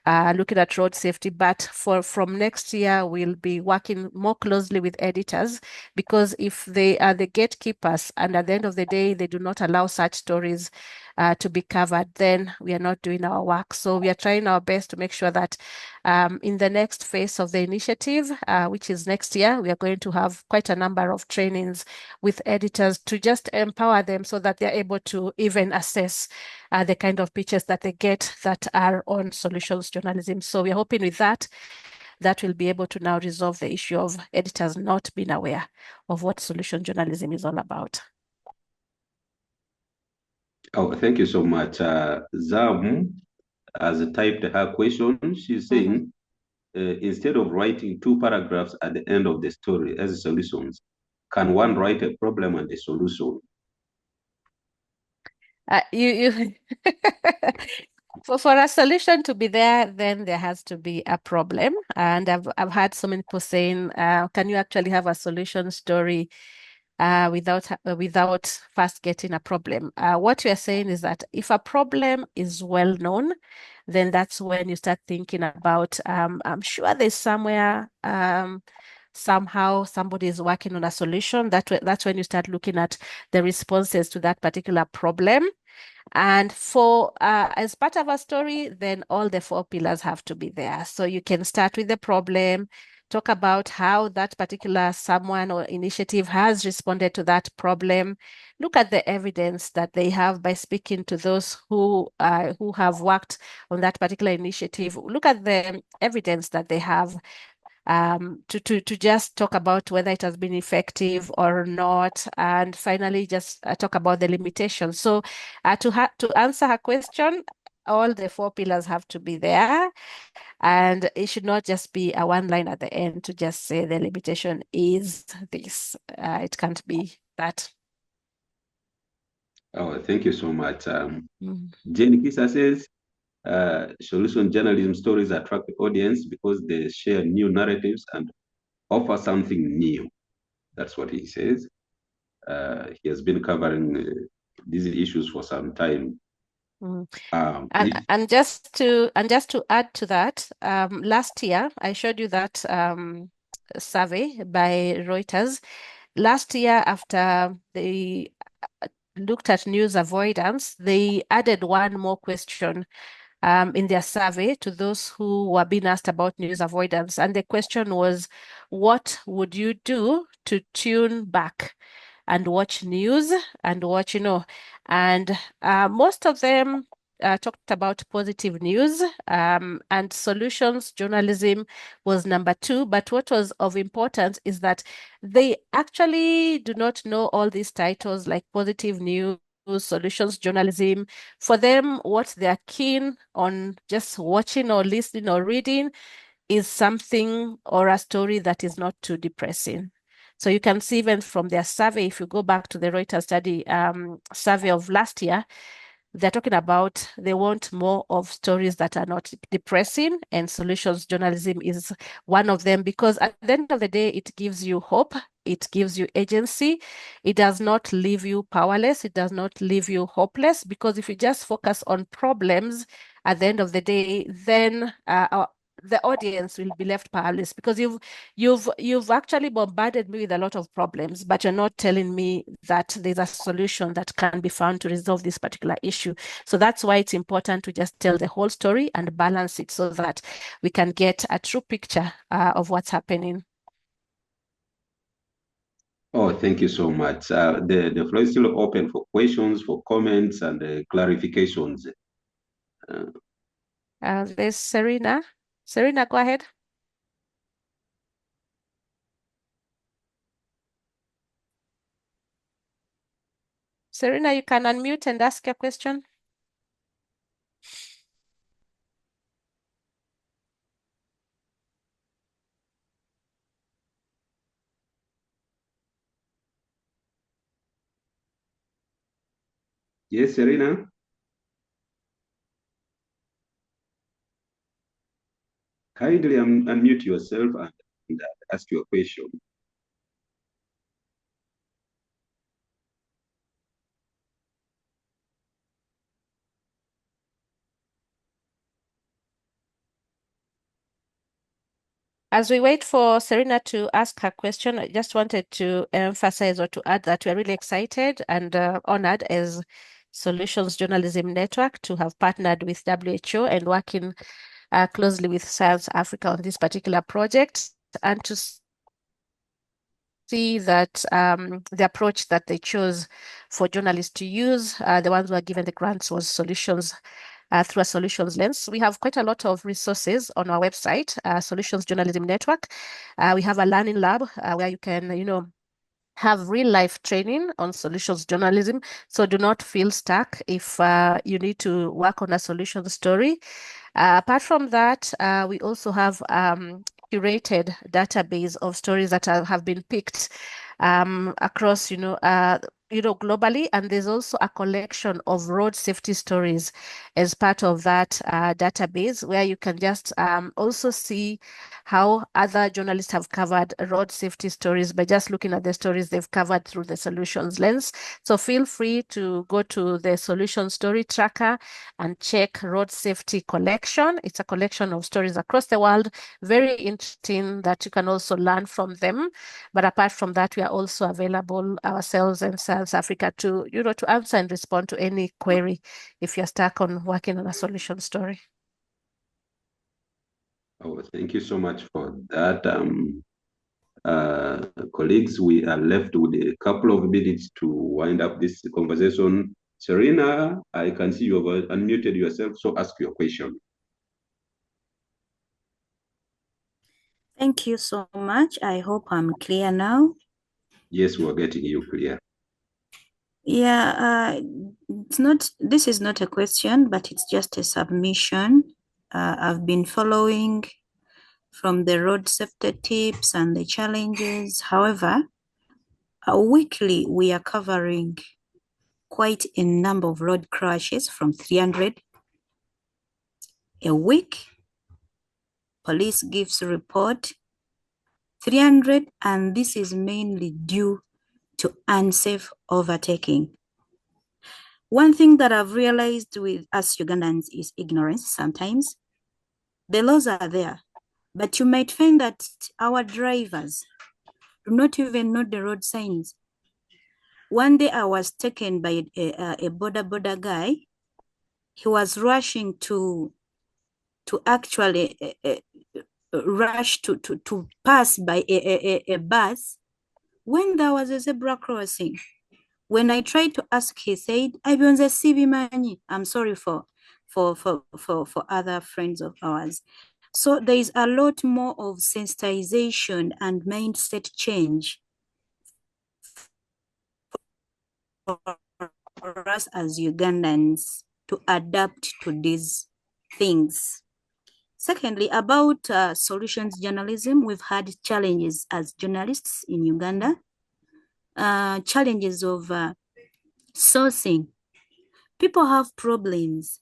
looking at road safety. But from next year, we'll be working more closely with editors, because if they are the gatekeepers and at the end of the day, they do not allow such stories to be covered, then we are not doing our work. So we are trying our best to make sure that in the next phase of the initiative, which is next year, we are going to have quite a number of trainings with editors to just empower them so that they're able to even assess the kind of pitches that they get that are on solutions journalism. So we're hoping with that will be able to now resolve the issue of editors not being aware of what solution journalism is all about. Oh, thank you so much. Zam has typed her question. She's saying, instead of writing 2 paragraphs at the end of the story as solutions, can one write a problem and a solution? You for a solution to be there, then there has to be a problem. And I've had so many people saying, can you actually have a solution story without first getting a problem? What we are saying is that if a problem is well known, then that's when you start thinking about, I'm sure there's somewhere, somehow somebody is working on a solution. That's when you start looking at the responses to that particular problem. And for as part of a story, then all the 4 pillars have to be there. So you can start with the problem, talk about how that particular someone or initiative has responded to that problem, look at the evidence that they have by speaking to those who have worked on that particular initiative, look at the evidence that they have, to just talk about whether it has been effective or not, and finally just talk about the limitations. So to answer her question, all the 4 pillars have to be there, and it should not just be a one line at the end to just say the limitation is this. It can't be that. Oh, thank you so much. Jane Kisa says, solution journalism stories attract the audience because they share new narratives and offer something new. That's what he says. He has been covering these issues for some time. And just to add to that, last year I showed you that survey by Reuters. Last year, after they looked at news avoidance, they added one more question in their survey to those who were being asked about news avoidance. And the question was, what would you do to tune back and watch news and watch, and most of them talked about positive news, and solutions journalism was number 2. But what was of importance is that they actually do not know all these titles like positive news, solutions journalism. For them, what they're keen on just watching or listening or reading is something or a story that is not too depressing. So you can see even from their survey, if you go back to the Reuters study survey of last year, they're talking about they want more of stories that are not depressing, and solutions journalism is one of them, because at the end of the day, it gives you hope, it gives you agency, it does not leave you powerless, it does not leave you hopeless, because if you just focus on problems at the end of the day, then the audience will be left powerless, because you've actually bombarded me with a lot of problems, but you're not telling me that there's a solution that can be found to resolve this particular issue. So that's why it's important to just tell the whole story and balance it so that we can get a true picture of what's happening. Oh, thank you so much. The floor is still open for questions, for comments, and clarifications. There's Serena. Serena, go ahead. Serena, you can unmute and ask your question. Yes, Serena? Kindly unmute yourself and ask your question. As we wait for Serena to ask her question, I just wanted to emphasize or to add that we're really excited and honored as Solutions Journalism Network to have partnered with WHO and working closely with Science Africa on this particular project, and to see that the approach that they chose for journalists to use, the ones who are given the grants, was solutions through a solutions lens. We have quite a lot of resources on our website, Solutions Journalism Network. We have a learning lab where you can, have real life training on solutions journalism. So do not feel stuck if you need to work on a solution story. Apart from that, we also have curated database of stories that have been picked across, globally, and there's also a collection of road safety stories as part of that database, where you can just also see how other journalists have covered road safety stories by just looking at the stories they've covered through the solutions lens. So feel free to go to the solution story tracker and check road safety collection. It's a collection of stories across the world, very interesting, that you can also learn from them. But apart from that, we are also available ourselves in South Africa to, to answer and respond to any query if you're stuck on working on a solution story. Oh, thank you so much for that. Colleagues, we are left with a couple of minutes to wind up this conversation. Serena, I can see you have unmuted yourself, so ask your question. Thank you so much. I hope I'm clear now. Yes, we're getting you clear. Yeah, this is not a question, but it's just a submission. I've been following from the road safety tips and the challenges. However, weekly we are covering quite a number of road crashes, from 300 a week. Police gives a report 300, and this is mainly due to unsafe overtaking. One thing that I've realized with us Ugandans is ignorance sometimes. The laws are there, but you might find that our drivers do not even know the road signs. One day I was taken by a border guy. He was rushing to actually rush to pass by a bus when there was a zebra crossing, when I tried to ask, he said, "Ibionze sibimanyi." I'm sorry for other friends of ours. So there is a lot more of sensitization and mindset change for us as Ugandans to adapt to these things. Secondly, about solutions journalism, we've had challenges as journalists in Uganda, challenges of sourcing. People have problems,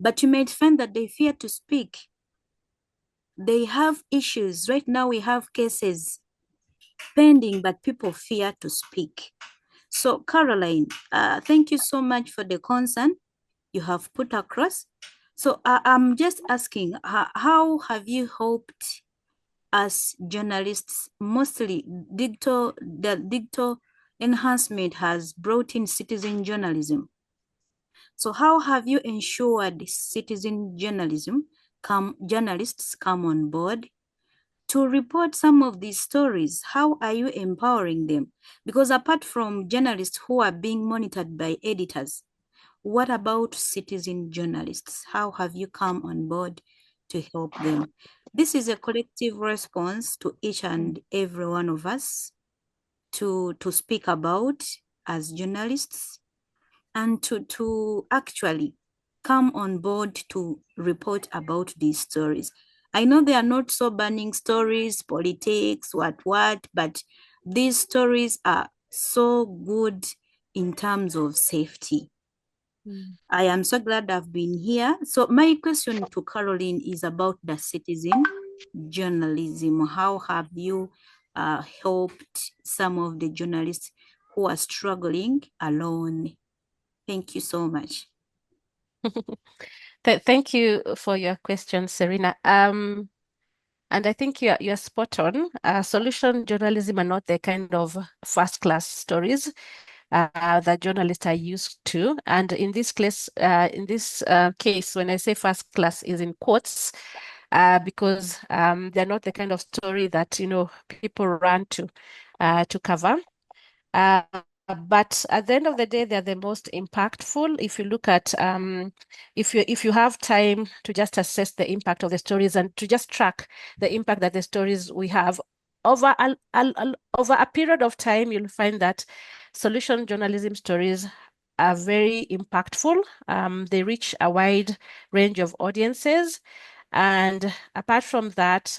but you might find that they fear to speak. They have issues. Right now we have cases pending, but people fear to speak. So Caroline, thank you so much for the concern you have put across. So I'm just asking, how have you hoped as journalists, mostly the digital enhancement has brought in citizen journalism. So how have you ensured citizen journalists come on board to report some of these stories? How are you empowering them? Because apart from journalists who are being monitored by editors, what about citizen journalists? How have you come on board to help them? This is a collective response to each and every one of us to speak about as journalists and to actually come on board to report about these stories. I know they are not so burning stories, politics, but these stories are so good in terms of safety. I am so glad I've been here. So my question to Caroline is about the citizen journalism. How have you helped some of the journalists who are struggling alone? Thank you so much. Thank you for your question, Serena. And I think you're spot on. Solution journalism are not the kind of first-class stories that journalists are used to. And in this case, when I say first class, is in quotes, because they're not the kind of story that people run to cover. But at the end of the day, they're the most impactful. If you look at, if you have time to just assess the impact of the stories and to just track the impact that the stories we have over a period of time, you'll find that solution journalism stories are very impactful. They reach a wide range of audiences. And apart from that,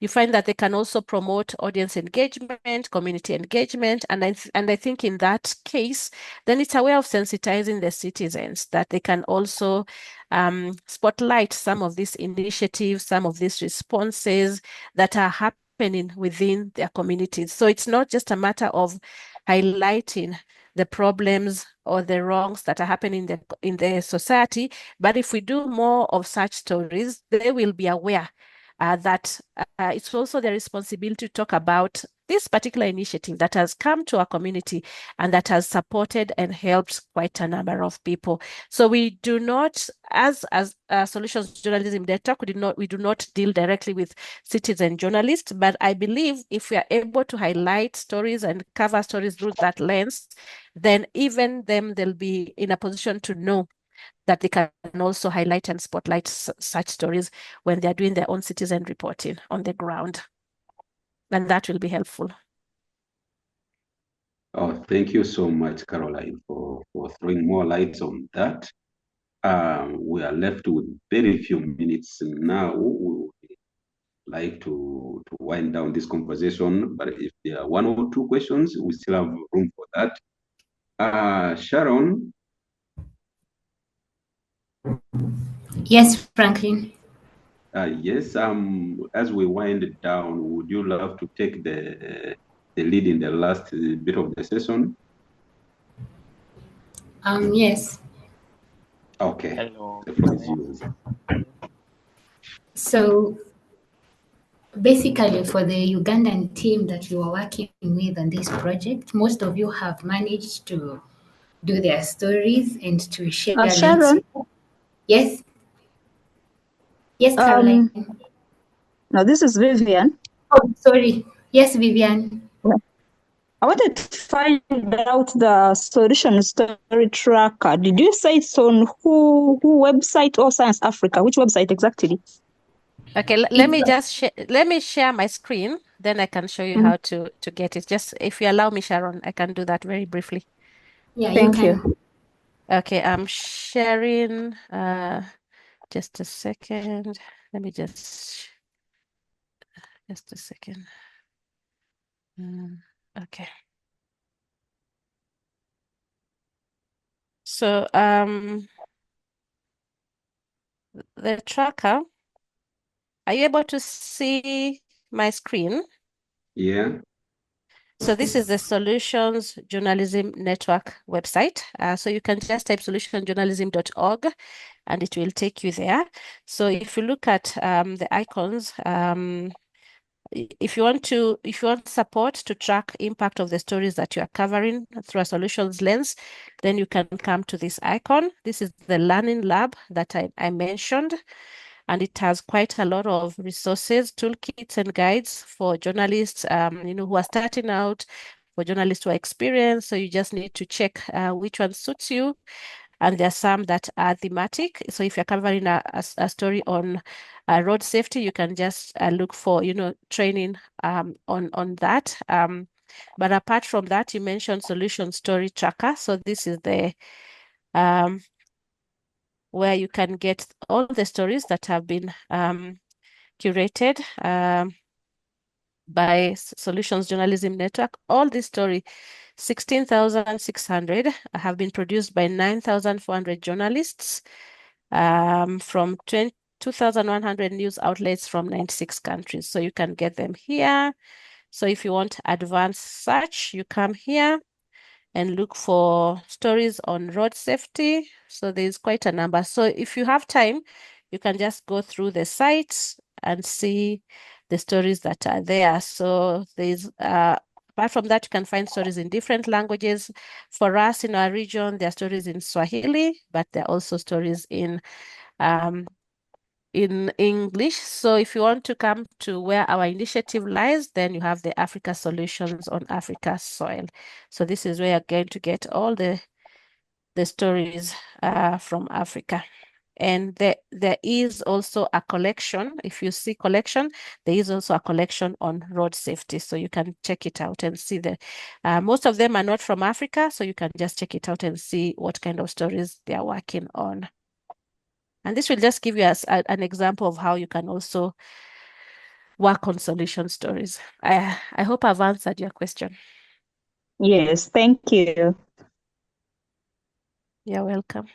you find that they can also promote audience engagement, community engagement. And I think in that case, then it's a way of sensitizing the citizens that they can also spotlight some of these initiatives, some of these responses that are happening within their communities. So it's not just a matter of highlighting the problems or the wrongs that are happening in the society, but if we do more of such stories, they will be aware that it's also their responsibility to talk about this particular initiative that has come to our community and that has supported and helped quite a number of people. So we do not, as solutions journalism network, we do not deal directly with citizen journalists, but I believe if we are able to highlight stories and cover stories through that lens, then even them, they'll be in a position to know that they can also highlight and spotlight such stories when they're doing their own citizen reporting on the ground. And that will be helpful. Oh, thank you so much, Caroline, for throwing more lights on that. We are left with very few minutes now. We would like to wind down this conversation, but if there are one or two questions, we still have room for that. Sharon? Yes, Franklin. Yes, as we wind it down, would you love to take the lead in the last bit of the session? Yes. Okay. Hello. The floor is yours. So basically, for the Ugandan team that you are working with on this project, most of you have managed to do their stories and to share links. Sharon? Yes. Yes, Caroline. No, this is Vivian. Oh, sorry. Yes, Vivian. I wanted to find out the solution story tracker. Did you say it's on who website or Science Africa? Which website exactly? Okay, let me just let me share my screen, then I can show you how to get it. Just if you allow me, Sharon, I can do that very briefly. Yeah, Thank you can. you. Okay, I'm sharing. Just a second. Let me just a second. Okay. So the tracker. Are you able to see my screen? Yeah. So this is the Solutions Journalism Network website. So you can just type solutionjournalism.org and it will take you there. So if you look at the icons, if you want support to track impact of the stories that you are covering through a solutions lens, then you can come to this icon. This is the Learning Lab that I mentioned. And it has quite a lot of resources, toolkits, and guides for journalists, who are starting out, for journalists who are experienced. So you just need to check which one suits you. And there are some that are thematic. So if you're covering a story on road safety, you can just look for, training on that. But apart from that, you mentioned Solution Story Tracker. So this is the where you can get all the stories that have been curated by Solutions Journalism Network. All these stories, 16,600, have been produced by 9,400 journalists from 2,100 news outlets from 96 countries. So you can get them here. So if you want advanced search, you come here and look for stories on road safety. So there's quite a number. So if you have time, you can just go through the sites and see the stories that are there. So there's apart from that, you can find stories in different languages. For us in our region, there are stories in Swahili, but there are also stories in English. So if you want to come to where our initiative lies, then you have the Africa Solutions on Africa Soil. So this is where you're going to get all the stories from Africa. And there is also a collection. If you see collection, there is also a collection on road safety. So you can check it out and see most of them are not from Africa. So you can just check it out and see what kind of stories they are working on. And this will just give you an example of how you can also work on solution stories. I hope I've answered your question. Yes, thank you. You're welcome.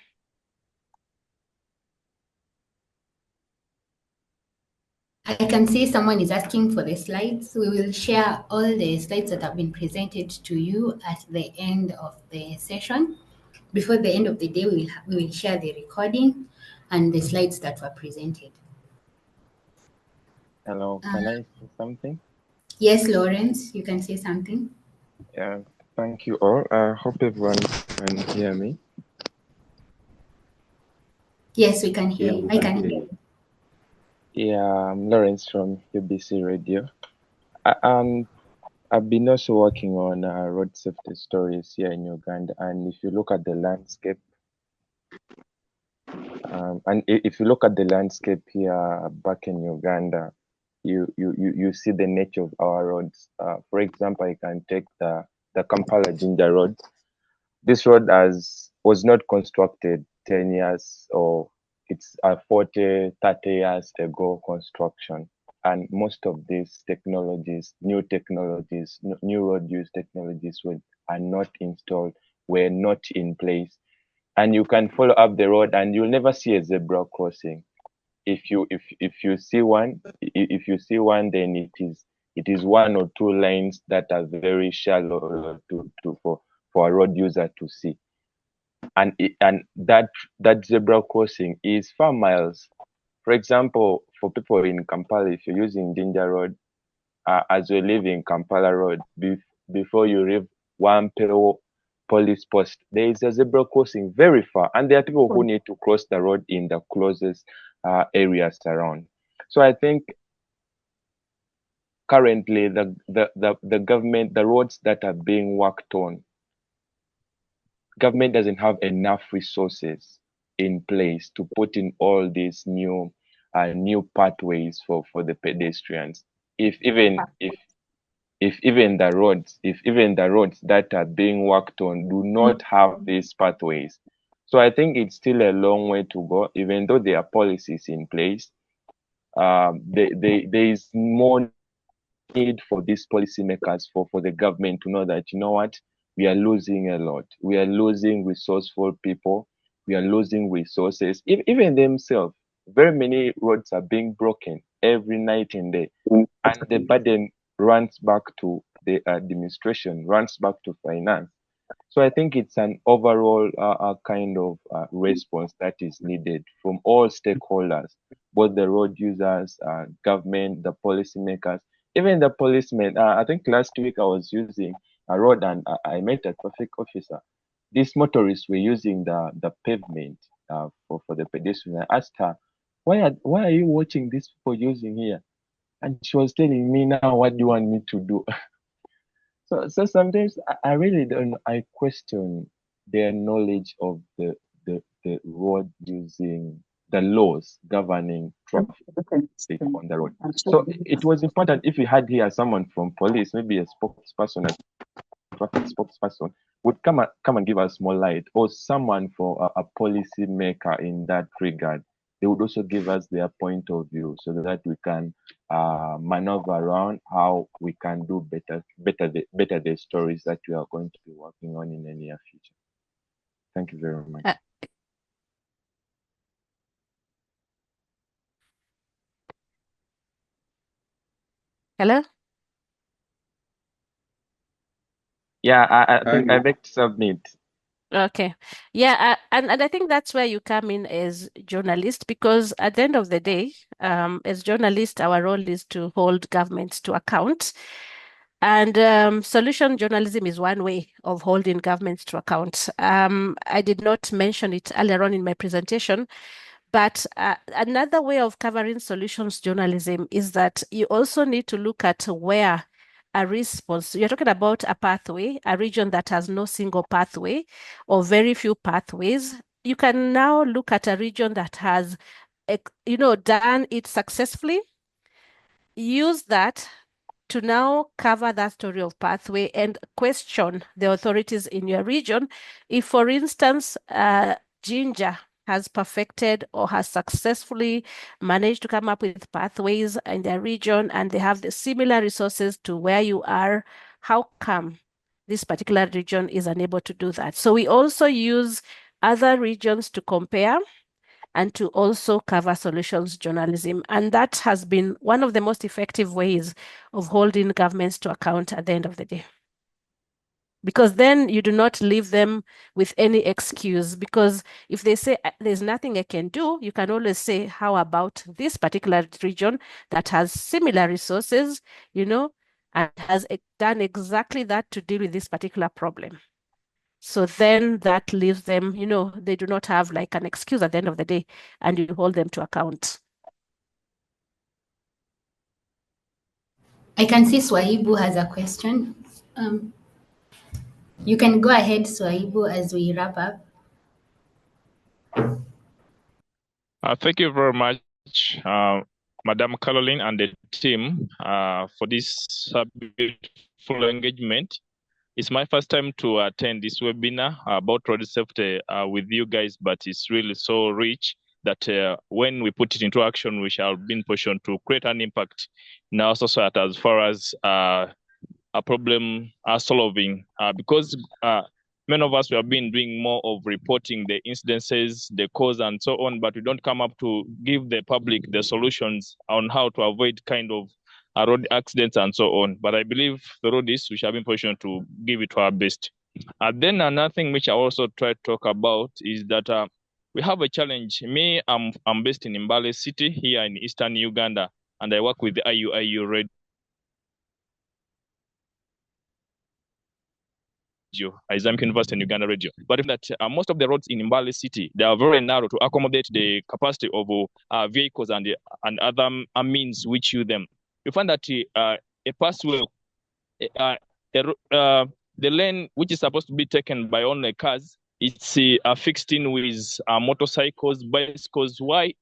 I can see someone is asking for the slides. We will share all the slides that have been presented to you at the end of the session. Before the end of the day, we will share the recording and the slides that were presented. Hello, can I say something? Yes, Lawrence, you can say something. Yeah, thank you all. I hope everyone can hear me. Yes, we can hear you. I can hear you. Yeah, I'm Lawrence from UBC Radio. I've been also working on road safety stories here in Uganda. And if you look at the landscape, here back in Uganda, you see the nature of our roads. For example, I can take the Kampala Jinja Road. This road was not constructed 10 years or it's 40, 30 years ago construction. And most of these technologies, new road use technologies are not installed, were not in place. And you can follow up the road and you'll never see a zebra crossing. If you see one, then it is one or two lanes that are very shallow for a road user to see. And that zebra crossing is 5 miles. For example, for people in Kampala, if you're using Jinja Road, as you live in Kampala Road, before you reach one police post, there is a zebra crossing very far, and there are people who need to cross the road in the closest areas around. So I think currently the government, the roads that are being worked on, government doesn't have enough resources in place to put in all these new pathways for the pedestrians. If even the roads that are being worked on do not have these pathways. So I think it's still a long way to go, even though there are policies in place. There is more need for these policymakers, for the government to know that, you know what, we are losing a lot. We are losing resourceful people. We are losing resources. Even themselves, very many roads are being broken every night and day. And the burden runs back to the administration, runs back to finance. So I think it's an overall kind of response that is needed from all stakeholders, both the road users, government, the policymakers, even the policemen. I think last week I was using a road and I met a traffic officer. These motorists were using the pavement for the pedestrian. I asked her, why are you watching these people using here? And she was telling me, now what do you want me to do? So sometimes I really don't know. I question their knowledge of the road using the laws governing traffic on the road. So it was important if we had here someone from police, maybe a spokesperson, a traffic spokesperson, would come and give us more light, or someone for a policy maker in that regard. They would also give us their point of view so that we can maneuver around how we can do better the stories that we are going to be working on in the near future. Thank you very much. Hello? Yeah, I think I beg to submit. Okay. Yeah, and I think that's where you come in as journalist, because at the end of the day, as journalists, our role is to hold governments to account. And solution journalism is one way of holding governments to account. I did not mention it earlier on in my presentation, but another way of covering solutions journalism is that you also need to look at where a response, you're talking about a pathway, a region that has no single pathway or very few pathways. You can now look at a region that has, done it successfully, use that to now cover that story of pathway and question the authorities in your region. If, for instance, Ginger has perfected or has successfully managed to come up with pathways in their region and they have the similar resources to where you are, how come this particular region is unable to do that? So we also use other regions to compare and to also cover solutions journalism. And that has been one of the most effective ways of holding governments to account at the end of the day. Because then you do not leave them with any excuse. Because if they say, there's nothing I can do, you can always say, how about this particular region that has similar resources, and has done exactly that to deal with this particular problem. So then that leaves them, they do not have like an excuse at the end of the day, and you hold them to account. I can see Swahibu has a question. You can go ahead, Swahibu, as we wrap up. Thank you very much, Madam Caroline and the team, for this beautiful engagement. It's my first time to attend this webinar about road safety with you guys, but it's really so rich that when we put it into action, we shall be in position to create an impact in our society as far as a problem solving, because many of us, we have been doing more of reporting the incidences, the cause, and so on, but we don't come up to give the public the solutions on how to avoid kind of road accidents and so on. But I believe the roadies, we shall be in position to give it to our best. Then another thing which I also try to talk about is that we have a challenge. Me, I'm based in Mbale City here in Eastern Uganda, and I work with the IUIU Radio. Islamic University in Uganda Radio. But that most of the roads in Mbale City, they are very narrow to accommodate the capacity of vehicles and other means which use them. You find that pathway, the lane which is supposed to be taken by only cars, it's fixed in with motorcycles, bicycles. Why?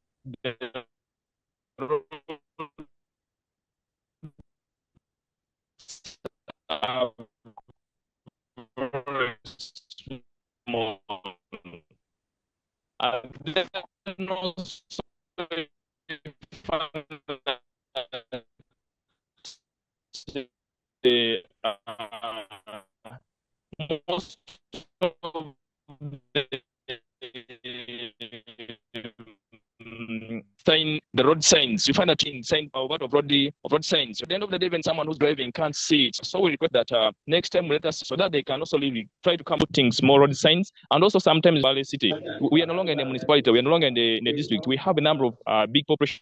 Most of the road signs, you find that in sign or what of road signs. At the end of the day, when someone who's driving can't see it, so we request that next time let us, so that they can also try to come to things more road signs. And also sometimes in Valley City, we are no longer in the municipality, we are no longer in the district. We have a number of big population,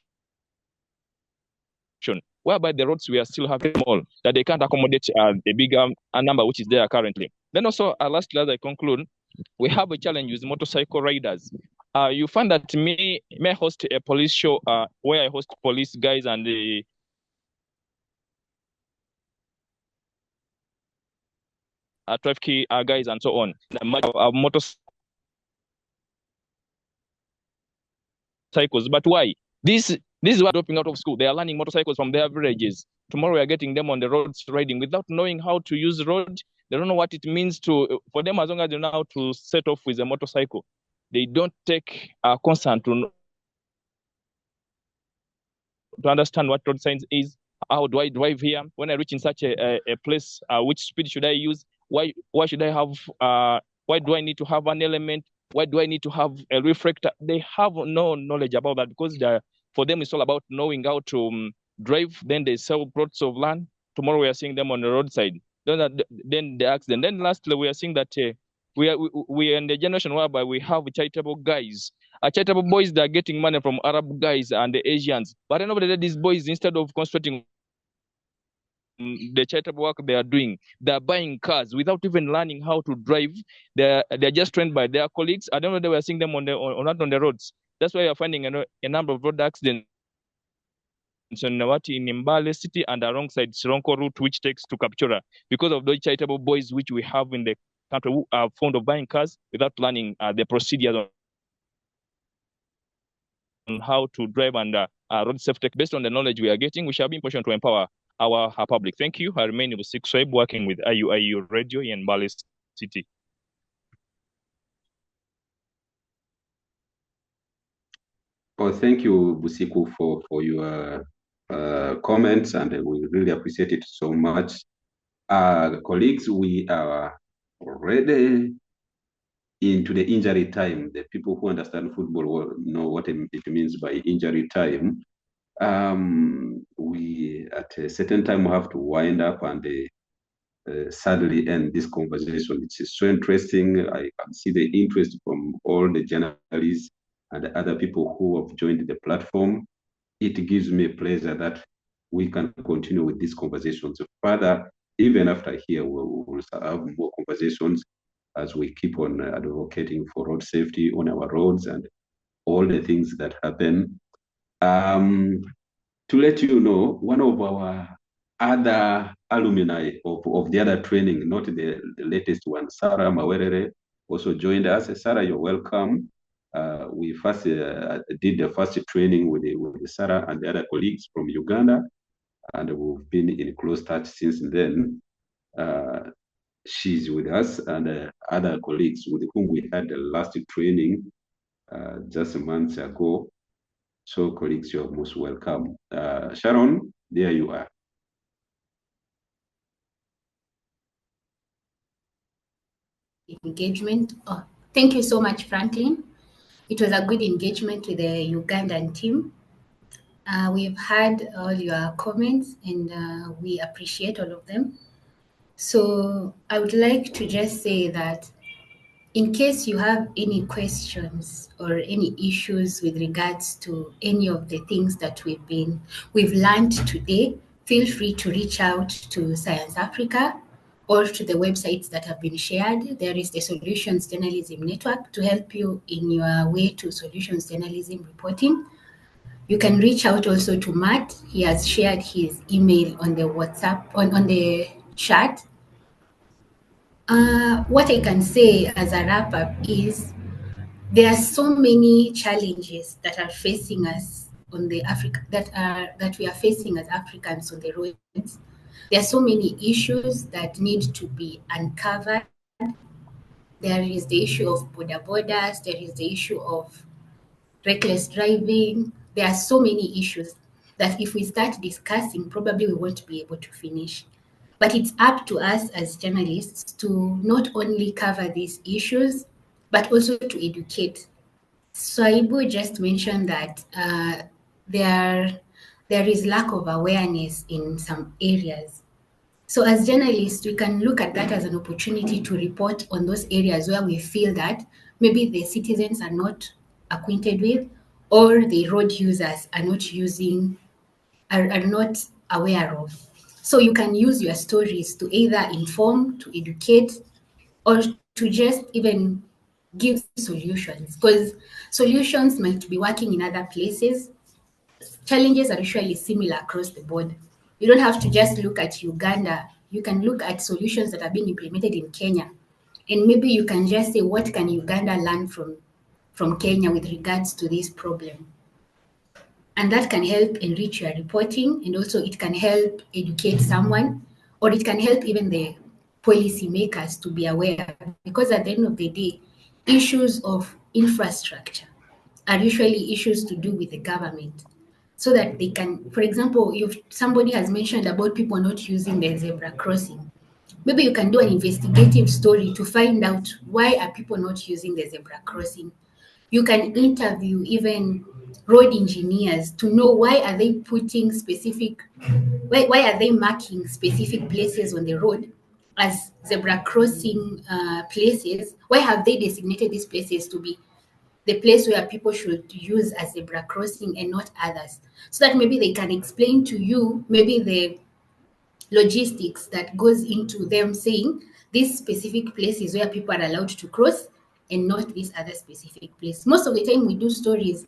whereby the roads we are still having small, that they can't accommodate the bigger number which is there currently. Then also, lastly, as I conclude, we have a challenge with motorcycle riders. You find that may host a police show where I host police guys and the traffic guys and so on. The motorcycles, but why? This is why dropping out of school. They are learning motorcycles from their villages. Tomorrow we are getting them on the roads riding without knowing how to use the road. They don't know what it means for them, as long as they know how to set off with a motorcycle. They don't take consent to understand what road signs is. How do I drive here? When I reach in such a place, which speed should I use? Why should I have? Why do I need to have an element? Why do I need to have a reflector? They have no knowledge about that, because for them it's all about knowing how to drive. Then they sell plots of land. Tomorrow we are seeing them on the roadside. Then the accident. Then lastly, we are seeing that we are in the generation whereby we have charitable guys, charitable boys that are getting money from Arab guys and the Asians. But I know that these boys, instead of concentrating the charitable work they are doing, they're buying cars without even learning how to drive. They're just trained by their colleagues. I don't know that we are seeing them on the roads. That's why you're finding a number of road accidents in Mbale City and alongside Sironko route, which takes to Kapchora, because of those charitable boys which we have in the country who are fond of buying cars without learning the procedures on how to drive and road safety. Based on the knowledge we are getting, we shall be in position to empower our public. Thank you. I remain with Six Web, working with IUIU Radio in Mbale City. Oh, thank you, Busiku, for your comments, and we really appreciate it so much. Colleagues, we are already into the injury time. The people who understand football will know what it means by injury time. We at a certain time have to wind up and sadly end this conversation. It's so interesting. I can see the interest from all the journalists and the other people who have joined the platform. It gives me pleasure that we can continue with these conversations further. Even after here, we will have more conversations as we keep on advocating for road safety on our roads and all the things that happen. To let you know, one of our other alumni of the other training, not the latest one, Sarah Mawerere, also joined us. Sarah, you're welcome. We first did the first training with Sarah and the other colleagues from Uganda, and we've been in close touch since then. She's with us, and other colleagues with whom we had the last training just a month ago. So colleagues, you're most welcome. Sharon, there you are. Engagement. Oh, thank you so much, Franklin. It was a good engagement with the Ugandan team. We've had all your comments, and we appreciate all of them. So I would like to just say that in case you have any questions or any issues with regards to any of the things that we've learned today, feel free to reach out to Science Africa or to the websites that have been shared. There is the Solutions Journalism Network to help you in your way to solutions journalism reporting. You can reach out also to Matt. He has shared his email on the WhatsApp, on the chat. What I can say as a wrap up is there are so many challenges that are facing us on the that we are facing as Africans on the roads. There are so many issues that need to be uncovered. There is the issue of border borders. There is the issue of reckless driving. There are so many issues that if we start discussing, probably we won't be able to finish. But it's up to us as journalists to not only cover these issues, but also to educate. Swaibu just mentioned that there is lack of awareness in some areas. So as journalists, we can look at that as an opportunity to report on those areas where we feel that maybe the citizens are not acquainted with, or the road users are not aware of. So you can use your stories to either inform, to educate, or to just even give solutions, because solutions might be working in other places. Challenges are usually similar across the board. You don't have to just look at Uganda. You can look at solutions that are being implemented in Kenya. And maybe you can just say, what can Uganda learn from Kenya with regards to this problem? And that can help enrich your reporting, and also it can help educate someone, or it can help even the policy makers to be aware, because at the end of the day, issues of infrastructure are usually issues to do with the government, so that they can, for example, if somebody has mentioned about people not using the zebra crossing, maybe you can do an investigative story to find out why are people not using the zebra crossing. You can interview even road engineers to know why are they putting why are they marking specific places on the road as zebra crossing places. Why have they designated these places to be the place where people should use as zebra crossing and not others, so that maybe they can explain to you maybe the logistics that goes into them saying this specific place is where people are allowed to cross and not this other specific place. Most of the time we do stories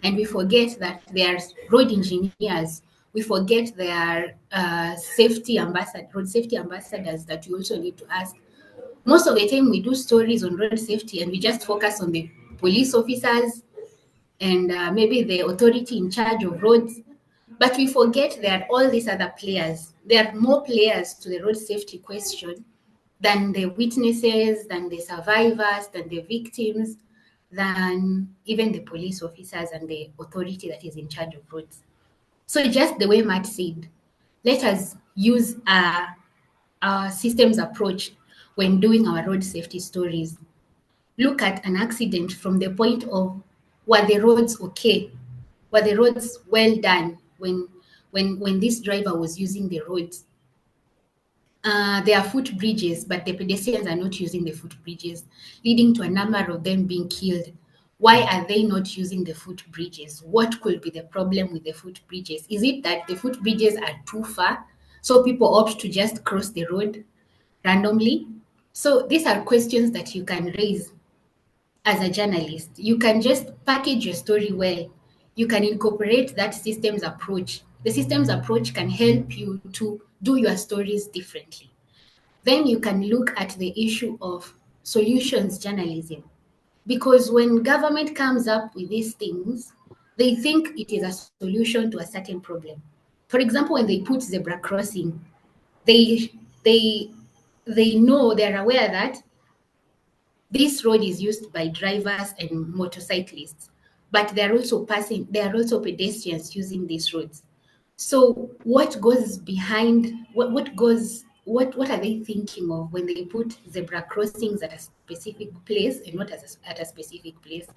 and we forget that there are road engineers, we forget there are road safety ambassadors that we also need to ask. Most of the time we do stories on road safety and we just focus on the police officers and maybe the authority in charge of roads, but we forget there are all these other players. There are more players to the road safety question than the witnesses, than the survivors, than the victims, than even the police officers and the authority that is in charge of roads. So just the way Matt said, let us use our systems approach when doing our road safety stories. Look at an accident from the point of, were the roads okay? Were the roads well done when this driver was using the roads? There are footbridges, but the pedestrians are not using the footbridges, leading to a number of them being killed. Why are they not using the footbridges? What could be the problem with the footbridges? Is it that the footbridges are too far, so people opt to just cross the road randomly? So these are questions that you can raise as a journalist. You can just package your story well. You can incorporate that systems approach. The systems approach can help you to do your stories differently. Then you can look at the issue of solutions journalism. Because when government comes up with these things, they think it is a solution to a certain problem. For example, when they put zebra crossing, they they they know, they're aware that this road is used by drivers and motorcyclists, but there are also pedestrians using these roads. So what goes behind, what are they thinking of when they put zebra crossings at a specific place and not at a specific place?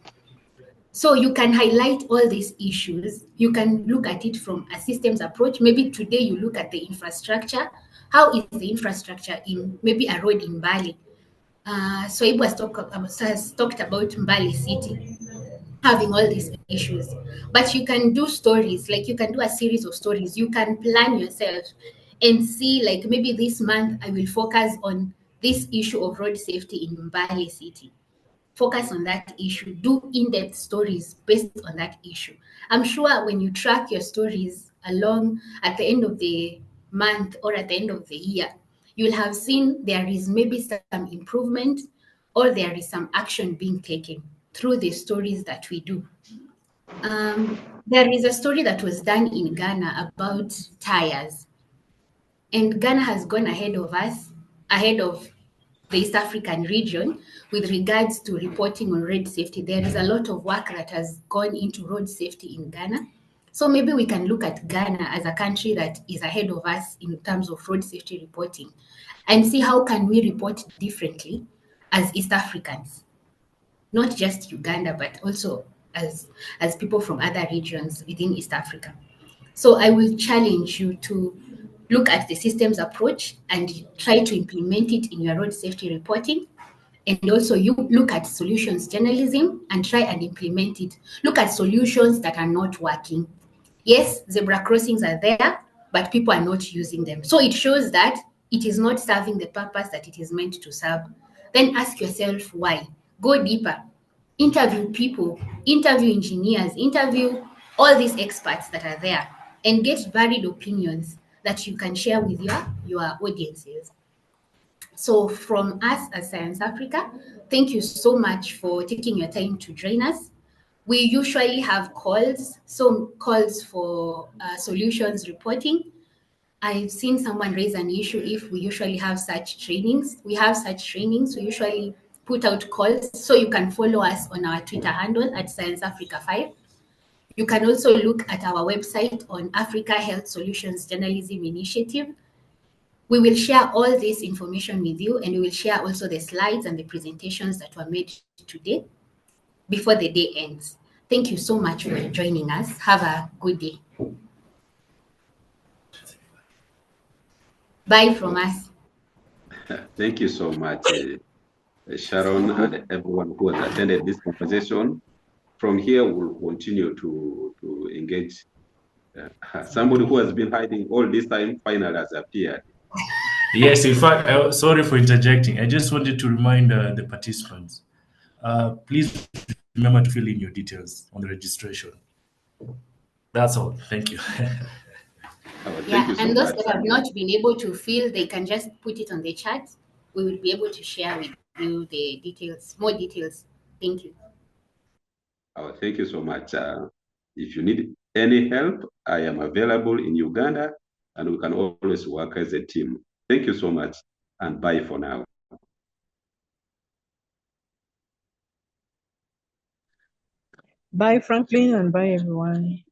So you can highlight all these issues. You can look at it from a systems approach. Maybe today you look at the infrastructure. How is the infrastructure in maybe a road in Bali? Swaibu has talked about Mbali City having all these issues. But you can do stories, like you can do a series of stories. You can plan yourself and see, like, maybe this month I will focus on this issue of road safety in Mbali City. focus on that issue, do in-depth stories based on that issue. I'm sure when you track your stories along at the end of the month or at the end of the year, you'll have seen there is maybe some improvement or there is some action being taken through the stories that we do. There is a story that was done in Ghana about tires, and Ghana has gone ahead of us, ahead of the East African region with regards to reporting on road safety. There is a lot of work that has gone into road safety in Ghana. So maybe we can look at Ghana as a country that is ahead of us in terms of road safety reporting and see how can we report differently as East Africans, not just Uganda, but also as people from other regions within East Africa. So I will challenge you to look at the systems approach and try to implement it in your road safety reporting. And also you look at solutions journalism and try and implement it. Look at solutions that are not working. Yes, zebra crossings are there, but people are not using them. So it shows that it is not serving the purpose that it is meant to serve. Then ask yourself why. Go deeper. Interview people, interview engineers, interview all these experts that are there and get varied opinions that you can share with your audiences. So from us as Science Africa, thank you so much for taking your time to join us. We usually have calls, some calls for solutions reporting. I've seen someone raise an issue if we usually have such trainings. We have such trainings. We usually put out calls, so you can follow us on our Twitter handle at Science Africa 5. You can also look at our website on Africa Health Solutions Journalism Initiative. We will share all this information with you, and we will share also the slides and the presentations that were made today before the day ends. Thank you so much for joining us. Have a good day. Bye from us. Thank you so much, Sharon, and everyone who has attended this conversation. From here, we'll continue to engage. Somebody who has been hiding all this time finally has appeared. Yes, in fact, sorry for interjecting. I just wanted to remind the participants, please remember to fill in your details on the registration. That's all. Thank you. Yeah, and those that have not been able to fill, they can just put it on the chat. We will be able to share with you the details, more details. Thank you. Thank you so much. If you need any help, I am available in Uganda, and we can always work as a team. Thank you so much, and bye for now. Bye, Franklin, and bye, everyone.